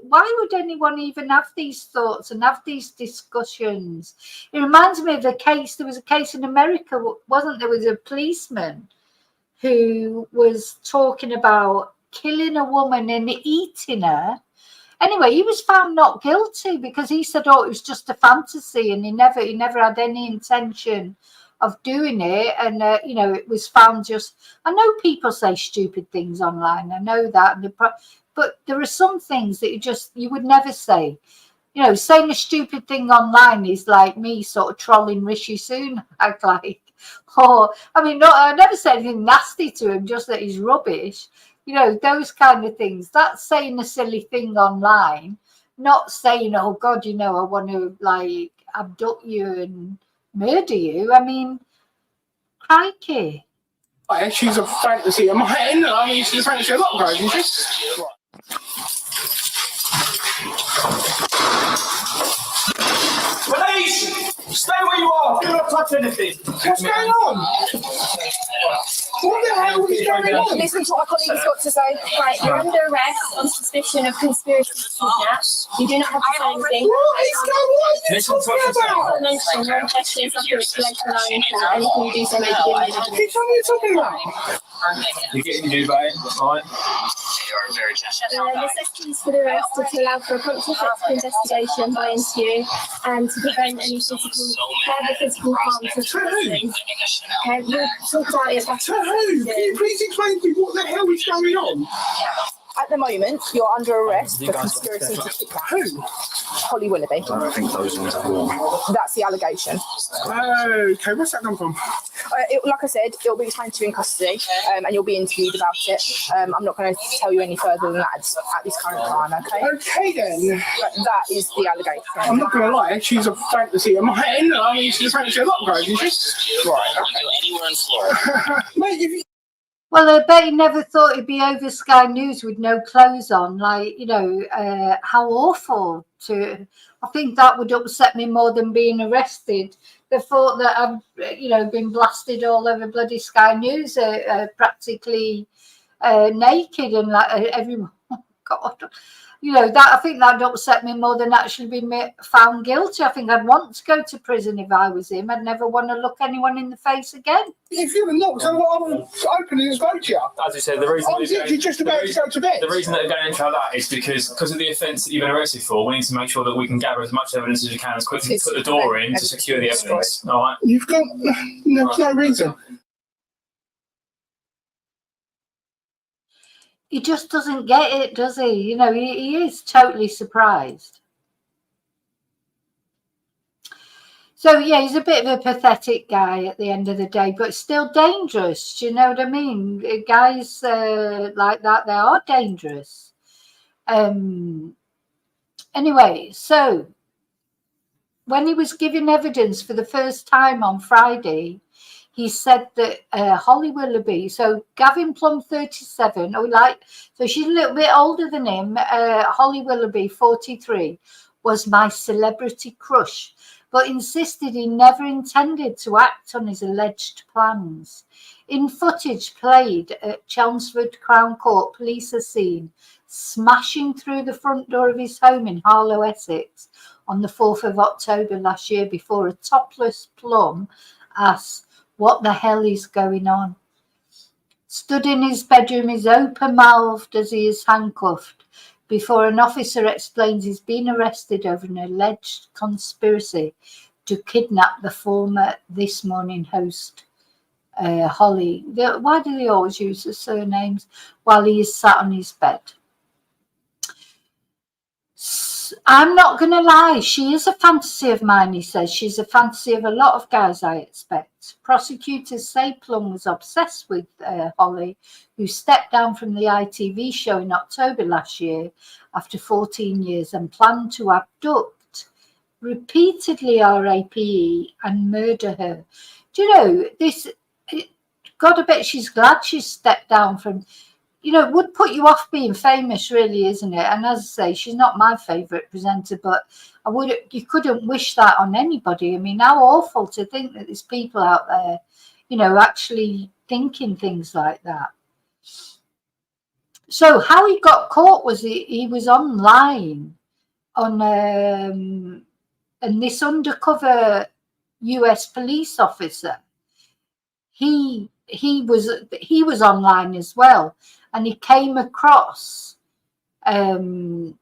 would anyone even have these thoughts and have these discussions? It reminds me of a case, there was a case in America, wasn't there? Was a policeman who was talking about killing a woman and eating her. Anyway, he was found not guilty because he said, oh, it was just a fantasy, and he never had any intention of doing it. And you know, it was found just, I know people say stupid things online, I know that, but there are some things that you would never say. You know, saying a stupid thing online is like me sort of trolling Rishi Sunak, like, or I mean, no, I never said anything nasty to him, just that he's rubbish. You know, those kind of things. That's saying a silly thing online, not saying, oh God, you know, I want to like abduct you and murder you. I mean, crikey. She's a fantasy of mine. I mean, she's a fantasy of a lot of guys, isn't she? Police! Stay where you are! Do not touch anything! What's going on? What the hell is going on? Listen to what our colleague's got to say. Right, you're under arrest on suspicion of conspiracy to kidnap. You do not have to say anything. What is going on? Listen to what you're Not mention your question something which relates to lying for anything you do so may be given Keep telling me what you're talking about. You're getting new, babe. Alright? Necessities for the arrest are to allow for a prompt and effective investigation by interview and to prevent any physical harm to the person. We'll talk about it. To who? Can you please explain to me what the hell is going on? At the moment, you're under arrest for conspiracy to kidnap. Who? Holly Willoughby. I think those ones are warm. That's the allegation. Okay, where's that come from? Like I said, it'll be assigned to you in custody, and you'll be interviewed about it. I'm not going to tell you any further than that at this current time, okay? Okay then. But that is the allegation. I'm not going to lie, she's a fantasy of mine. I mean, she's a fantasy of a lot of guys, isn't she? Right. Anywhere in Florida. Mate, if you... Well, I bet he never thought he'd be over Sky News with no clothes on. Like, you know, how awful to... I think that would upset me more than being arrested. The thought that I've, you know, been blasted all over bloody Sky News, practically naked, and like everyone... Oh, God. You know, that I think that'd upset me more than actually being found guilty. I think I'd want to go to prison if I was him. I'd never want to look anyone in the face again. If you'd have knocked, I would have openly and spoke to you. As you said, the reason I was literally just about to go to bed. The reason that they're going into that is because of the offence that you've been arrested for. We need to make sure that we can gather as much evidence as we can as quickly put the door in to secure the evidence. All right. You've got no reason. He just doesn't get it, does he? You know, he is totally surprised. So yeah, he's a bit of a pathetic guy at the end of the day, but still dangerous. Do you know what I mean? Guys like that, they are dangerous. Anyway, so when he was giving evidence for the first time on Friday, he said that Holly Willoughby, so Gavin Plum, 37, so she's a little bit older than him. Holly Willoughby, 43, was my celebrity crush, but insisted he never intended to act on his alleged plans. In footage played at Chelmsford Crown Court, police are seen smashing through the front door of his home in Harlow, Essex, on the 4th of October last year before a topless Plum asks, "What the hell is going on?" Stood in his bedroom, is open-mouthed as he is handcuffed before an officer explains he's been arrested over an alleged conspiracy to kidnap the former This Morning host, Holly. Why do they always use the surnames? While he is sat on his bed. I'm not going to lie, she is a fantasy of mine, he says. She's a fantasy of a lot of guys, I expect. Prosecutors say Plum was obsessed with Holly, who stepped down from the ITV show in October last year after 14 years and planned to abduct, repeatedly RAPE, and murder her. Do you know, God, I bet she's glad she stepped down from... it would put you off being famous, really, isn't it? And as I say, she's not my favourite presenter, but you couldn't wish that on anybody. I mean, how awful to think that there's people out there, actually thinking things like that. So how he got caught was he was online on, and this undercover US police officer, he was online as well, and he came across Gavin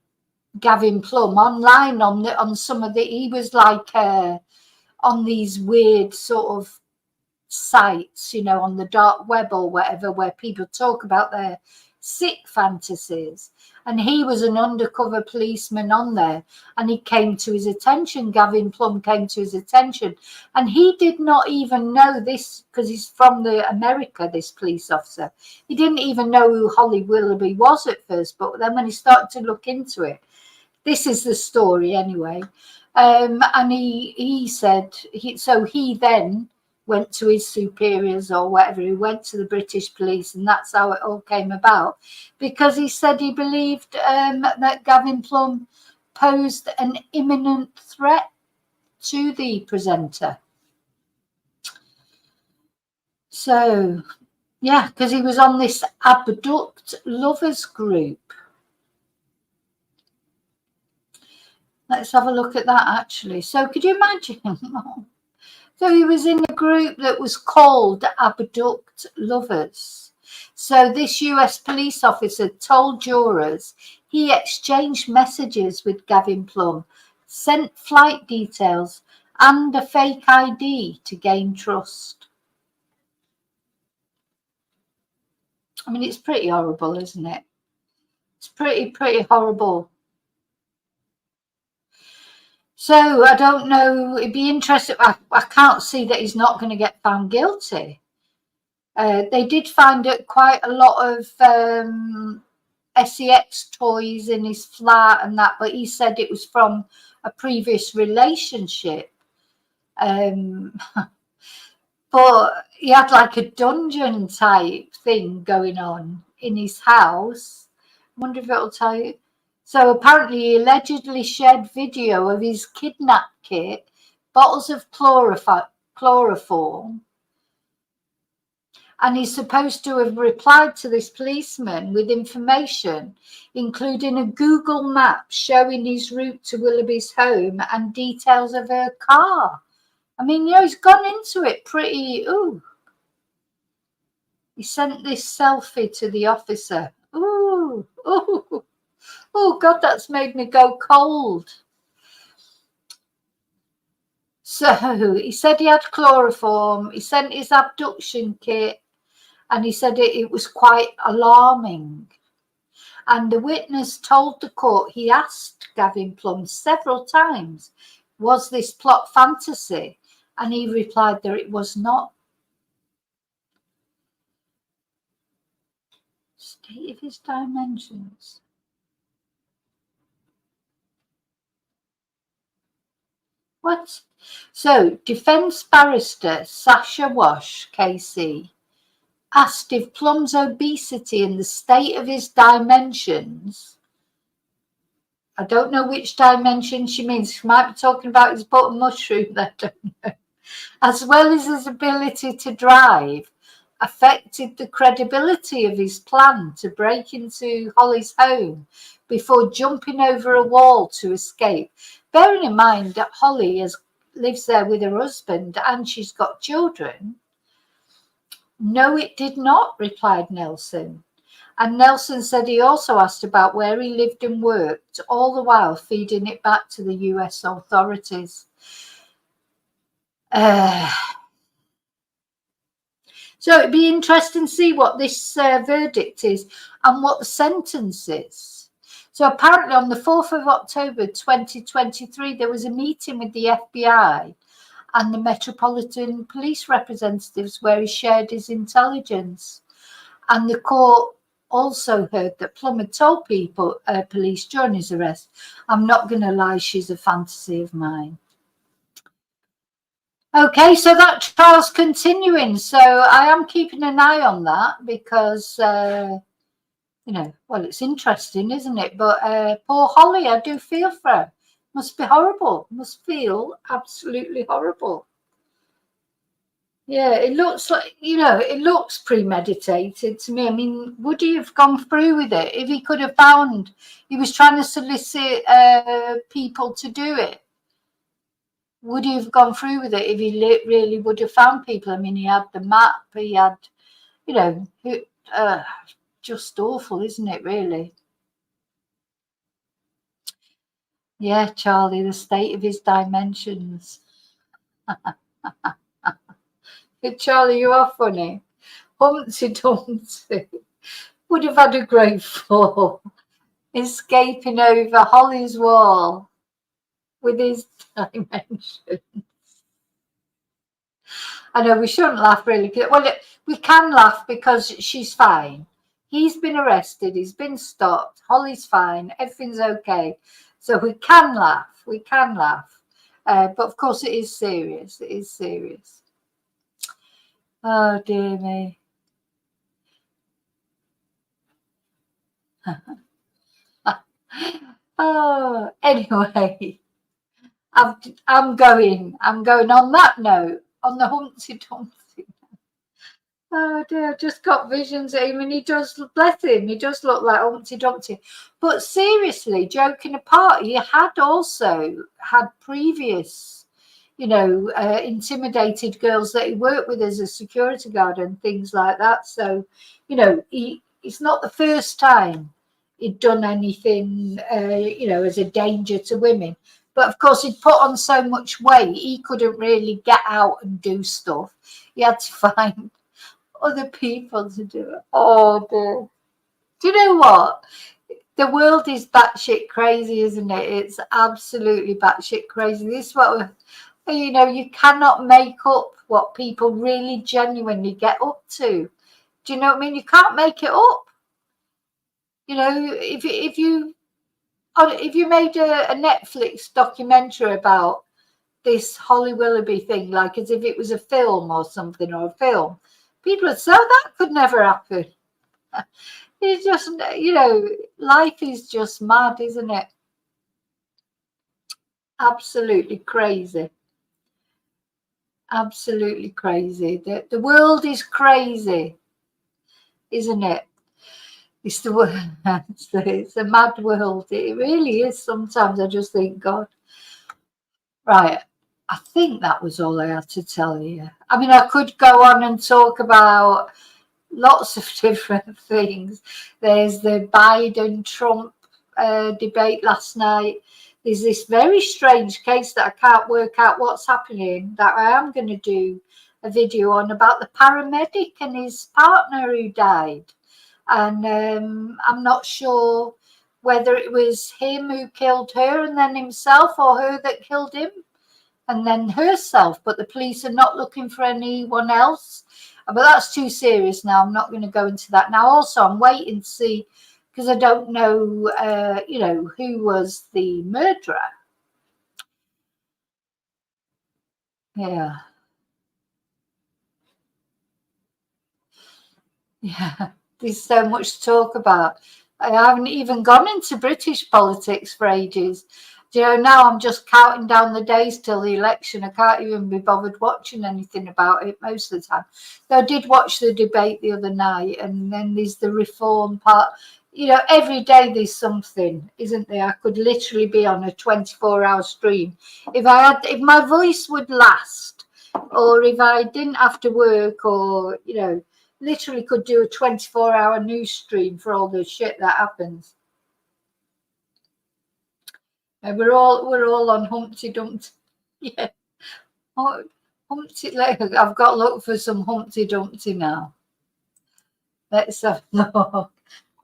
Plum online on some of he was like on these weird sort of sites, on the dark web or whatever, where people talk about their sick fantasies. And he was an undercover policeman on there, and he came to his attention. Gavin Plum came to his attention, and he did not even know this, because he's from America, this police officer. He didn't even know who Holly Willoughby was at first, but then when he started to look into it, this is the story anyway. And he said, he then went to his superiors or whatever, he went to the British police, and that's how it all came about, because he said he believed that Gavin Plum posed an imminent threat to the presenter. So, yeah, because he was on this abduct lovers group. Let's have a look at that, actually. So could you imagine? So he was in a group that was called Abduct Lovers. So this US police officer told jurors he exchanged messages with Gavin Plum, sent flight details and a fake ID to gain trust. I mean, it's pretty horrible, isn't it? It's pretty horrible. So I don't know, it'd be interesting. I can't see that he's not going to get found guilty. They did find quite a lot of sex toys in his flat and that, but he said it was from a previous relationship. But he had like a dungeon type thing going on in his house. I wonder if it'll tell you. So apparently he allegedly shared video of his kidnap kit, bottles of chloroform, and he's supposed to have replied to this policeman with information, including a Google map showing his route to Willoughby's home and details of her car. I mean, he's gone into it pretty, ooh. He sent this selfie to the officer. Ooh, ooh. Oh, God, that's made me go cold. So he said he had chloroform. He sent his abduction kit, and he said it was quite alarming. And the witness told the court he asked Gavin Plum several times, Was this plot fantasy? And he replied that it was not. State of his dimensions. What? So, defence barrister Sasha Wash, KC, asked if Plum's obesity and the state of his dimensions, I don't know which dimension she means, she might be talking about his button mushroom, I don't know, as well as his ability to drive, affected the credibility of his plan to break into Holly's home before jumping over a wall to escape. Bearing in mind that Holly lives there with her husband and she's got children. No, it did not, replied Nelson. And Nelson said he also asked about where he lived and worked, all the while feeding it back to the US authorities. So it'd be interesting to see what this verdict is and what the sentence is. So apparently on the 4th of October 2023, there was a meeting with the FBI and the Metropolitan Police representatives where he shared his intelligence. And the court also heard that Plum had told police during his arrest, I'm not going to lie, she's a fantasy of mine. Okay, so that trial's continuing. So I am keeping an eye on that because, you know, well, it's interesting, isn't it? But poor Holly, I do feel for her. Must be horrible. Must feel absolutely horrible. Yeah, it looks like, you know, it looks premeditated to me. I mean, would he have gone through with it if he could have found, he was trying to solicit people to do it? Would he have gone through with it if he really would have found people? I mean, he had the map, he had, you know, just awful, isn't it, really? Yeah, Charlie, the state of his dimensions. Charlie, you are funny. Humpty Dumpty would have had a great fall, escaping over Holly's wall with his dimensions. I know we shouldn't laugh, really. Well, we can laugh because she's fine. He's been arrested. He's been stopped. Holly's fine. Everything's okay. So we can laugh. We can laugh. But of course, it is serious. It is serious. Oh, dear me. Oh, anyway, I'm going on that note, on the Humpty Dumpty. Oh dear, I've just got visions of him, and he does, bless him, he does look like Humpty Dumpty. But seriously, joking apart, he had also had previous, you know, intimidated girls that he worked with as a security guard and things like that. So, you know, it's not the first time he'd done anything, you know, as a danger to women. But of course, he'd put on so much weight, he couldn't really get out and do stuff. He had to find other people to do it. Oh, dear. Do you know what? The world is batshit crazy, isn't it? It's absolutely batshit crazy. This is what, you know, you cannot make up what people really genuinely get up to. Do you know what I mean? You can't make it up. You know, if you made a Netflix documentary about this Holly Willoughby thing, like as if it was a film or something, or a film, people would say, oh, that could never happen. It's just, you know, life is just mad, isn't it? Absolutely crazy. Absolutely crazy. The world is crazy, isn't it? It's the world. It's a mad world. It really is. Sometimes I just think, God. Right. I think that was all I had to tell you. I mean, I could go on and talk about lots of different things. There's the Biden-Trump debate last night. There's this very strange case that I can't work out what's happening, that I am going to do a video on, about the paramedic and his partner who died. And I'm not sure whether it was him who killed her and then himself, or her that killed him. and then herself, but the police are not looking for anyone else. But that's too serious now. I'm not going to go into that now. Also, I'm waiting to see, because I don't know, you know, who was the murderer. Yeah. Yeah, there's so much to talk about. I haven't even gone into British politics for ages. You know, now I'm just counting down the days till the election. I can't even be bothered watching anything about it most of the time. Though I did watch the debate the other night, and then there's the reform part. You know, every day there's something, isn't there? I could literally be on a 24-hour stream. If my voice would last, or if I didn't have to work, or, you know, literally could do a 24-hour news stream for all the shit that happens. And we're all on Humpty Dumpty. Yeah. Oh, Humpty, I've got to look for some Humpty Dumpty now. Let's have no.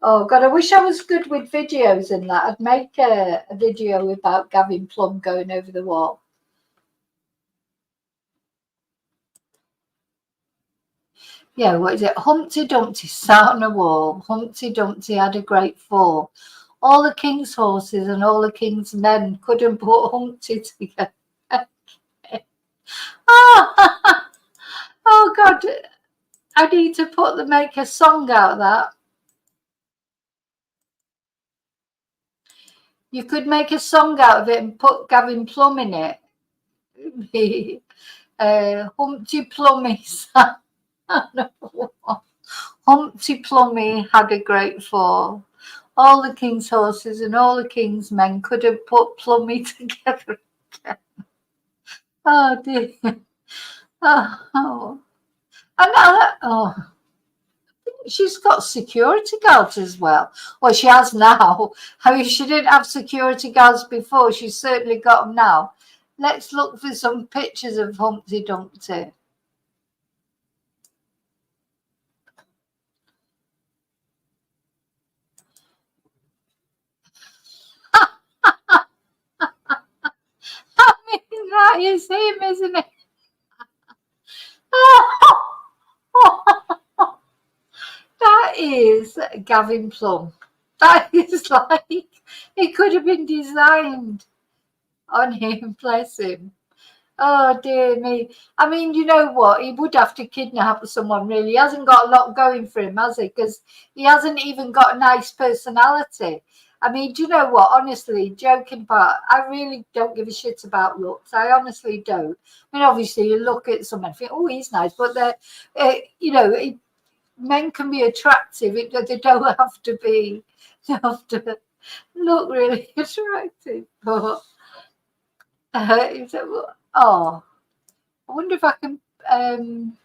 Oh God, I wish I was good with videos and that. I'd make a video about Gavin Plum going over the wall. Yeah, what is it? Humpty Dumpty sat on a wall. Humpty Dumpty had a great fall. All the king's horses and all the king's men couldn't put Humpty together. Oh, oh God, I need to make a song out of that. You could make a song out of it and put Gavin Plum in it. Humpty Plummy sat on a wall. Humpty Plummy had a great fall. All the king's horses and all the king's men couldn't put Plummy together again. Oh dear. Oh. And she's got security guards as well. Well, she has now. I mean, she didn't have security guards before. She's certainly got them now. Let's look for some pictures of Humpty Dumpty. I mean, that is him, isn't it? That is Gavin Plum. That is like, it could have been designed on him, bless him. Oh dear me. I mean, you know what? He would have to kidnap someone, really. He hasn't got a lot going for him, has he? Because he hasn't even got a nice personality. I mean, do you know what? Honestly, joking apart, I really don't give a shit about looks. I honestly don't. I mean, obviously, you look at someone and think, oh, he's nice. But, you know, men can be attractive. They don't have to be, they have to look really attractive. But, oh, I wonder if I can.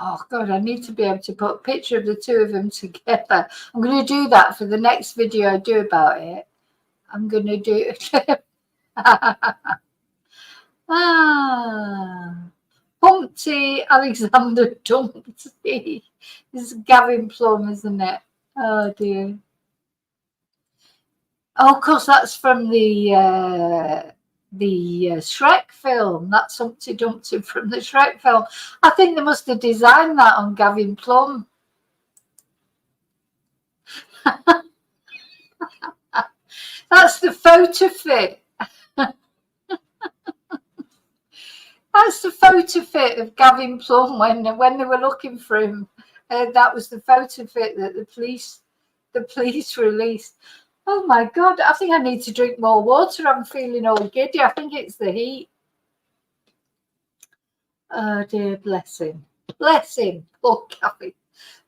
Oh God, I need to be able to put a picture of the two of them together. I'm going to do that for the next video I do about it. I'm going to do it. Humpty Alexander Dumpty. This is Gavin Plum, isn't it? Oh dear. Oh, of course, that's from the Shrek film. That's Humpty Dumpty from the Shrek film. I think they must have designed that on Gavin Plum. That's the photo fit. That's the photo fit of Gavin Plum when they were looking for him. That was the photo fit that the police released. Oh my God, I think I need to drink more water. I'm feeling all giddy. I think it's the heat. Oh dear, bless him. Bless him. Poor Gavin.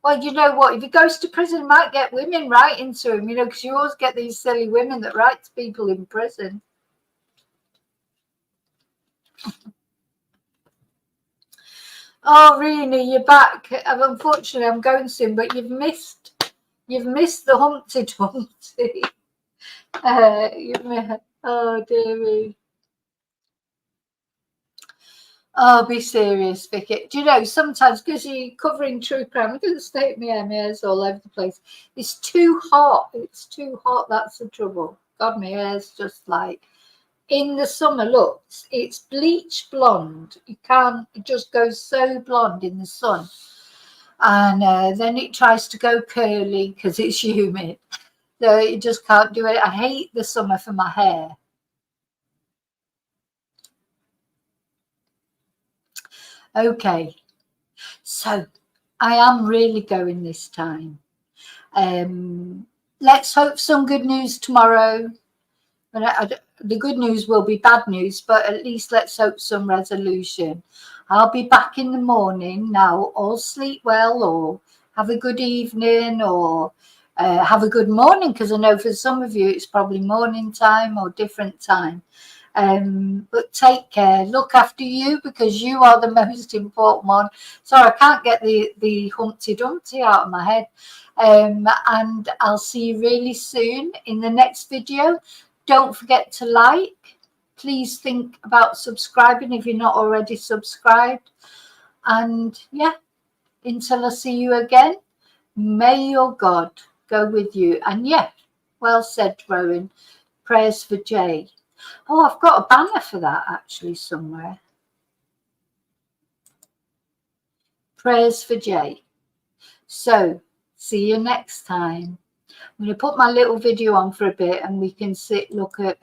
Well, you know what? If he goes to prison, he might get women writing to him, you know, because you always get these silly women that write to people in prison. Oh, Rini, you're back. Unfortunately, I'm going soon, but you've missed the Humpty Dumpty. Oh dear me. Oh, be serious, Vicky. Do you know, sometimes, because you're covering true crime, look at the state of my hair's all over the place. It's too hot. It's too hot. That's the trouble. God, my hair's just like, in the summer, look, it's bleach blonde. You can't, it just goes so blonde in the sun. And then it tries to go curly because it's humid. So you just can't do it. I hate the summer for my hair. Okay, so I am really going this time. Let's hope some good news tomorrow. The good news will be bad news, but at least let's hope some resolution. I'll be back in the morning now. All sleep well, or have a good evening, or have a good morning, because I know for some of you it's probably morning time or different time. But take care, look after you, because you are the most important one. Sorry, I can't get the Humpty Dumpty out of my head. And I'll see you really soon in the next video. Don't forget to like. Please think about subscribing if you're not already subscribed. And yeah, until I see you again, may your God go with you. And yeah, well said, Rowan. Prayers for Jay. Oh, I've got a banner for that actually somewhere. Prayers for Jay. So, see you next time. I'm going to put my little video on for a bit and we can look at...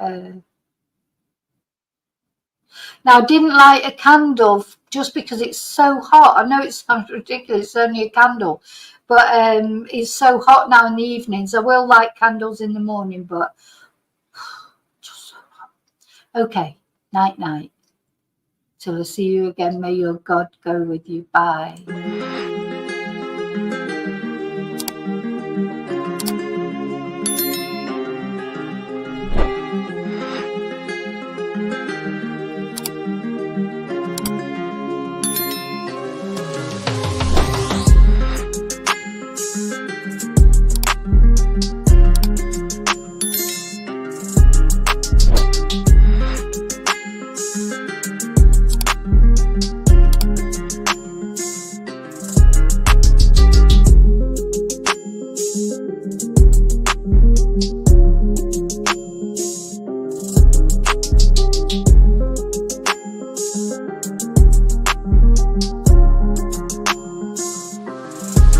Now, I didn't light a candle just because it's so hot. I know it sounds ridiculous, it's only a candle. But it's so hot now in the evenings. I will light candles in the morning, but... just so hot. Okay, night, night. Till I see you again, may your God go with you. Bye.